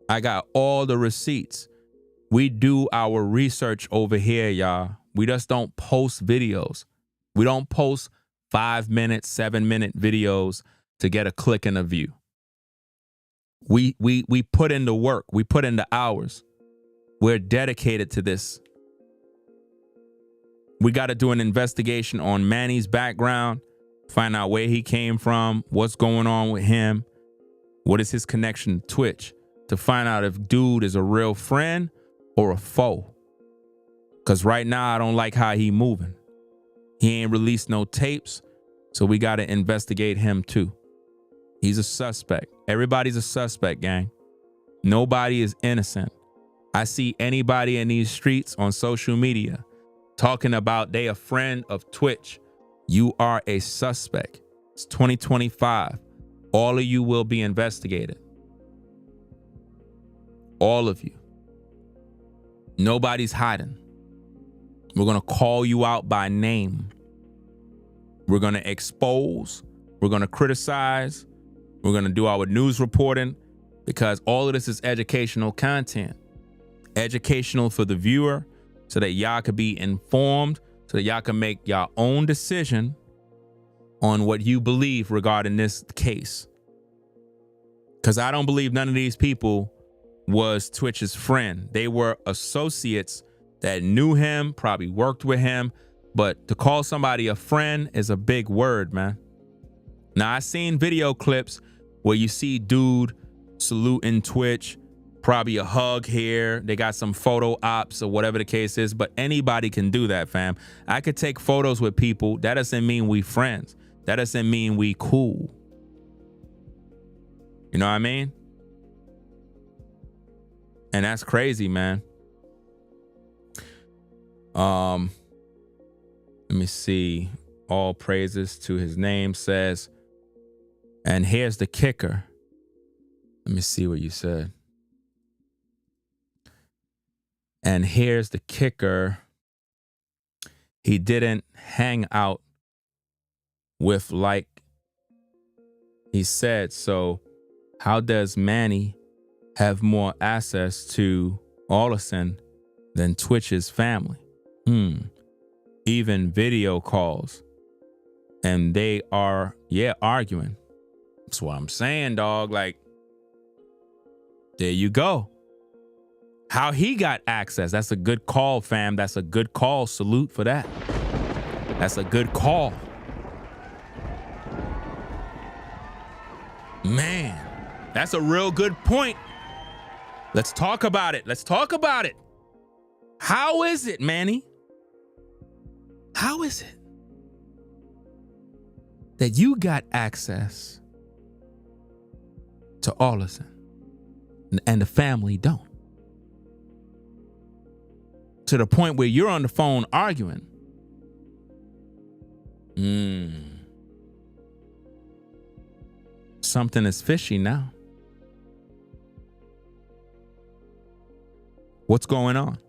I got all the receipts. We do our research over here, y'all. We just don't post videos. We don't post 5-minute, 7-minute videos to get a click and a view. We put in the work. We put in the hours. We're dedicated to this. We got to do an investigation on Manny's background, find out where he came from, what's going on with him, what is his connection to Twitch, to find out if dude is a real friend or a foe. Because right now, I don't like how he moving. He ain't released no tapes, so we got to investigate him too. He's a suspect. Everybody's a suspect, gang. Nobody is innocent. I see anybody in these streets on social media talking about they a friend of Twitch. You are a suspect. It's 2025. All of you will be investigated. All of you. Nobody's hiding. We're going to call you out by name. We're going to expose. We're going to criticize. We're going to do our news reporting, because all of this is educational content. Educational for the viewer, so that y'all could be informed, so that y'all can make your own decision on what you believe regarding this case. Because I don't believe none of these people was Twitch's friend. They were associates that knew him, probably worked with him. But to call somebody a friend is a big word, man. Now, I seen video clips where you see dude saluting Twitch, probably a hug here. They got some photo ops or whatever the case is, but anybody can do that, fam. I could take photos with people. That doesn't mean we friends. That doesn't mean we cool. You know what I mean? And that's crazy, man. Let me see. All praises to his name says, and here's the kicker. Let me see what you said. And here's the kicker. He didn't hang out with, like he said. So how does Manny have more access to Allison than Twitch's family? Even video calls. And they are, arguing. That's what I'm saying, dog. Like, there you go. How he got access. That's a good call, fam. That's a good call. Salute for that. That's a good call. Man, that's a real good point. Let's talk about it. Let's talk about it. How is it, Manny? How is it that you got access to Allison and the family don't? To the point where you're on the phone arguing. Something is fishy now. What's going on?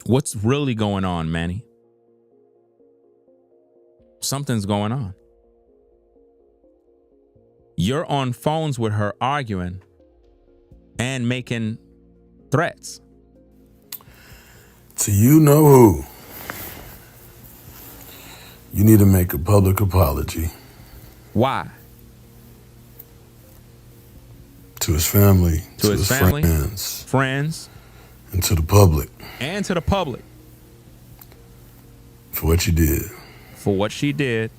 What's really going on, Manny? Something's going on. You're on phones with her arguing and making threats. To you know who, you need to make a public apology. Why? To his family, to his family, friends, and to the public. And to the public. For what you did. For what she did.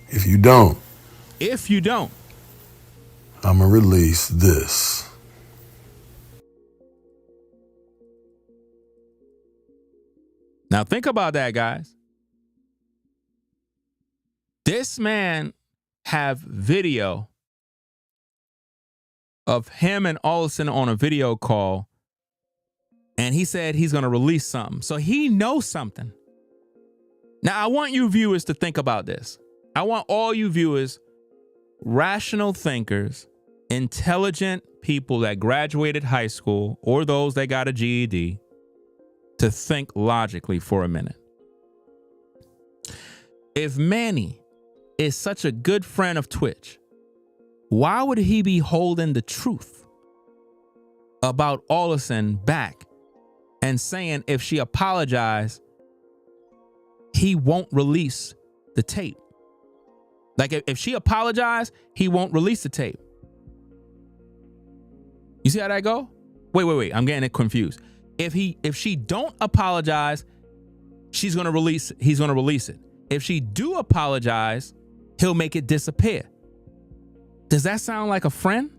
If you don't, I'm going to release this. Now think about that, guys. This man have video of him and Allison on a video call, and he said he's going to release something. So he knows something. Now, I want you viewers to think about this. I want all you viewers, rational thinkers, intelligent people that graduated high school or those that got a GED, to think logically for a minute. If Manny is such a good friend of Twitch, why would he be holding the truth about Allison back and saying if she apologized, he won't release the tape? Like if she apologized, he won't release the tape. You see how that go? Wait. I'm getting it confused. If she don't apologize, he's gonna release it. If she do apologize, he'll make it disappear. Does that sound like a friend?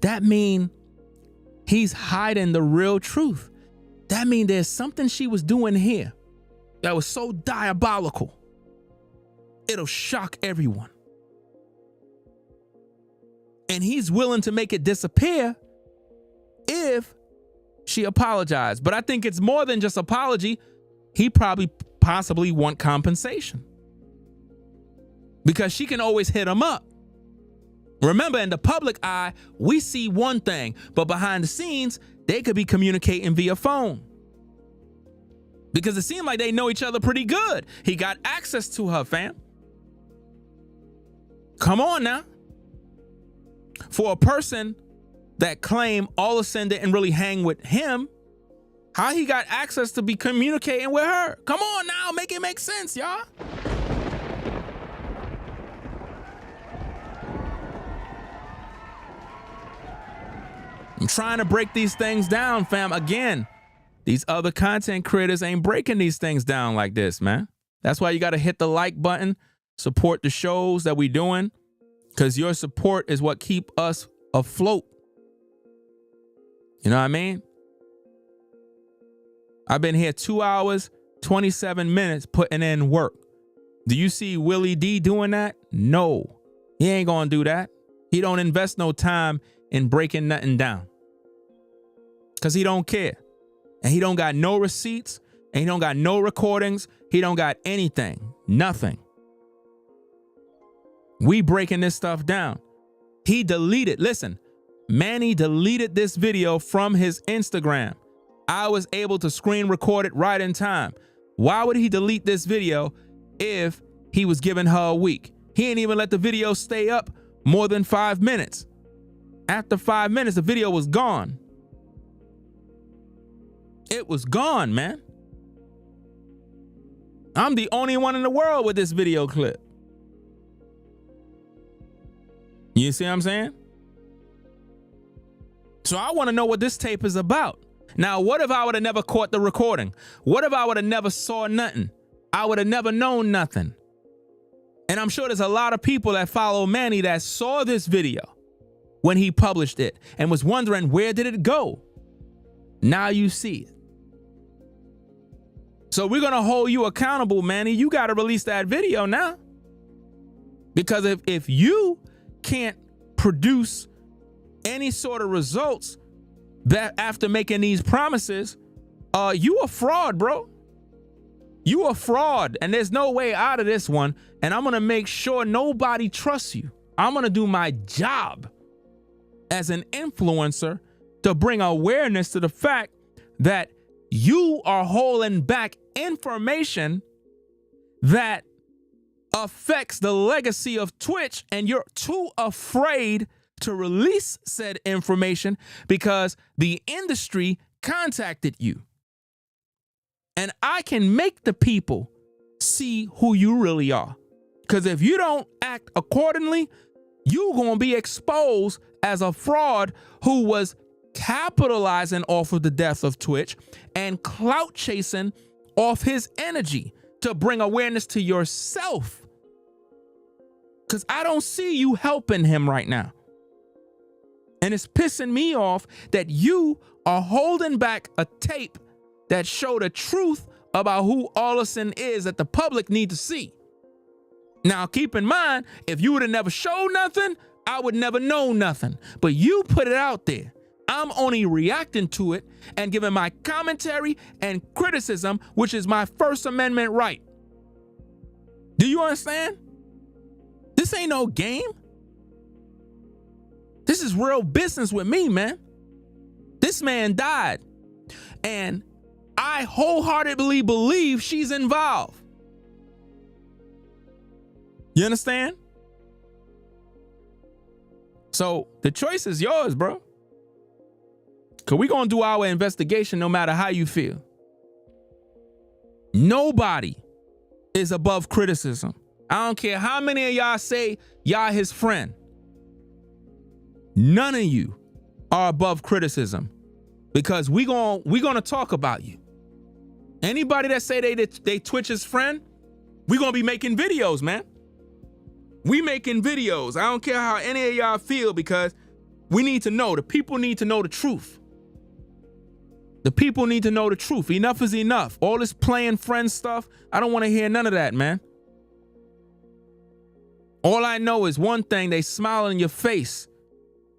That mean he's hiding the real truth. That mean there's something she was doing here that was so diabolical, it'll shock everyone. And he's willing to make it disappear if she apologized. But I think it's more than just apology. He possibly want compensation, because she can always hit him up. Remember, in the public eye, we see one thing, but behind the scenes, they could be communicating via phone. Because it seemed like they know each other pretty good. He got access to her, fam. Come on now. For a person that claimed Allison didn't really hang with him, how he got access to be communicating with her? Come on now, make it make sense, y'all. I'm trying to break these things down, fam. Again, these other content creators ain't breaking these things down like this, man. That's why you got to hit the like button, support the shows that we doing, because your support is what keep us afloat. You know what I mean? I've been here 2 hours, 27 minutes putting in work. Do you see Willie D doing that? No, he ain't gonna do that. He don't invest no time in breaking nothing down, because he don't care. And he don't got no receipts, and he don't got no recordings. He don't got anything, nothing. We breaking this stuff down. He deleted, listen, Manny deleted this video from his Instagram. I was able to screen record it right in time. Why would he delete this video if he was giving her a week? He ain't even let the video stay up more than 5 minutes. After 5 minutes, the video was gone. It was gone, man. I'm the only one in the world with this video clip. You see what I'm saying? So I want to know what this tape is about. Now, what if I would have never caught the recording? What if I would have never saw nothing? I would have never known nothing. And I'm sure there's a lot of people that follow Manny that saw this video when he published it and was wondering, where did it go? Now you see it. So we're going to hold you accountable, Manny. You got to release that video now. Because if you can't produce any sort of results that after making these promises, you a fraud, bro. You a fraud, and there's no way out of this one. And I'm going to make sure nobody trusts you. I'm going to do my job as an influencer to bring awareness to the fact that you are holding back information that affects the legacy of Twitch, and you're too afraid to release said information because the industry contacted you. And I can make the people see who you really are. Because if you don't act accordingly, you're going to be exposed as a fraud who was capitalizing off of the death of Twitch and clout chasing off his energy to bring awareness to yourself. Because I don't see you helping him right now. And it's pissing me off that you are holding back a tape that showed the truth about who Allison is that the public need to see. Now, keep in mind, if you would have never showed nothing, I would never know nothing. But you put it out there. I'm only reacting to it and giving my commentary and criticism, which is my First Amendment right. Do you understand? This ain't no game. This is real business with me, man. This man died. And I wholeheartedly believe she's involved. You understand? So the choice is yours, bro. Because we're going to do our investigation no matter how you feel. Nobody is above criticism. I don't care how many of y'all say y'all his friend. None of you are above criticism because we gonna talk about you. Anybody that say they Twitch's friend, we gonna be making videos, man. We making videos. I don't care how any of y'all feel because we need to know. The people need to know the truth. The people need to know the truth. Enough is enough. All this playing friend stuff, I don't want to hear none of that, man. All I know is one thing, they smile in your face.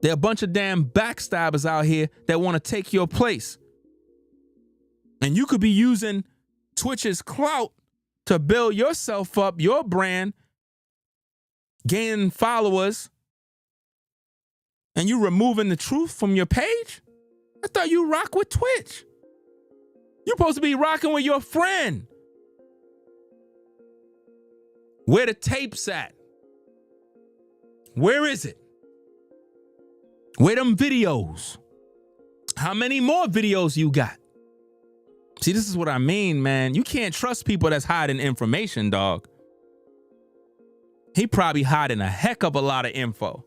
There are a bunch of damn backstabbers out here that want to take your place. And you could be using Twitch's clout to build yourself up, your brand, gaining followers, and you removing the truth from your page? I thought you rock with Twitch. You're supposed to be rocking with your friend. Where the tapes at? Where is it? Where them videos? How many more videos you got? See, this is what I mean, man. You can't trust people that's hiding information, dog. He probably hiding a heck of a lot of info.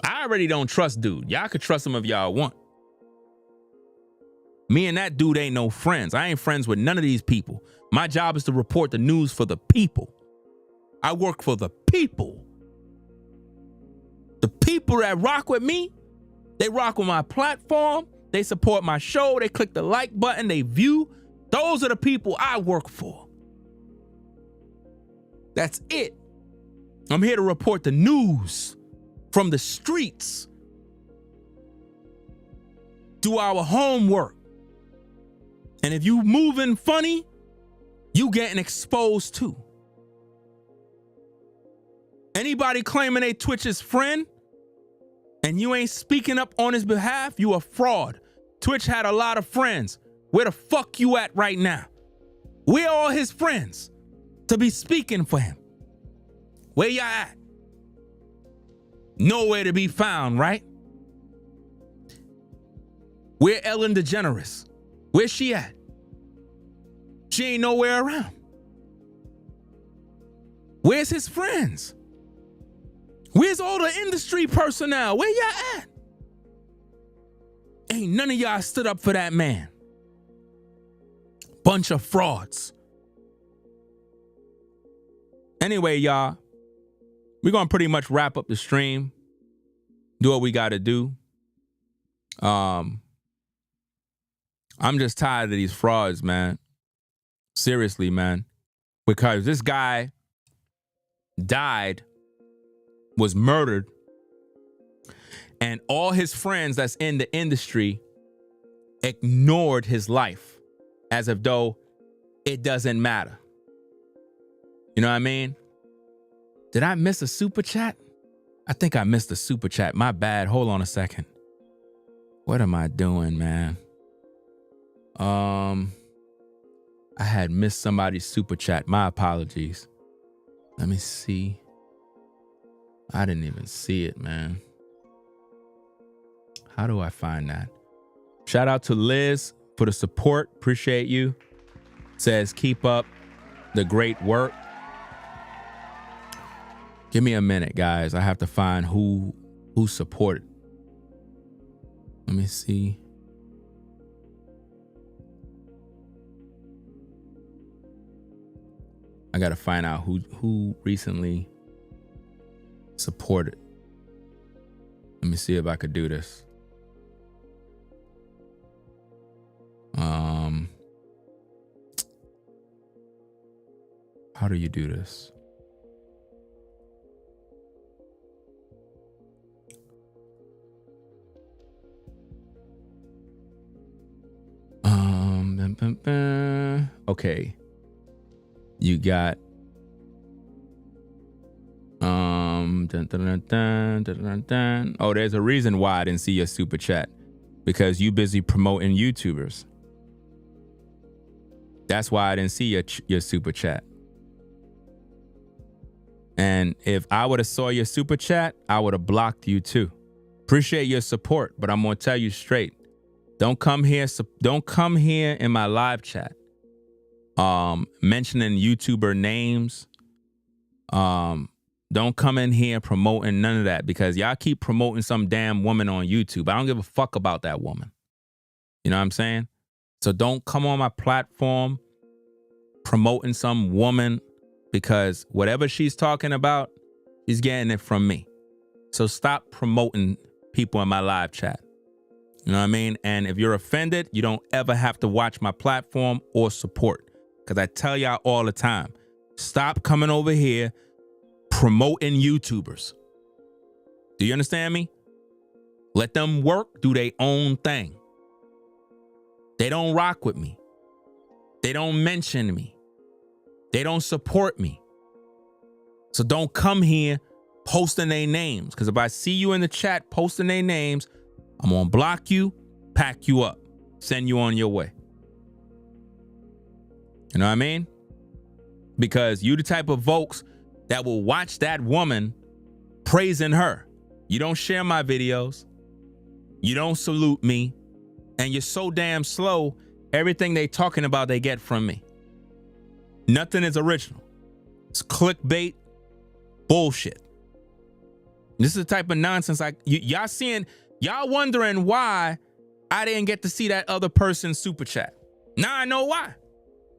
I already don't trust dude. Y'all could trust him if y'all want. Me and that dude ain't no friends. I ain't friends with none of these people. My job is to report the news for the people. I work for the people. The people that rock with me, they rock with my platform, they support my show, they click the like button, they view. Those are the people I work for. That's it. I'm here to report the news from the streets. Do our homework. And if you moving funny, you getting exposed too. Anybody claiming they Twitch's friend and you ain't speaking up on his behalf, you a fraud. Twitch had a lot of friends. Where the fuck you at right now? Where are his friends to be speaking for him? Where y'all at? Nowhere to be found, right? Where Ellen DeGeneres? Where's she at? She ain't nowhere around. Where's his friends? Where's all the industry personnel? Where y'all at? Ain't none of y'all stood up for that man. Bunch of frauds. Anyway, y'all, we're going to pretty much wrap up the stream. Do what we got to do. I'm just tired of these frauds, man. Seriously, man. Because this guy died, was murdered, and all his friends that's in the industry ignored his life as if though it doesn't matter. You know what I mean? Did I miss a super chat? I think I missed a super chat. My bad. Hold on a second. What am I doing, man? I had missed somebody's super chat. My apologies. Let me see. I didn't even see it, man. How do I find that? Shout out to Liz for the support. Appreciate you. Says, keep up the great work. Give me a minute, guys. I have to find who supported. Let me see. I got to find out who recently supported. Let me see if I could do this. How do you do this? Okay. You got oh, there's a reason why I didn't see your super chat. Because you busy promoting YouTubers. That's why I didn't see your super chat. And if I would have saw your super chat, I would have blocked you too. Appreciate your support, but I'm gonna tell you straight. Don't come here in my live chat mentioning YouTuber names. Don't come in here promoting none of that, because y'all keep promoting some damn woman on YouTube. I don't give a fuck about that woman. You know what I'm saying? So don't come on my platform promoting some woman, because whatever she's talking about, she's getting it from me. So stop promoting people in my live chat. You know what I mean? And if you're offended, you don't ever have to watch my platform or support, because I tell y'all all the time, stop coming over here promoting YouTubers. Do you understand me? Let them work, do their own thing. They don't rock with me. They don't mention me. They don't support me. So don't come here posting their names, because if I see you in the chat posting their names, I'm gonna block you, pack you up, send you on your way. You know what I mean? Because you the type of folks that will watch that woman praising her. You don't share my videos. You don't salute me. And you're so damn slow. Everything they talking about, they get from me. Nothing is original. It's clickbait bullshit. This is the type of nonsense y'all wondering why I didn't get to see that other person's super chat. Now I know why.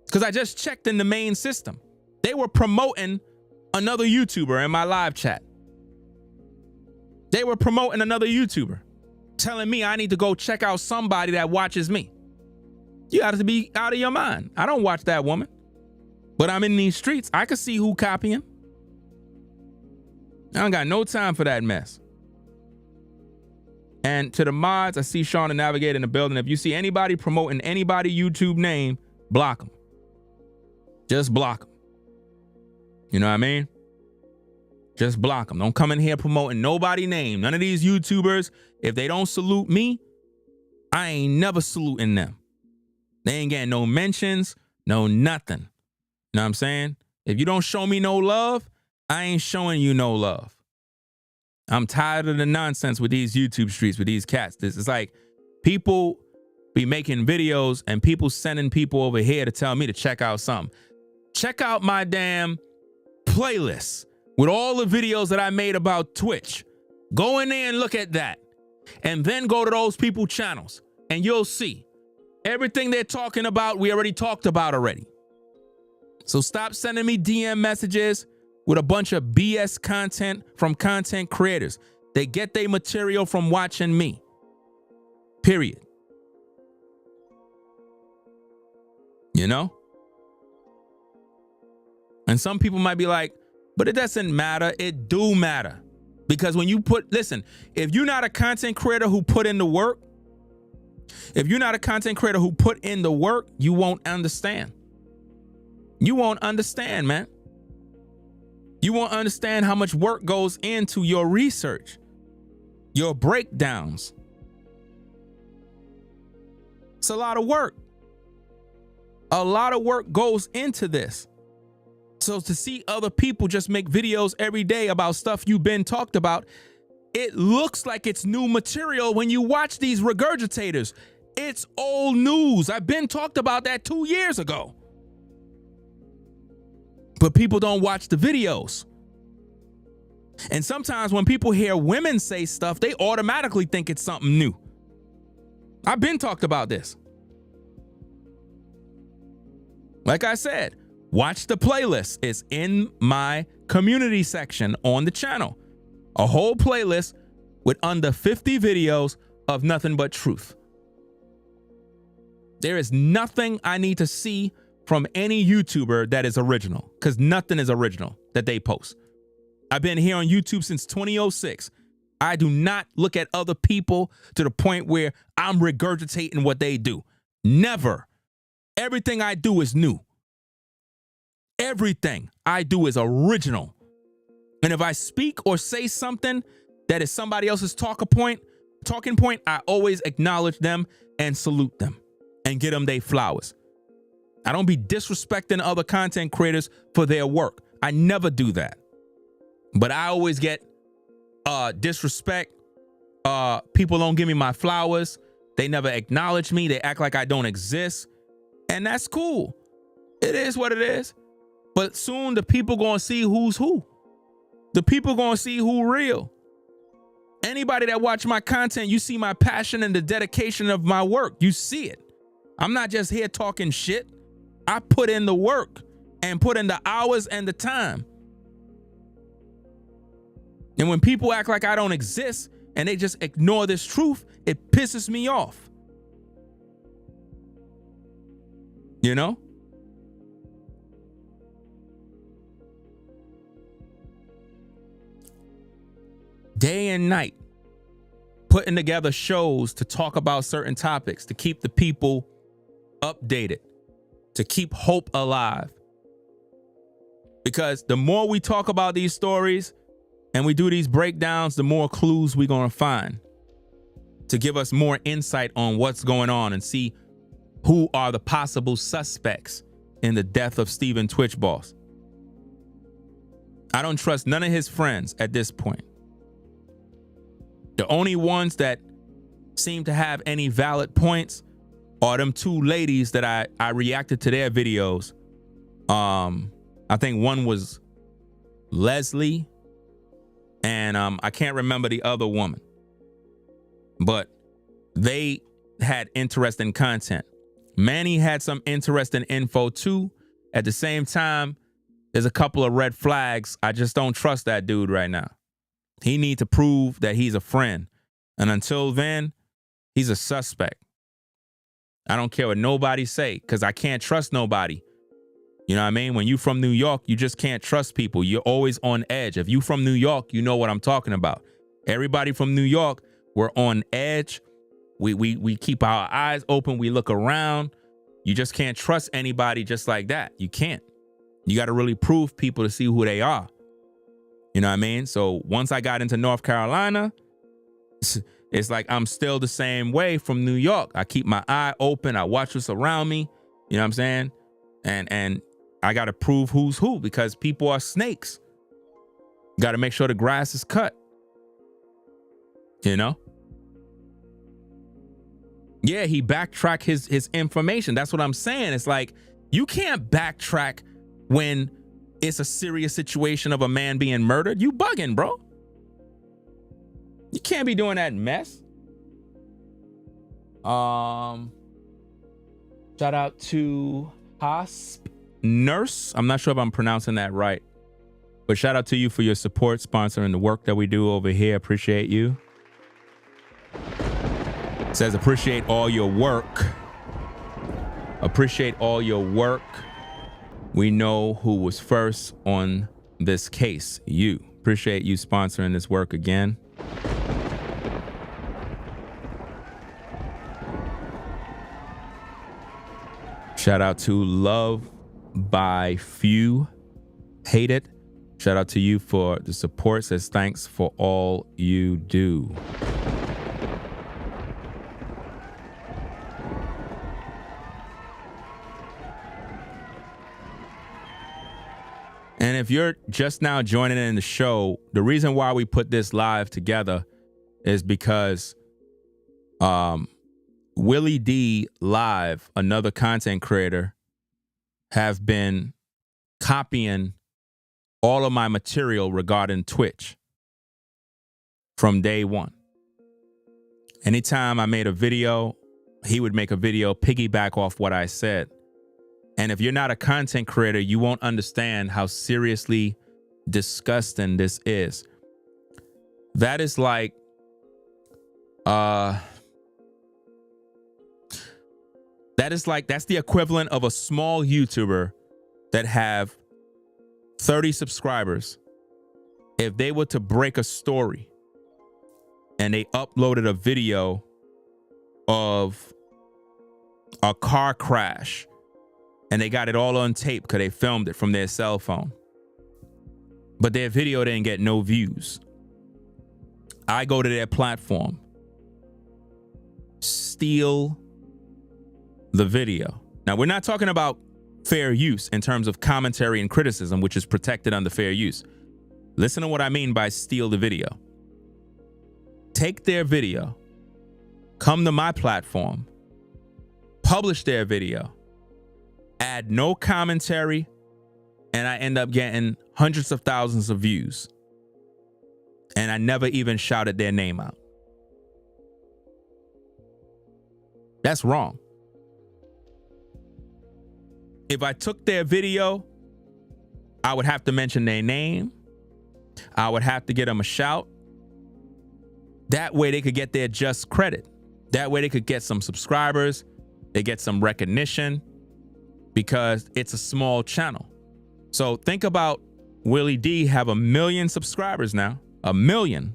Because I just checked in the main system. They were promoting another YouTuber in my live chat. They were promoting another YouTuber, telling me I need to go check out somebody that watches me. You got to be out of your mind. I don't watch that woman, but I'm in these streets. I can see who copying. I don't got no time for that mess. And to the mods, I see Sean the Navigator in the building. If you see anybody promoting anybody YouTube name, block them. Just block them. You know what I mean? Just block them. Don't come in here promoting nobody name. None of these YouTubers, if they don't salute me, I ain't never saluting them. They ain't getting no mentions, no nothing. You know what I'm saying? If you don't show me no love, I ain't showing you no love. I'm tired of the nonsense with these YouTube streets, with these cats. This is like people be making videos and people sending people over here to tell me to check out something. Check out my damn playlist with all the videos that I made about Twitch. Go in there and look at that. And then go to those people's channels and you'll see everything they're talking about, we already talked about already. So stop sending me DM messages with a bunch of BS content from content creators. They get their material from watching me. Period. You know? And some people might be like, but it doesn't matter. It do matter. Because when you listen, if you're not a content creator who put in the work, you won't understand. You won't understand, man. You won't understand how much work goes into your research, your breakdowns. It's a lot of work. A lot of work goes into this. So to see other people just make videos every day about stuff you've been talked about, it looks like it's new material when you watch these regurgitators. It's old news. I've been talked about that 2 years ago. But people don't watch the videos. And sometimes when people hear women say stuff, they automatically think it's something new. I've been talked about this. Like I said, watch the playlist. It's in my community section on the channel. A whole playlist with under 50 videos of nothing but truth. There is nothing I need to see from any YouTuber that is original, because nothing is original that they post. I've been here on YouTube since 2006. I do not look at other people to the point where I'm regurgitating what they do. Never. Everything I do is new. Everything I do is original. And if I speak or say something that is somebody else's talking point, I always acknowledge them and salute them and get them their flowers. I don't be disrespecting other content creators for their work. I never do that. But I always get disrespect. People don't give me my flowers. They never acknowledge me. They act like I don't exist. And that's cool. It is what it is. But soon the people gonna see who's who. The people gonna see who real. Anybody that watch my content, you see my passion and the dedication of my work. You see it. I'm not just here talking shit. I put in the work and put in the hours and the time. And when people act like I don't exist and they just ignore this truth, it pisses me off. You know? Day and night, putting together shows to talk about certain topics, to keep the people updated, to keep hope alive. Because the more we talk about these stories and we do these breakdowns, the more clues we're going to find to give us more insight on what's going on and see who are the possible suspects in the death of Stephen Twitch Boss. I don't trust none of his friends at this point. The only ones that seem to have any valid points are them two ladies that I reacted to their videos. I think one was Leslie and I can't remember the other woman. But they had interesting content. Manny had some interesting info too. At the same time, there's a couple of red flags. I just don't trust that dude right now. He needs to prove that he's a friend. And until then, he's a suspect. I don't care what nobody say, because I can't trust nobody. You know what I mean? When you from New York, you just can't trust people. You're always on edge. If you from New York, you know what I'm talking about. Everybody from New York, we're on edge. We keep our eyes open. We look around. You just can't trust anybody just like that. You can't. You got to really prove people to see who they are. You know what I mean? So once I got into North Carolina, it's like I'm still the same way from New York. I keep my eye open. I watch what's around me. You know what I'm saying? And I got to prove who's who, because people are snakes. Got to make sure the grass is cut. You know? Yeah, he backtracked his information. That's what I'm saying. It's like, you can't backtrack when it's a serious situation of a man being murdered. You bugging, bro. You can't be doing that mess. Shout out to Hosp Nurse. I'm not sure if I'm pronouncing that right, but shout out to you for your support, sponsoring the work that we do over here. Appreciate you. It says appreciate all your work. Appreciate all your work. We know who was first on this case. You. Appreciate you sponsoring this work again. Shout out to Love by Few. Hate It. Shout out to you for the support. Says thanks for all you do. And if you're just now joining in the show, the reason why we put this live together is because Willie D Live, another content creator, have been copying all of my material regarding Twitch from day one. Anytime I made a video, he would make a video piggyback off what I said. And if you're not a content creator, you won't understand how seriously disgusting this is. That is like, that's the equivalent of a small YouTuber that have 30 subscribers. If they were to break a story and they uploaded a video of a car crash and they got it all on tape because they filmed it from their cell phone. But their video didn't get no views. I go to their platform, steal the video. Now, we're not talking about fair use in terms of commentary and criticism, which is protected under fair use. Listen to what I mean by steal the video. Take their video, come to my platform, publish their video, add no commentary, and I end up getting hundreds of thousands of views. And I never even shouted their name out. That's wrong. If I took their video, I would have to mention their name. I would have to get them a shout. That way they could get their just credit. That way they could get some subscribers. They get some recognition because it's a small channel. So think about Willie D have 1 million subscribers now. 1 million.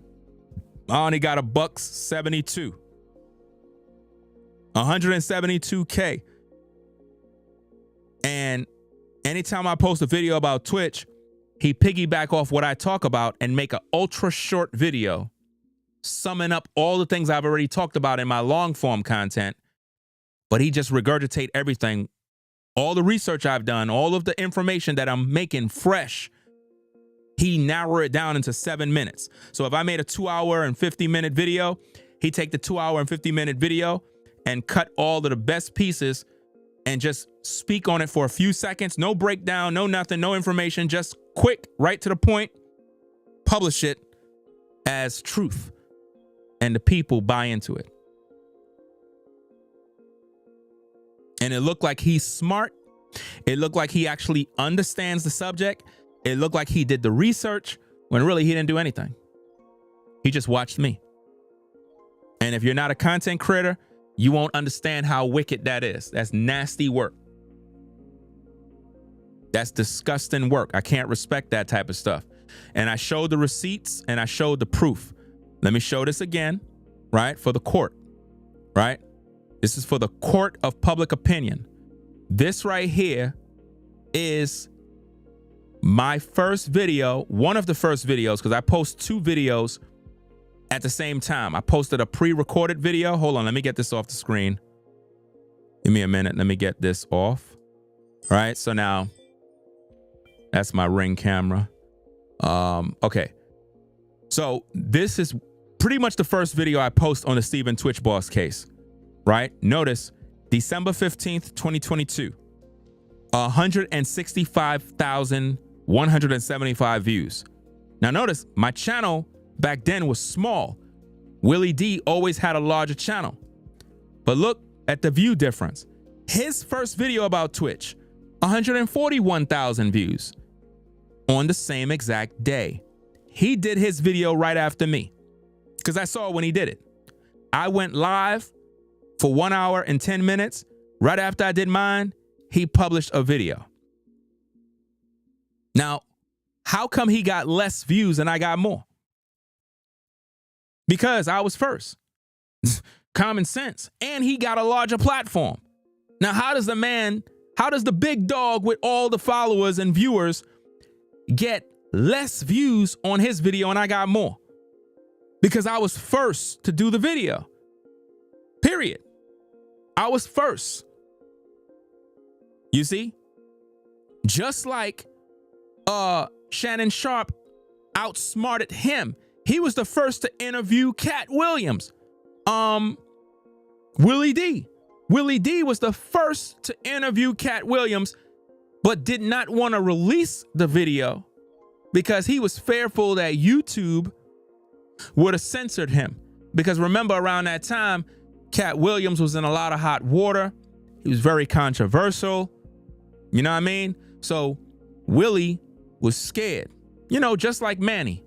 I only got $172. 172K. And anytime I post a video about Twitch, he piggyback off what I talk about and make an ultra short video summing up all the things I've already talked about in my long form content. But he just regurgitate everything, all the research I've done, all of the information that I'm making fresh. He narrow it down into 7 minutes. So if I made a 2-hour and 50-minute video, he take the 2-hour and 50-minute video and cut all of the best pieces and just speak on it for a few seconds. No breakdown, no nothing, no information, just quick, right to the point, publish it as truth. And the people buy into it. And it looked like he's smart. It looked like he actually understands the subject. It looked like he did the research when really he didn't do anything. He just watched me. And if you're not a content creator, you won't understand how wicked that is. That's nasty work. That's disgusting work. I can't respect that type of stuff. And I showed the receipts and I showed the proof. Let me show this again, right? For the court, right? This is for the court of public opinion. This right here is my first video, one of the first videos, because I post 2 videos at the same time. I posted a pre-recorded video. Hold on, let me get this off the screen. Give me a minute. Let me get this off. All right, so now that's my Ring camera. Okay. So this is pretty much the first video I post on the Steven Twitch Boss case, right? Notice December 15th, 2022, 165,175 views. Now notice my channel back then was small. Willie D always had a larger channel. But look at the view difference. His first video about Twitch, 141,000 views on the same exact day. He did his video right after me because I saw when he did it. I went live for 1 hour and 10 minutes. Right after I did mine, he published a video. Now, how come he got less views and I got more? Because I was first. Common sense. And he got a larger platform. Now, how does the big dog with all the followers and viewers get less views on his video and I got more? Because I was first to do the video. Period. I was first. You see? Just like Shannon Sharp outsmarted him. He was the first to interview Cat Williams. Willie D. Willie D was the first to interview Cat Williams, but did not want to release the video because he was fearful that YouTube would have censored him. Because remember, around that time, Cat Williams was in a lot of hot water. He was very controversial. You know what I mean? So Willie was scared, just like Manny,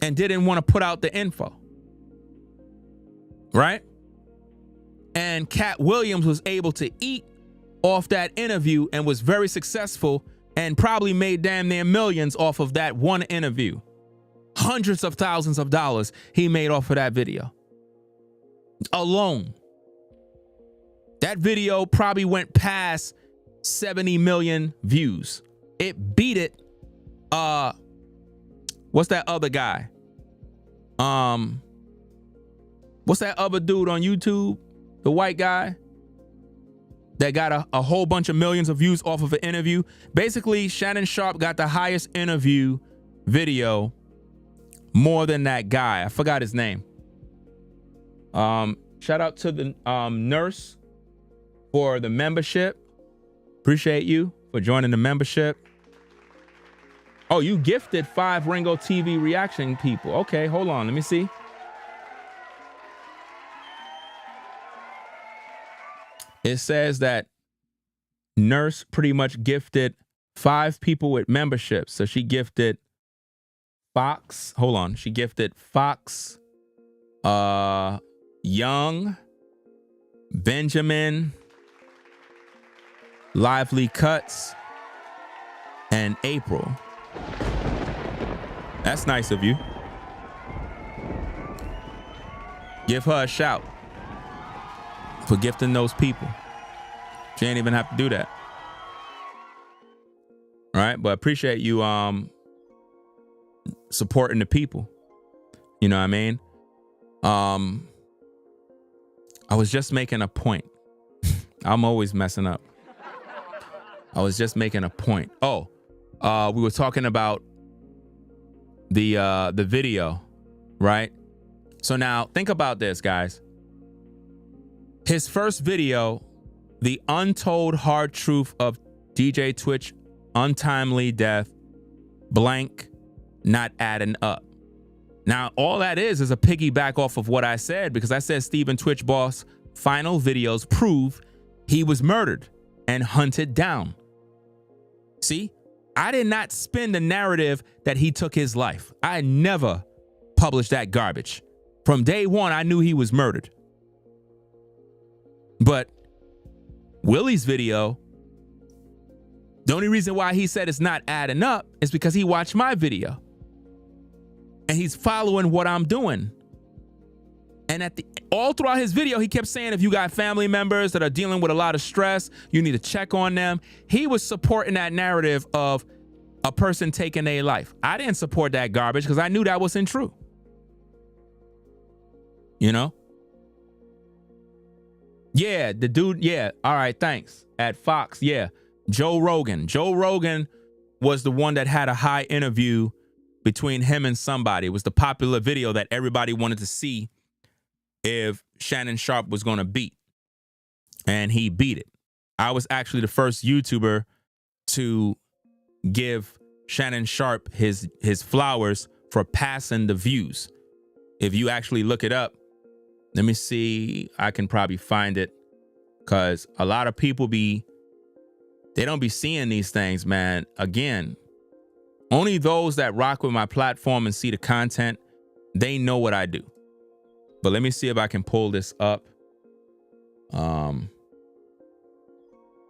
and didn't want to put out the info. Right? And Cat Williams was able to eat off that interview and was very successful and probably made damn near millions off of that one interview. Hundreds of thousands of dollars he made off of that video alone. That video probably went past 70 million views. It beat it. What's that other guy? What's that other dude on YouTube? The white guy that got a whole bunch of millions of views off of an interview. Basically, Shannon Sharp got the highest interview video more than that guy. I forgot his name. Shout out to the nurse for the membership. Appreciate you for joining the membership. Oh, you gifted 5 Ringo TV reaction people. Okay, hold on. Let me see. It says that nurse pretty much gifted 5 people with memberships. So she gifted Fox. Hold on. She gifted Fox, Young, Benjamin, Lively Cuts, and April. That's nice of you. Give her a shout for gifting those people. She ain't even have to do that. All right, but appreciate you supporting the people. You know what I mean? I was just making a point. I'm always messing up. I was just making a point. Oh, we were talking about the video, right? So now think about this, guys. His first video, The Untold Hard Truth of DJ Twitch Untimely Death, blank, not adding up. Now, all that is a piggyback off of what I said, because I said Stephen Twitch Boss final videos prove he was murdered and hunted down. See, I did not spin the narrative that he took his life. I never published that garbage. From day one, I knew he was murdered. But Willie's video, the only reason why he said it's not adding up is because he watched my video. And he's following what I'm doing. And all throughout his video, he kept saying, if you got family members that are dealing with a lot of stress, you need to check on them. He was supporting that narrative of a person taking their life. I didn't support that garbage because I knew that wasn't true. You know? Yeah, the dude, yeah. All right, thanks. At Fox, yeah. Joe Rogan. Joe Rogan was the one that had a high interview between him and somebody. It was the popular video that everybody wanted to see if Shannon Sharp was going to beat. And he beat it. I was actually the first YouTuber to give Shannon Sharp his flowers for passing the views. If you actually look it up, let me see. I can probably find it, because a lot of people they don't be seeing these things, man. Again, only those that rock with my platform and see the content, they know what I do. But let me see if I can pull this up. I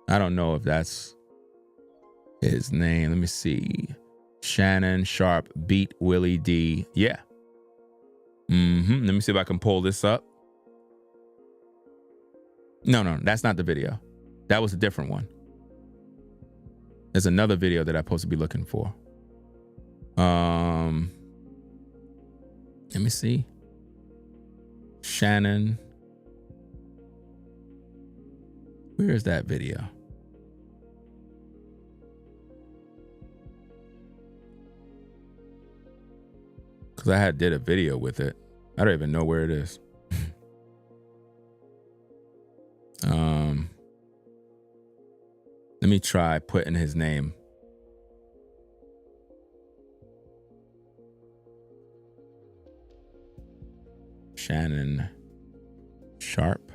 don't know if that's his name. Let me see. Shannon Sharp beat Willie D. Yeah. Let me see if I can pull this up. No, that's not the video. That was a different one. There's another video that I'm supposed to be looking for. Let me see. Shannon. Where is that video? Because I did a video with it. I don't even know where it is. Let me try putting his name. Shannon Sharp.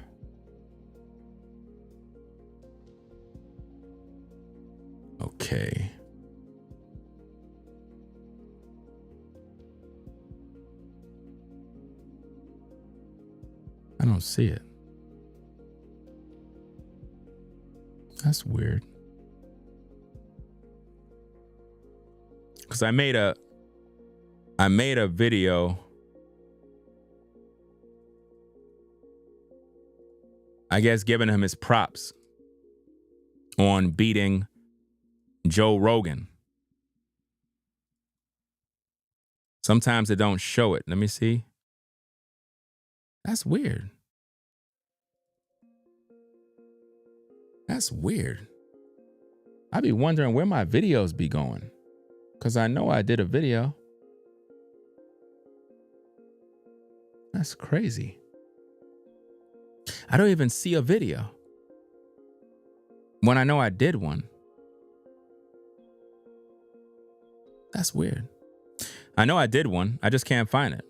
Okay. I don't see it. That's weird. Because I made a video. I guess giving him his props. on beating Joe Rogan. Sometimes it don't show it. Let me see. That's weird. That's weird. I be wondering where my videos be going. Because I know I did a video. That's crazy. I don't even see a video when I know I did one. That's weird. I know I did one. I just can't find it.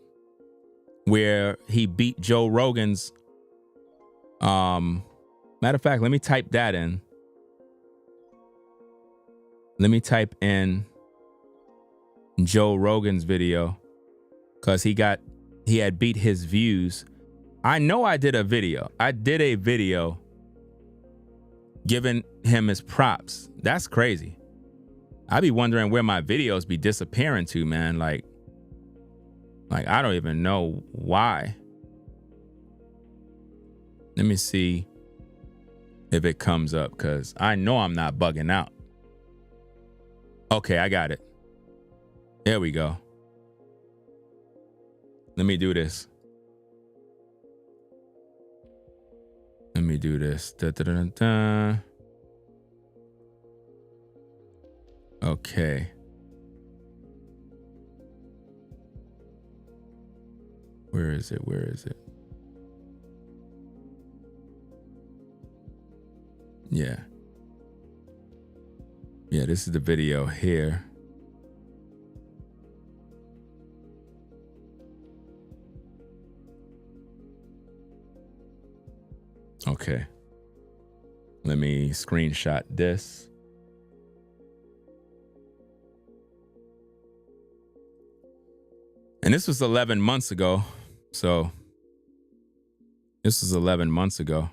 Where he beat Joe Rogan's. Matter of fact, let me type that in. Let me type in Joe Rogan's video, because he had beat his views. I know I did a video. I did a video giving him his props. That's crazy. I be wondering where my videos be disappearing to, man. Like I don't even know why. Let me see if it comes up, because I know I'm not bugging out. Okay, I got it. There we go. Let me do this. Let me do this. Da, da, da, da. Okay. Where is it? Where is it? Yeah. Yeah, this is the video here. Okay. Let me screenshot this. And this was 11 months ago. So this was 11 months ago.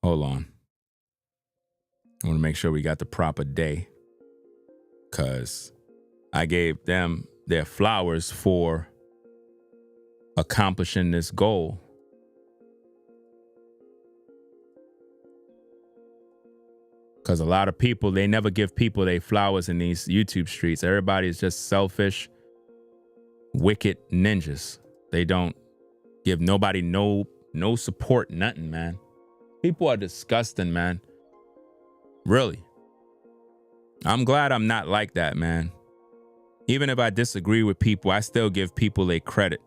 Hold on. I want to make sure we got the proper day, because I gave them their flowers for accomplishing this goal. Because a lot of people, they never give people their flowers in these YouTube streets. Everybody is just selfish, wicked ninjas. They don't give nobody no support, nothing, man. People are disgusting, man. Really. I'm glad I'm not like that, man. Even if I disagree with people, I still give people their credit.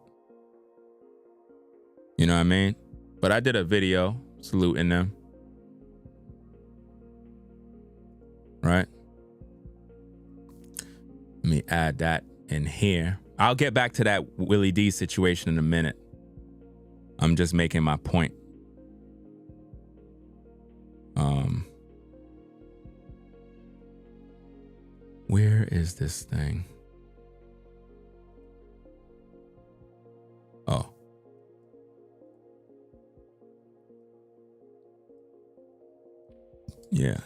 You know what I mean? But I did a video saluting them. Right? Let me add that in here. I'll get back to that Willie D situation in a minute. I'm just making my point. Where is this thing? Oh. Yeah.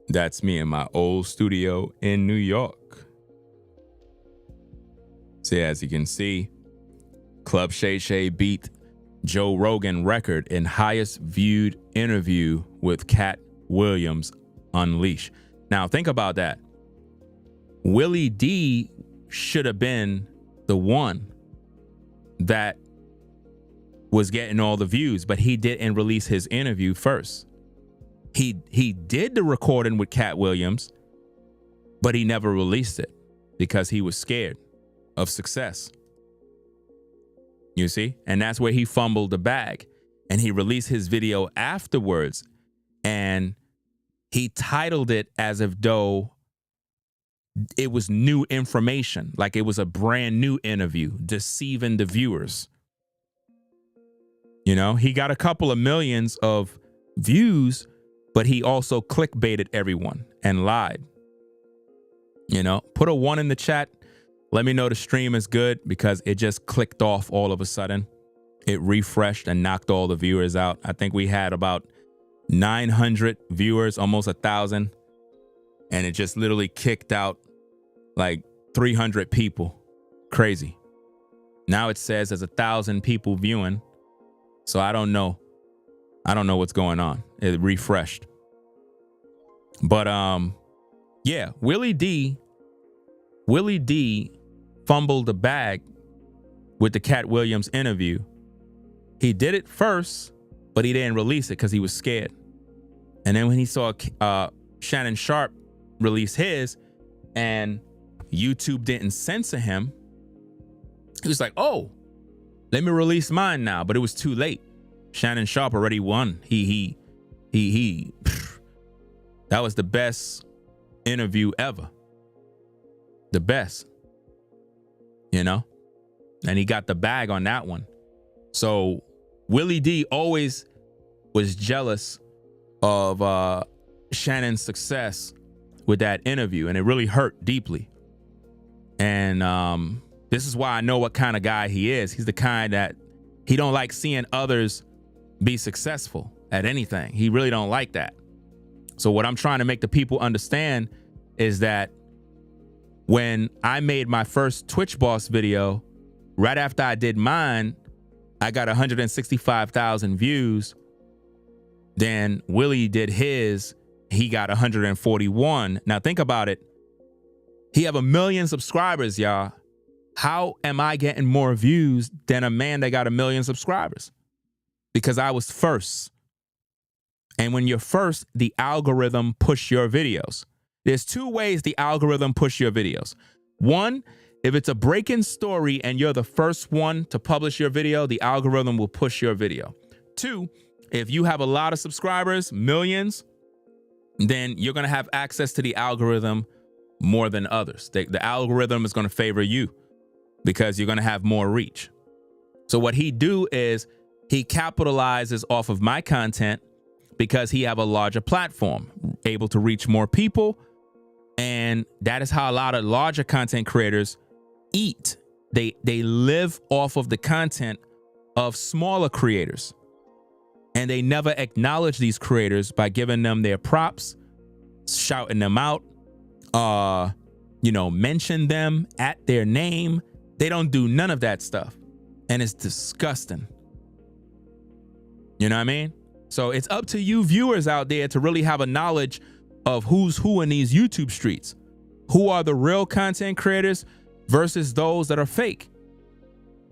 That's me in my old studio in New York. So as you can see, Club Shay Shay beat Joe Rogan record in highest viewed interview with Cat Williams Unleashed. Now think about that. Willie D should have been the one that was getting all the views, but he didn't release his interview first. He did the recording with Cat Williams, but he never released it because he was scared of success. You see? And that's where he fumbled the bag. And he released his video afterwards, and he titled it as if though it was new information, like it was a brand new interview, deceiving the viewers. You know, he got a couple of millions of views, but he also clickbaited everyone and lied. You know, put a 1 in the chat. Let me know the stream is good, because it just clicked off all of a sudden. It refreshed and knocked all the viewers out. I think we had about 900 viewers, almost 1,000. And it just literally kicked out like 300 people. Crazy. Now it says there's 1,000 people viewing. So I don't know. I don't know what's going on. It refreshed. But yeah, Willie D fumbled the bag with the Cat Williams interview. He did it first, but he didn't release it because he was scared. And then when he saw Shannon Sharpe release his and YouTube didn't censor him, he was like, oh, let me release mine now. But it was too late. Shannon Sharpe already won. He that was the best interview ever. The best. You know? And he got the bag on that one. So Willie D always was jealous of Shannon's success with that interview, and it really hurt deeply. And this is why I know what kind of guy he is. He's the kind that he don't like seeing others be successful at anything. He really don't like that. So what I'm trying to make the people understand is that when I made my first Twitch Boss video, right after I did mine, I got 165,000 views. Then Willie did his, he got 141. Now think about it. He have 1 million subscribers, y'all. How am I getting more views than a man that got 1 million subscribers? Because I was first. And when you're first, the algorithm push your videos. There's two ways the algorithm push your videos. One, if it's a breaking story and you're the first one to publish your video, the algorithm will push your video. Two, if you have a lot of subscribers, millions, then you're going to have access to the algorithm more than others. The algorithm is going to favor you because you're going to have more reach. So what he do is he capitalizes off of my content because he have a larger platform, able to reach more people. And that is how a lot of larger content creators eat. They live off of the content of smaller creators. And they never acknowledge these creators by giving them their props, shouting them out, mention them at their name. They don't do none of that stuff. And it's disgusting. You know what I mean? So it's up to you viewers out there to really have a knowledge of who's who in these YouTube streets. Who are the real content creators versus those that are fake.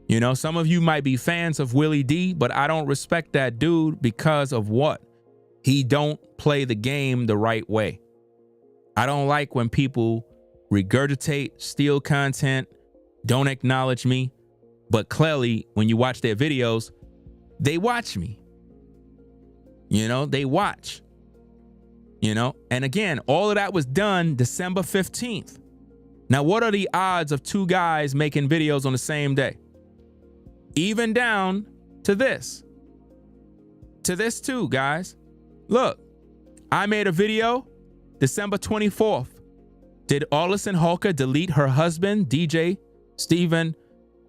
You know, some of you might be fans of Willie D, but I don't respect that dude because of what? He don't play the game the right way. I don't like when people regurgitate, steal content, don't acknowledge me, but clearly when you watch their videos, they watch me. You know, they watch. You know, and again, all of that was done December 15th. Now, what are the odds of two guys making videos on the same day? Even down to this. To this too, guys. Look, I made a video December 24th. Did Allison Holker delete her husband, DJ Steven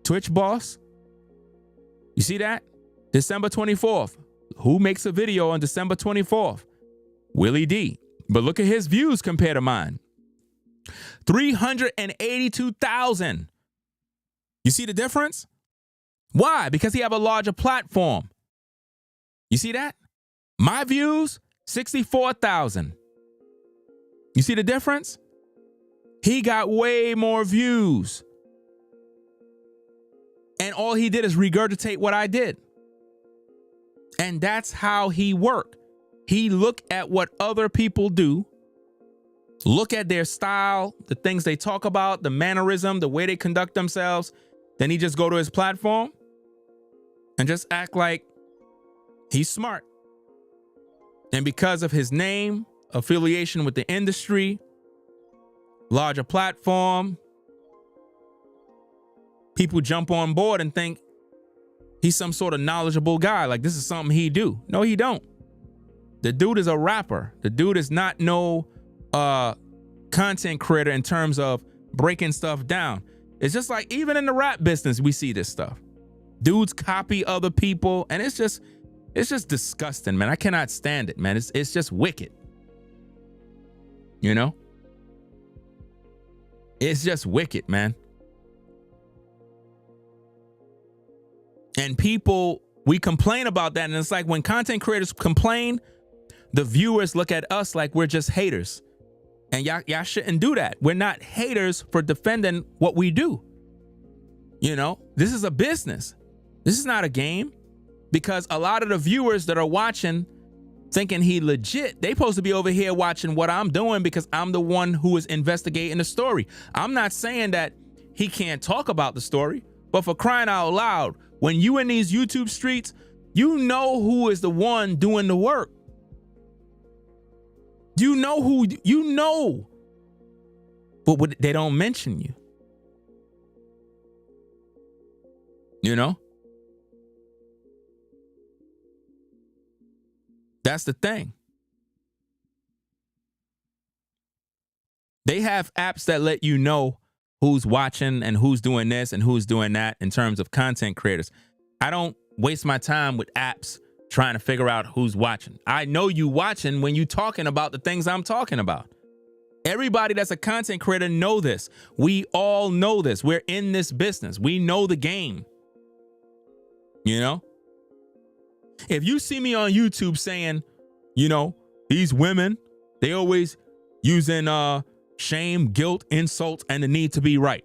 Twitch Boss? You see that? December 24th. Who makes a video on December 24th? Willie D. But look at his views compared to mine. 382,000. You see the difference? Why? Because he have a larger platform. You see that? My views, 64,000. You see the difference? He got way more views. And all he did is regurgitate what I did. And that's how he worked. He looked at what other people do, look at their style, the things they talk about, the mannerism, the way they conduct themselves. Then he just go to his platform and just act like he's smart. And because of his name, affiliation with the industry, larger platform, people jump on board and think he's some sort of knowledgeable guy. Like this is something he do. No, he don't. The dude is a rapper. The dude is not no content creator in terms of breaking stuff down. It's just like even in the rap business, we see this stuff. Dudes copy other people, and it's just disgusting, man. I cannot stand it, man. It's just wicked. You know? It's just wicked, man. And people, we complain about that. And it's like when content creators complain, the viewers look at us like we're just haters. And y'all shouldn't do that. We're not haters for defending what we do. You know, this is a business. This is not a game. Because a lot of the viewers that are watching thinking he legit, they supposed to be over here watching what I'm doing because I'm the one who is investigating the story. I'm not saying that he can't talk about the story, but for crying out loud, when you in these YouTube streets, you know who is the one doing the work. You know who, you know, but they don't mention you. You know? That's the thing. They have apps that let you know who's watching and who's doing this and who's doing that in terms of content creators. I don't waste my time with apps trying to figure out who's watching. I know you watching when you talking about the things I'm talking about. Everybody that's a content creator know this. We all know this. We're in this business. We know the game. You know? If you see me on YouTube saying, you know, these women, they always using shame, guilt, insults, and the need to be right.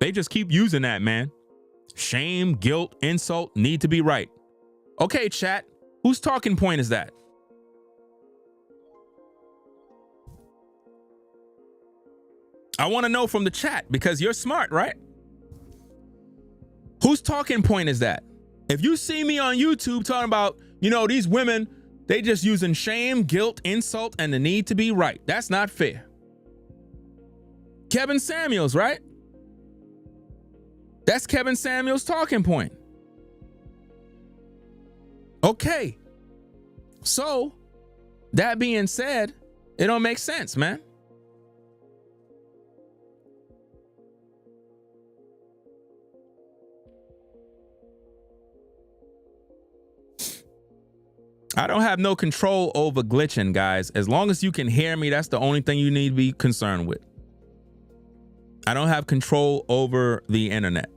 They just keep using that, man. Shame, guilt, insult, need to be right. Okay, chat, whose talking point is that? I want to know from the chat because you're smart, right? Whose talking point is that? If you see me on YouTube talking about, you know, these women, they just using shame, guilt, insult, and the need to be right. That's not fair. Kevin Samuels, right? That's Kevin Samuels' talking point. Okay. So, that being said, it don't make sense, man. I don't have no control over glitching, guys. As long as you can hear me, that's the only thing you need to be concerned with. I don't have control over the internet.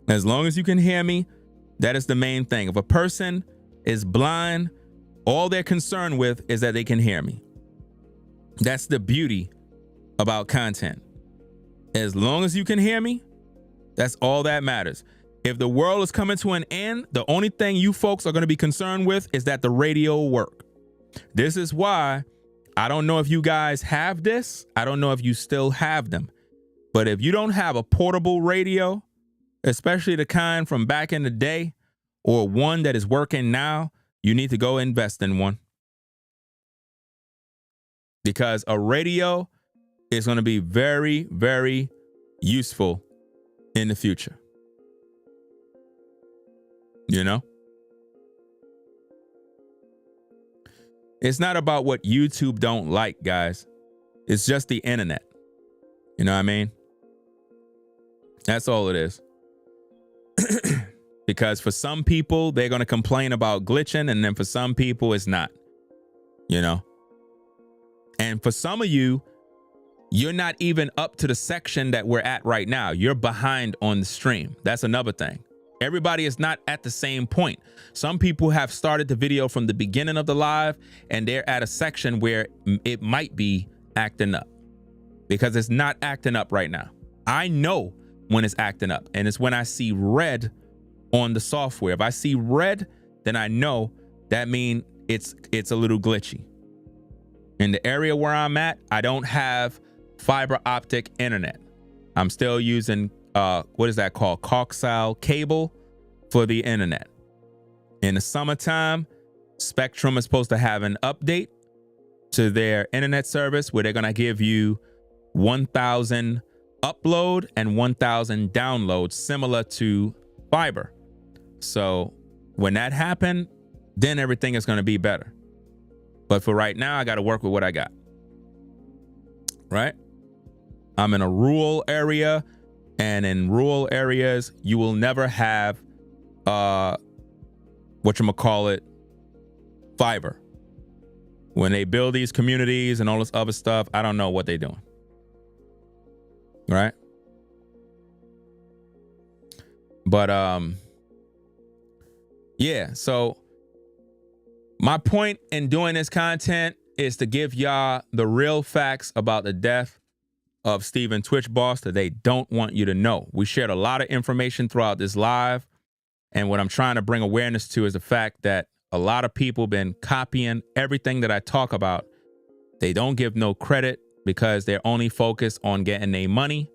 As long as you can hear me, that is the main thing. If a person is blind, all they're concerned with is that they can hear me. That's the beauty about content. As long as you can hear me, that's all that matters. If the world is coming to an end, the only thing you folks are going to be concerned with is that the radio will work. This is why I don't know if you guys have this. I don't know if you still have them. But if you don't have a portable radio, especially the kind from back in the day or one that is working now, you need to go invest in one. Because a radio is going to be very, very useful in the future. You know? It's not about what YouTube don't like, guys. It's just the internet. You know what I mean? That's all it is. Because for some people, they're going to complain about glitching, and then for some people, it's not. You know? And for some of you, you're not even up to the section that we're at right now. You're behind on the stream. That's another thing. Everybody is not at the same point. Some people have started the video from the beginning of the live, and they're at a section where it might be acting up, because it's not acting up right now. I know when it's acting up, and it's when I see red on the software. If I see red, then I know that means it's a little glitchy. In the area where I'm at, I don't have fiber optic internet. I'm still using what is that called? Coaxial cable for the internet. In the summertime, Spectrum is supposed to have an update to their internet service where they're going to give you 1,000 upload and 1,000 download, similar to fiber. So when that happens, then everything is going to be better. But for right now, I got to work with what I got. Right? I'm in a rural area. And in rural areas, you will never have, whatchamacallit, fiber. When they build these communities and all this other stuff, I don't know what they're doing. Right? But yeah, so my point in doing this content is to give y'all the real facts about the death of Stephen Twitch Boss that they don't want you to know. We shared a lot of information throughout this live, and what I'm trying to bring awareness to is the fact that a lot of people been copying everything that I talk about. They don't give no credit because they're only focused on getting their money.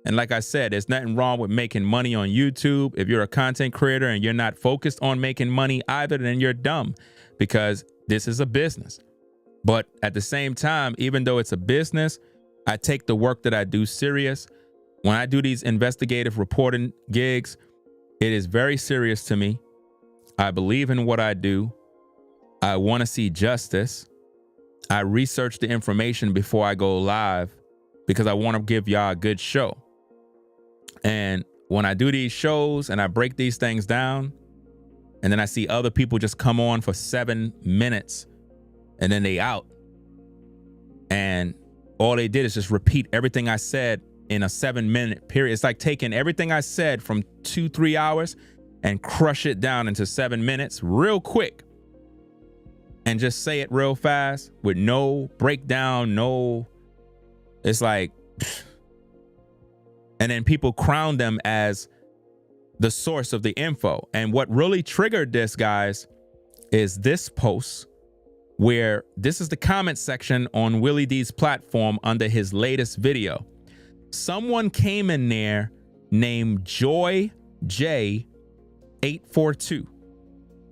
And like I said, there's nothing wrong with making money on YouTube. If you're a content creator and you're not focused on making money either, then you're dumb, because this is a business. But at the same time, even though it's a business, I take the work that I do serious. When I do these investigative reporting gigs, it is very serious to me. I believe in what I do. I want to see justice. I research the information before I go live because I want to give y'all a good show. And when I do these shows and I break these things down, and then I see other people just come on for 7 minutes and then they out, and all they did is just repeat everything I said in a 7-minute period. It's like taking everything I said from 2-3 hours and crush it down into 7 minutes real quick and just say it real fast with no breakdown, no, it's like, and then people crown them as the source of the info. And what really triggered this, guys, is this post where this is the comment section on Willie D's platform under his latest video. Someone came in there named Joy J 842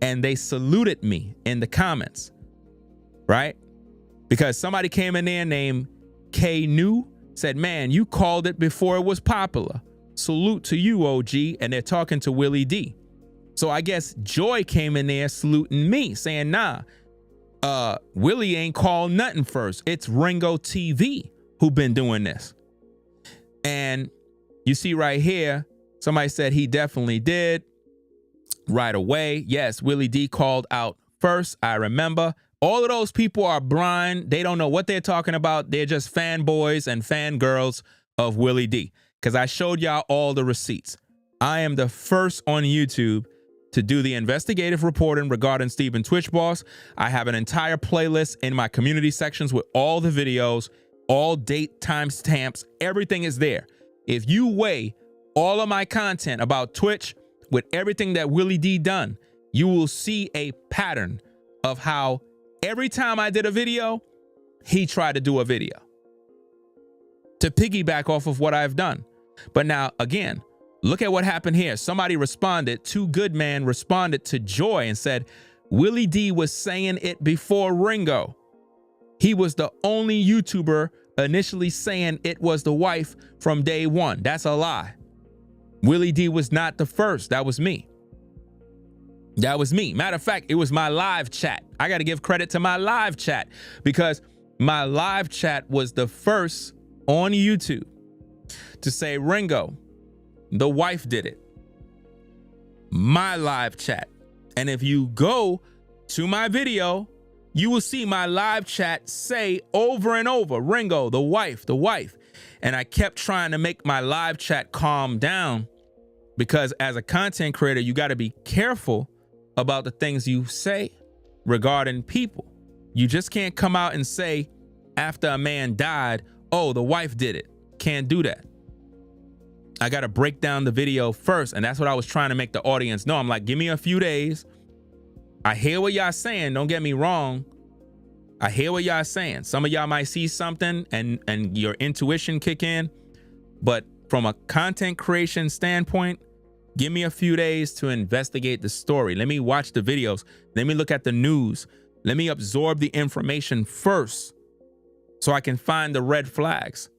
and they saluted me in the comments, right? Because somebody came in there named K New, said, man, you called it before it was popular. Salute to you, OG. And they're talking to Willie D. So I guess Joy came in there saluting me, saying, nah, Willie ain't called nothing first. It's Ringo TV who been doing this. And you see right here, somebody said he definitely did right away. Yes, Willie D called out first. I remember. All of those people are blind. They don't know what they're talking about. They're just fanboys and fangirls of Willie D. Because I showed y'all all the receipts. I am the first on YouTube to do the investigative reporting regarding Stephen Twitch Boss. I have an entire playlist in my community sections with all the videos, all date timestamps. Everything is there. If you weigh all of my content about Twitch with everything that Willie D done, you will see a pattern of how every time I did a video, he tried to do a video to piggyback off of what I've done. But now, again, look at what happened here. Somebody responded, Too Good Man responded to Joy and said, Willie D was saying it before Ringo. He was the only YouTuber initially saying it was the wife from day one. That's a lie. Willie D was not the first. That was me. That was me. Matter of fact, it was my live chat. I got to give credit to my live chat because my live chat was the first on YouTube to say, Ringo, the wife did it. My live chat. And if you go to my video, you will see my live chat say over and over, Ringo, the wife, the wife. And I kept trying to make my live chat calm down because as a content creator, you got to be careful about the things you say regarding people. You just can't come out and say after a man died, oh, the wife did it. Can't do that. I got to break down the video first. And that's what I was trying to make the audience know. I'm like, give me a few days. I hear what y'all saying. Don't get me wrong. I hear what y'all saying. Some of y'all might see something and your intuition kick in. But from a content creation standpoint, give me a few days to investigate the story. Let me watch the videos. Let me look at the news. Let me absorb the information first so I can find the red flags.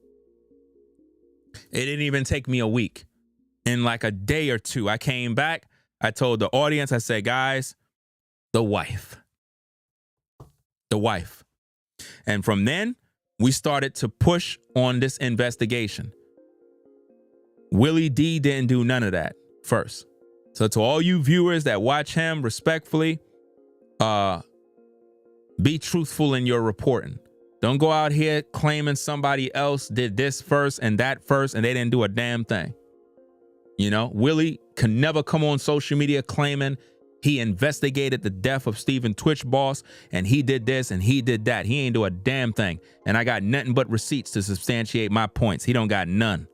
It didn't even take me a week. In like a day or two, I came back. I told the audience, I said, guys, the wife. The wife. And from then, we started to push on this investigation. Willie D didn't do none of that first. So to all you viewers that watch him, respectfully, be truthful in your reporting. Don't go out here claiming somebody else did this first and that first and they didn't do a damn thing. You know, Willie can never come on social media claiming he investigated the death of Stephen Twitch Boss and he did this and he did that. He ain't do a damn thing. And I got nothing but receipts to substantiate my points. He don't got none.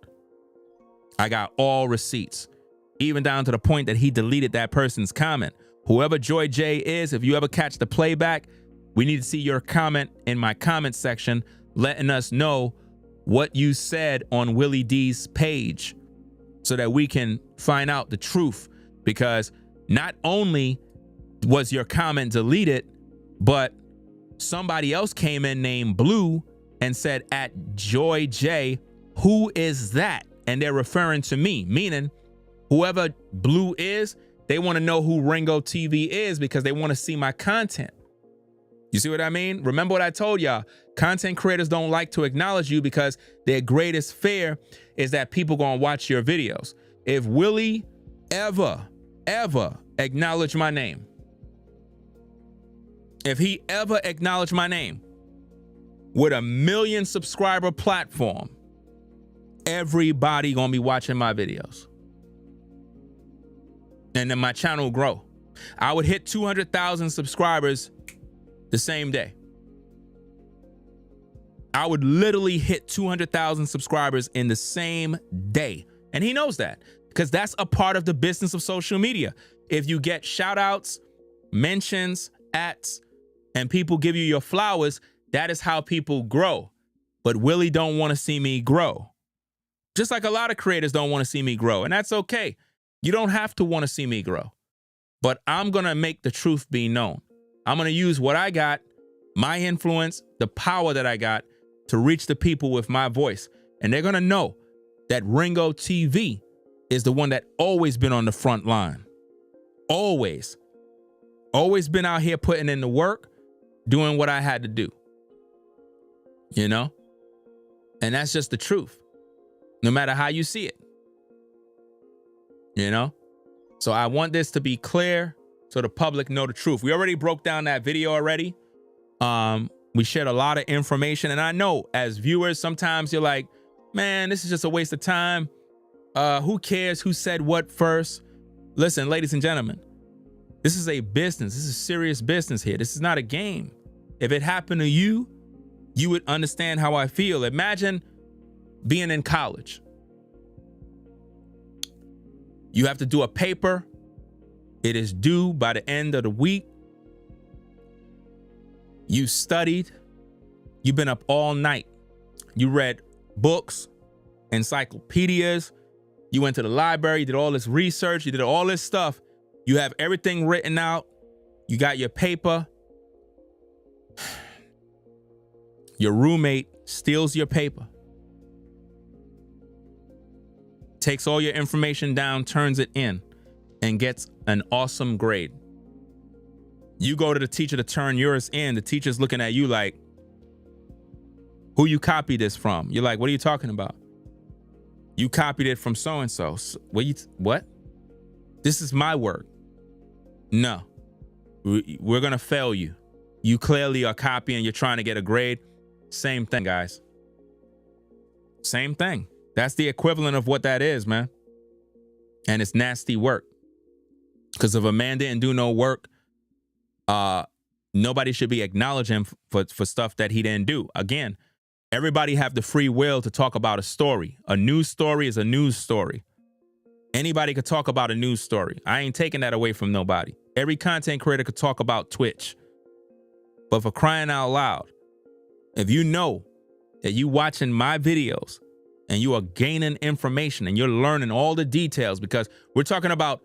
I got all receipts, even down to the point that he deleted that person's comment. Whoever Joy J is, if you ever catch the playback, we need to see your comment in my comment section, letting us know what you said on Willie D's page so that we can find out the truth. Because not only was your comment deleted, but somebody else came in named Blue and said at Joy J, who is that? And they're referring to me, meaning whoever Blue is, they want to know who Ringo TV is because they want to see my content. You see what I mean? Remember what I told y'all. Content creators don't like to acknowledge you because their greatest fear is that people gonna watch your videos. If Willie ever acknowledge my name, if he ever acknowledged my name with a 1 million subscriber platform, everybody gonna be watching my videos. And then my channel will grow. I would hit 200,000 subscribers the same day. I would literally hit 200,000 subscribers in the same day. And he knows that because that's a part of the business of social media. If you get shout outs, mentions, ats, and people give you your flowers, that is how people grow. But Willie don't want to see me grow. Just like a lot of creators don't want to see me grow. And that's okay. You don't have to want to see me grow. But I'm going to make the truth be known. I'm going to use what I got, my influence, the power that I got to reach the people with my voice. And they're going to know that Ringo TV is the one that always been on the front line. Always. Always been out here putting in the work, doing what I had to do. You know? And that's just the truth. No matter how you see it. You know? So I want this to be clear so the public know the truth. We already broke down that video already. We shared a lot of information. And I know as viewers, sometimes you're like, man, this is just a waste of time. Who cares who said what first? Listen, ladies and gentlemen, this is a business. This is serious business here. This is not a game. If it happened to you, you would understand how I feel. Imagine being in college. You have to do a paper. It is due by the end of the week. You studied. You've been up all night. You read books, encyclopedias. You went to the library. You did all this research. You did all this stuff. You have everything written out. You got your paper. Your roommate steals your paper. Takes all your information down, turns it in, and gets an awesome grade. You go to the teacher to turn yours in. The teacher's looking at you like, who you copied this from? You're like, what are you talking about? You copied it from so-and-so. What? This is my work. No, we're going to fail you. You clearly are copying. You're trying to get a grade. Same thing, guys. Same thing. That's the equivalent of what that is, man. And it's nasty work. Because if a man didn't do no work, nobody should be acknowledging for stuff that he didn't do. Again, everybody have the free will to talk about a story. A news story is a news story. Anybody could talk about a news story. I ain't taking that away from nobody. Every content creator could talk about Twitch. But for crying out loud, if you know that you watching my videos and you are gaining information and you're learning all the details, because we're talking about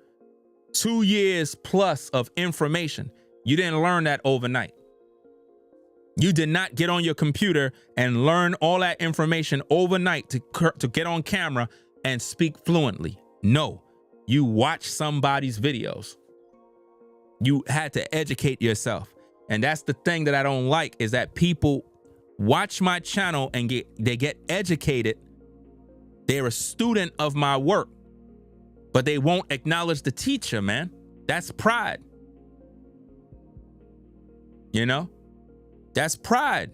2 years plus of information. You didn't learn that overnight. You did not get on your computer and learn all that information overnight to get on camera and speak fluently. No, you watched somebody's videos. You had to educate yourself. And that's the thing that I don't like, is that people watch my channel and they get educated. They're a student of my work, but they won't acknowledge the teacher, man. That's pride. You know? That's pride.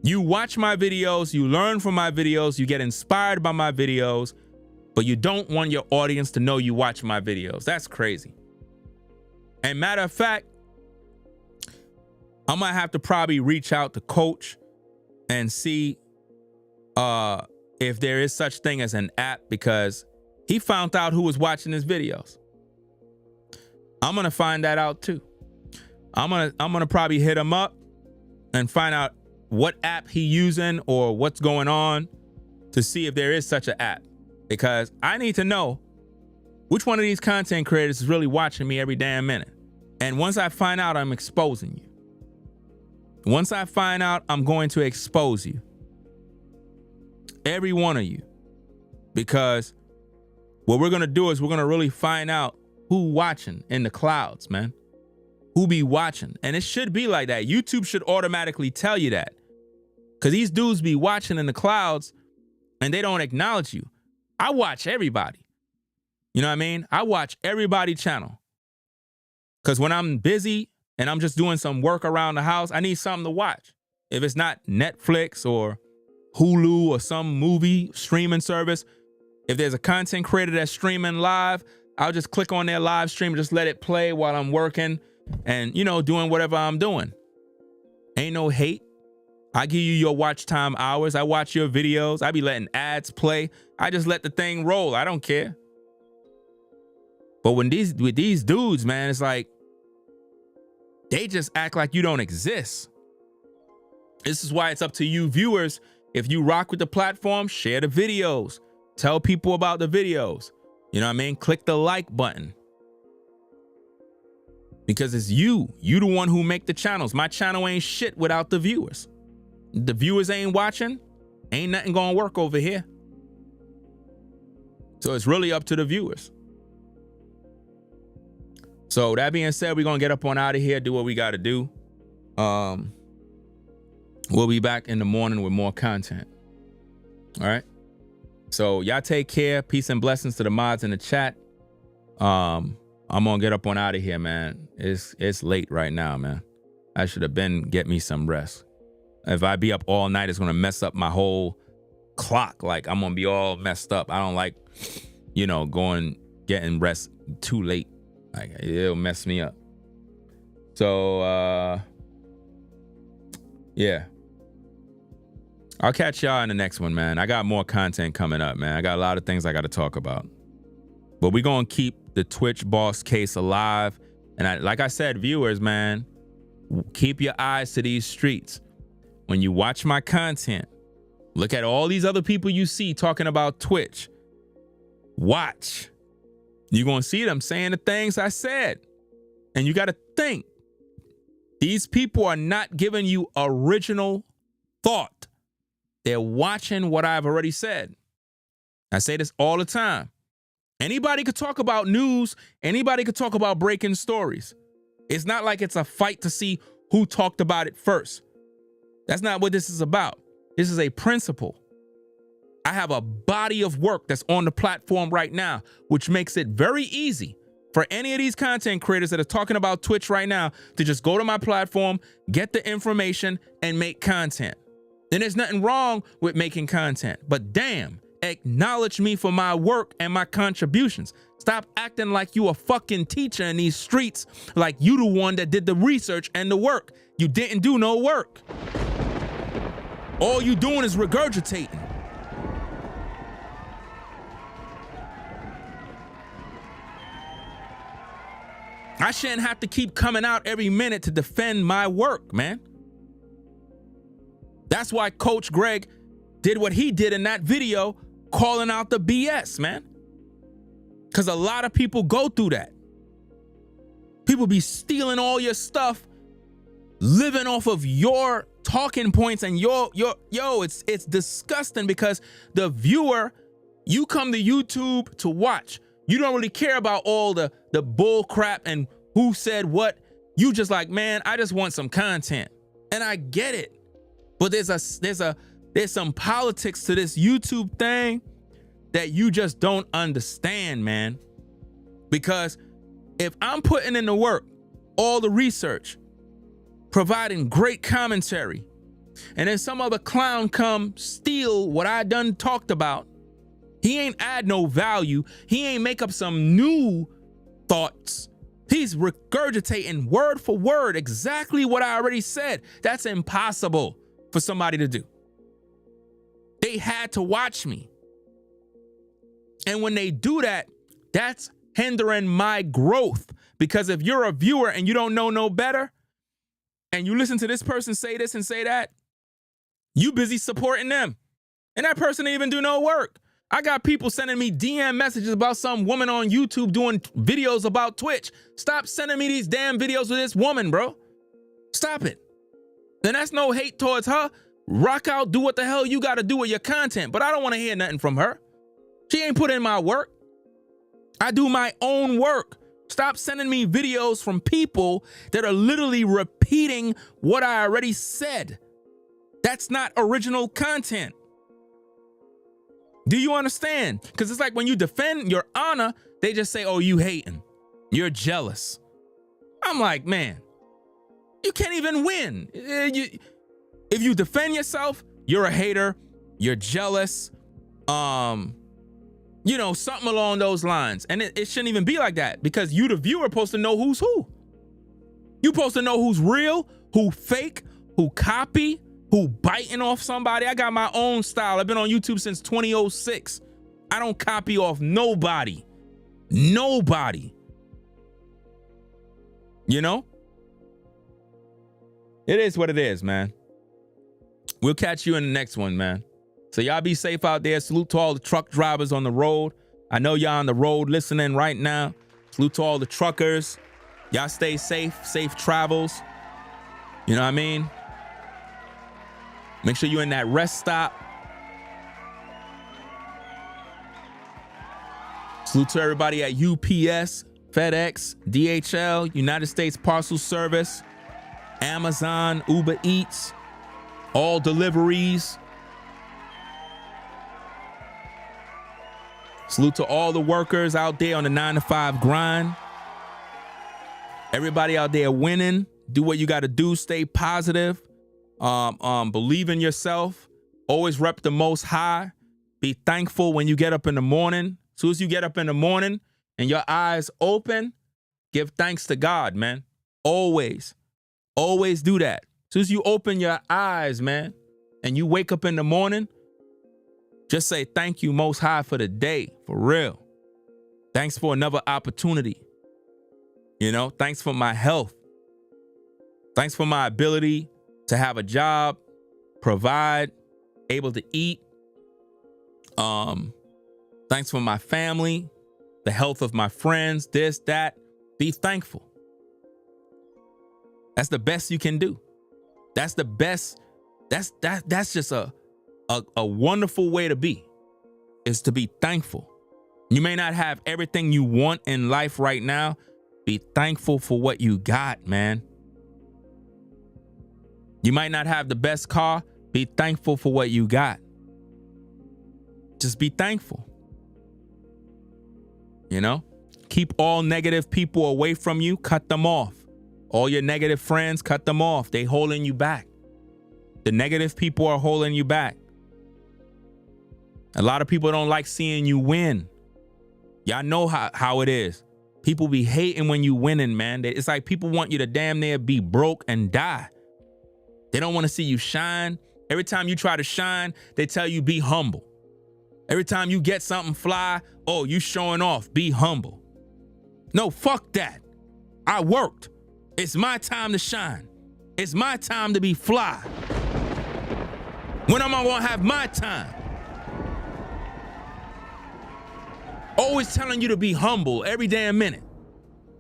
You watch my videos, you learn from my videos, you get inspired by my videos, but you don't want your audience to know you watch my videos. That's crazy. And matter of fact, I might have to probably reach out to Coach and see if there is such thing as an app, because he found out who was watching his videos. I'm gonna find that out too. I'm gonna probably hit him up and find out what app he using or what's going on to see if there is such an app, because I need to know which one of these content creators is really watching me every damn minute. And once I find out, I'm exposing you. Once I find out, I'm going to expose you. Every one of you. Because what we're going to do is we're going to really find out who watching in the clouds, man. Who be watching. And it should be like that. YouTube should automatically tell you that. Because these dudes be watching in the clouds and they don't acknowledge you. I watch everybody. You know what I mean? I watch everybody channel. Because when I'm busy and I'm just doing some work around the house, I need something to watch. If it's not Netflix or Hulu or some movie streaming service, if there's a content creator that's streaming live, I'll just click on their live stream and just let it play while I'm working and, you know, doing whatever I'm doing. Ain't no hate. I give you your watch time hours. I watch your videos. I be letting ads play. I just let the thing roll. I don't care. But with these dudes, man, it's like they just act like you don't exist. This is why it's up to you viewers. If you rock with the platform, share the videos. Tell people about the videos. You know what I mean? Click the like button. Because it's you. You the one who make the channels. My channel ain't shit without the viewers. The viewers ain't watching. Ain't nothing gonna work over here. So it's really up to the viewers. So that being said, we're gonna get up on out of here, do what we gotta do. We'll be back in the morning with more content. All right. So y'all take care. Peace and blessings to the mods in the chat. I'm gonna get up on out of here, man. It's late right now, man. I should have been get me some rest. If I be up all night, it's gonna mess up my whole clock. Like I'm gonna be all messed up. I don't like, you know, getting rest too late. Like it'll mess me up. So yeah. I'll catch y'all in the next one, man. I got more content coming up, man. I got a lot of things I got to talk about. But we're going to keep the Twitch boss case alive. And like I said, viewers, man, keep your eyes to these streets. When you watch my content, look at all these other people you see talking about Twitch. Watch. You're going to see them saying the things I said. And you got to think. These people are not giving you original thought. They're watching what I've already said. I say this all the time. Anybody could talk about news. Anybody could talk about breaking stories. It's not like it's a fight to see who talked about it first. That's not what this is about. This is a principle. I have a body of work that's on the platform right now, which makes it very easy for any of these content creators that are talking about Twitch right now to just go to my platform, get the information, and make content. Then there's nothing wrong with making content, but damn, acknowledge me for my work and my contributions. Stop acting like you a fucking teacher in these streets, like you the one that did the research and the work. You didn't do no work. All you doing is regurgitating. I shouldn't have to keep coming out every minute to defend my work, man. That's why Coach Greg did what he did in that video, calling out the BS, man. Because a lot of people go through that. People be stealing all your stuff, living off of your talking points and it's disgusting because the viewer, you come to YouTube to watch. You don't really care about all the bull crap and who said what. You just like, man, I just want some content. And I get it. But there's some politics to this YouTube thing that you just don't understand, man. Because if I'm putting in the work, all the research, providing great commentary, and then some other clown come steal what I done talked about He ain't add no value. He ain't make up some new thoughts. He's regurgitating word for word exactly what I already said. That's impossible for somebody to do. They had to watch me. And when they do that, that's hindering my growth. Because if you're a viewer and you don't know no better, and you listen to this person say this and say that, you busy supporting them. And that person didn't even do no work. I got people sending me DM messages about some woman on YouTube doing videos about Twitch. Stop sending me these damn videos with this woman, bro. Stop it. And that's no hate towards her. Rock out, do what the hell you got to do with your content. But I don't want to hear nothing from her. She ain't put in my work. I do my own work. Stop sending me videos from people that are literally repeating what I already said. That's not original content. Do you understand? Because it's like when you defend your honor, they just say, oh, you hating. You're jealous. I'm like, man, you can't even win. If you defend yourself, you're a hater. You're jealous. You know, something along those lines. And it shouldn't even be like that because you, the viewer, supposed to know who's who. You supposed to know who's real, who fake, who copy, who biting off somebody. I got my own style. I've been on YouTube since 2006. I don't copy off nobody. Nobody. You know? It is what it is, man. We'll catch you in the next one, man. So y'all be safe out there. Salute to all the truck drivers on the road. I know y'all on the road listening right now. Salute to all the truckers. Y'all stay safe. Safe travels. You know what I mean? Make sure you're in that rest stop. Salute to everybody at UPS, FedEx, DHL, United States Parcel Service, Amazon, Uber Eats, all deliveries. Salute to all the workers out there on the 9-to-5 grind. Everybody out there winning. Do what you got to do. Stay positive. Believe in yourself. Always rep the Most High. Be thankful when you get up in the morning. As soon as you get up in the morning and your eyes open, give thanks to God, man. Always. Always do that. As soon as you open your eyes, man, and you wake up in the morning, just say thank you, Most High, for the day. For real. Thanks for another opportunity. You know, thanks for my health. Thanks for my ability to have a job, provide, able to eat. Thanks for my family, the health of my friends, this, that. Be thankful. That's the best you can do. That's the best. That's just a wonderful way to be, is to be thankful. You may not have everything you want in life right now. Be thankful for what you got, man. You might not have the best car. Be thankful for what you got. Just be thankful. You know? Keep all negative people away from you. Cut them off. All your negative friends, cut them off. They holding you back. The negative people are holding you back. A lot of people don't like seeing you win. Y'all know how it is. People be hating when you winning, man. It's like people want you to damn near be broke and die. They don't want to see you shine. Every time you try to shine, they tell you be humble. Every time you get something fly, oh, you showing off, be humble. No, fuck that. I worked. It's my time to shine. It's my time to be fly. When am I gonna have my time? Always telling you to be humble every damn minute.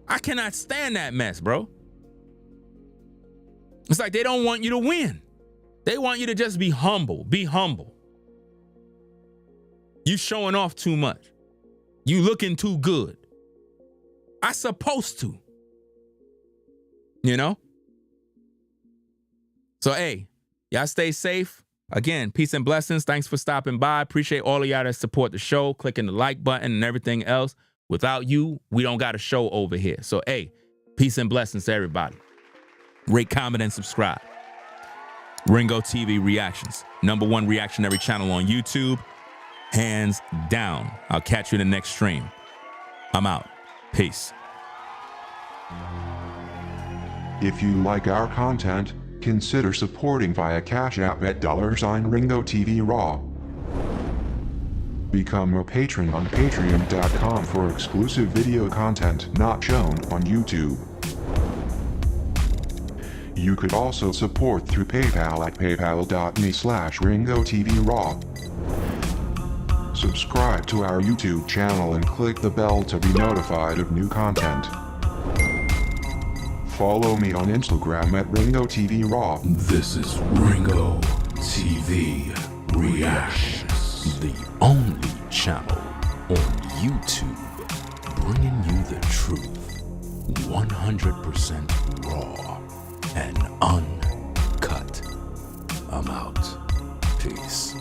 I cannot stand that mess, bro. It's like they don't want you to win. They want you to just be humble. Be humble. You showing off too much. You looking too good. I supposed to. You know? So, hey, y'all stay safe. Again, peace and blessings. Thanks for stopping by. Appreciate all of y'all that support the show, clicking the like button and everything else. Without you, we don't got a show over here. So, hey, peace and blessings to everybody. Rate, comment, and subscribe. Ringo TV Reactions. #1 reactionary channel on YouTube. Hands down. I'll catch you in the next stream. I'm out. Peace. If you like our content, consider supporting via Cash App at $Ringo TV Raw. Become a patron on patreon.com for exclusive video content not shown on YouTube. You could also support through PayPal at paypal.me/Ringo TV Raw. Subscribe to our YouTube channel and click the bell to be notified of new content. Follow me on Instagram at Ringo TV Raw. This is Ringo TV Reactions, the only channel on YouTube bringing you the truth 100% raw and uncut. I'm out. Peace.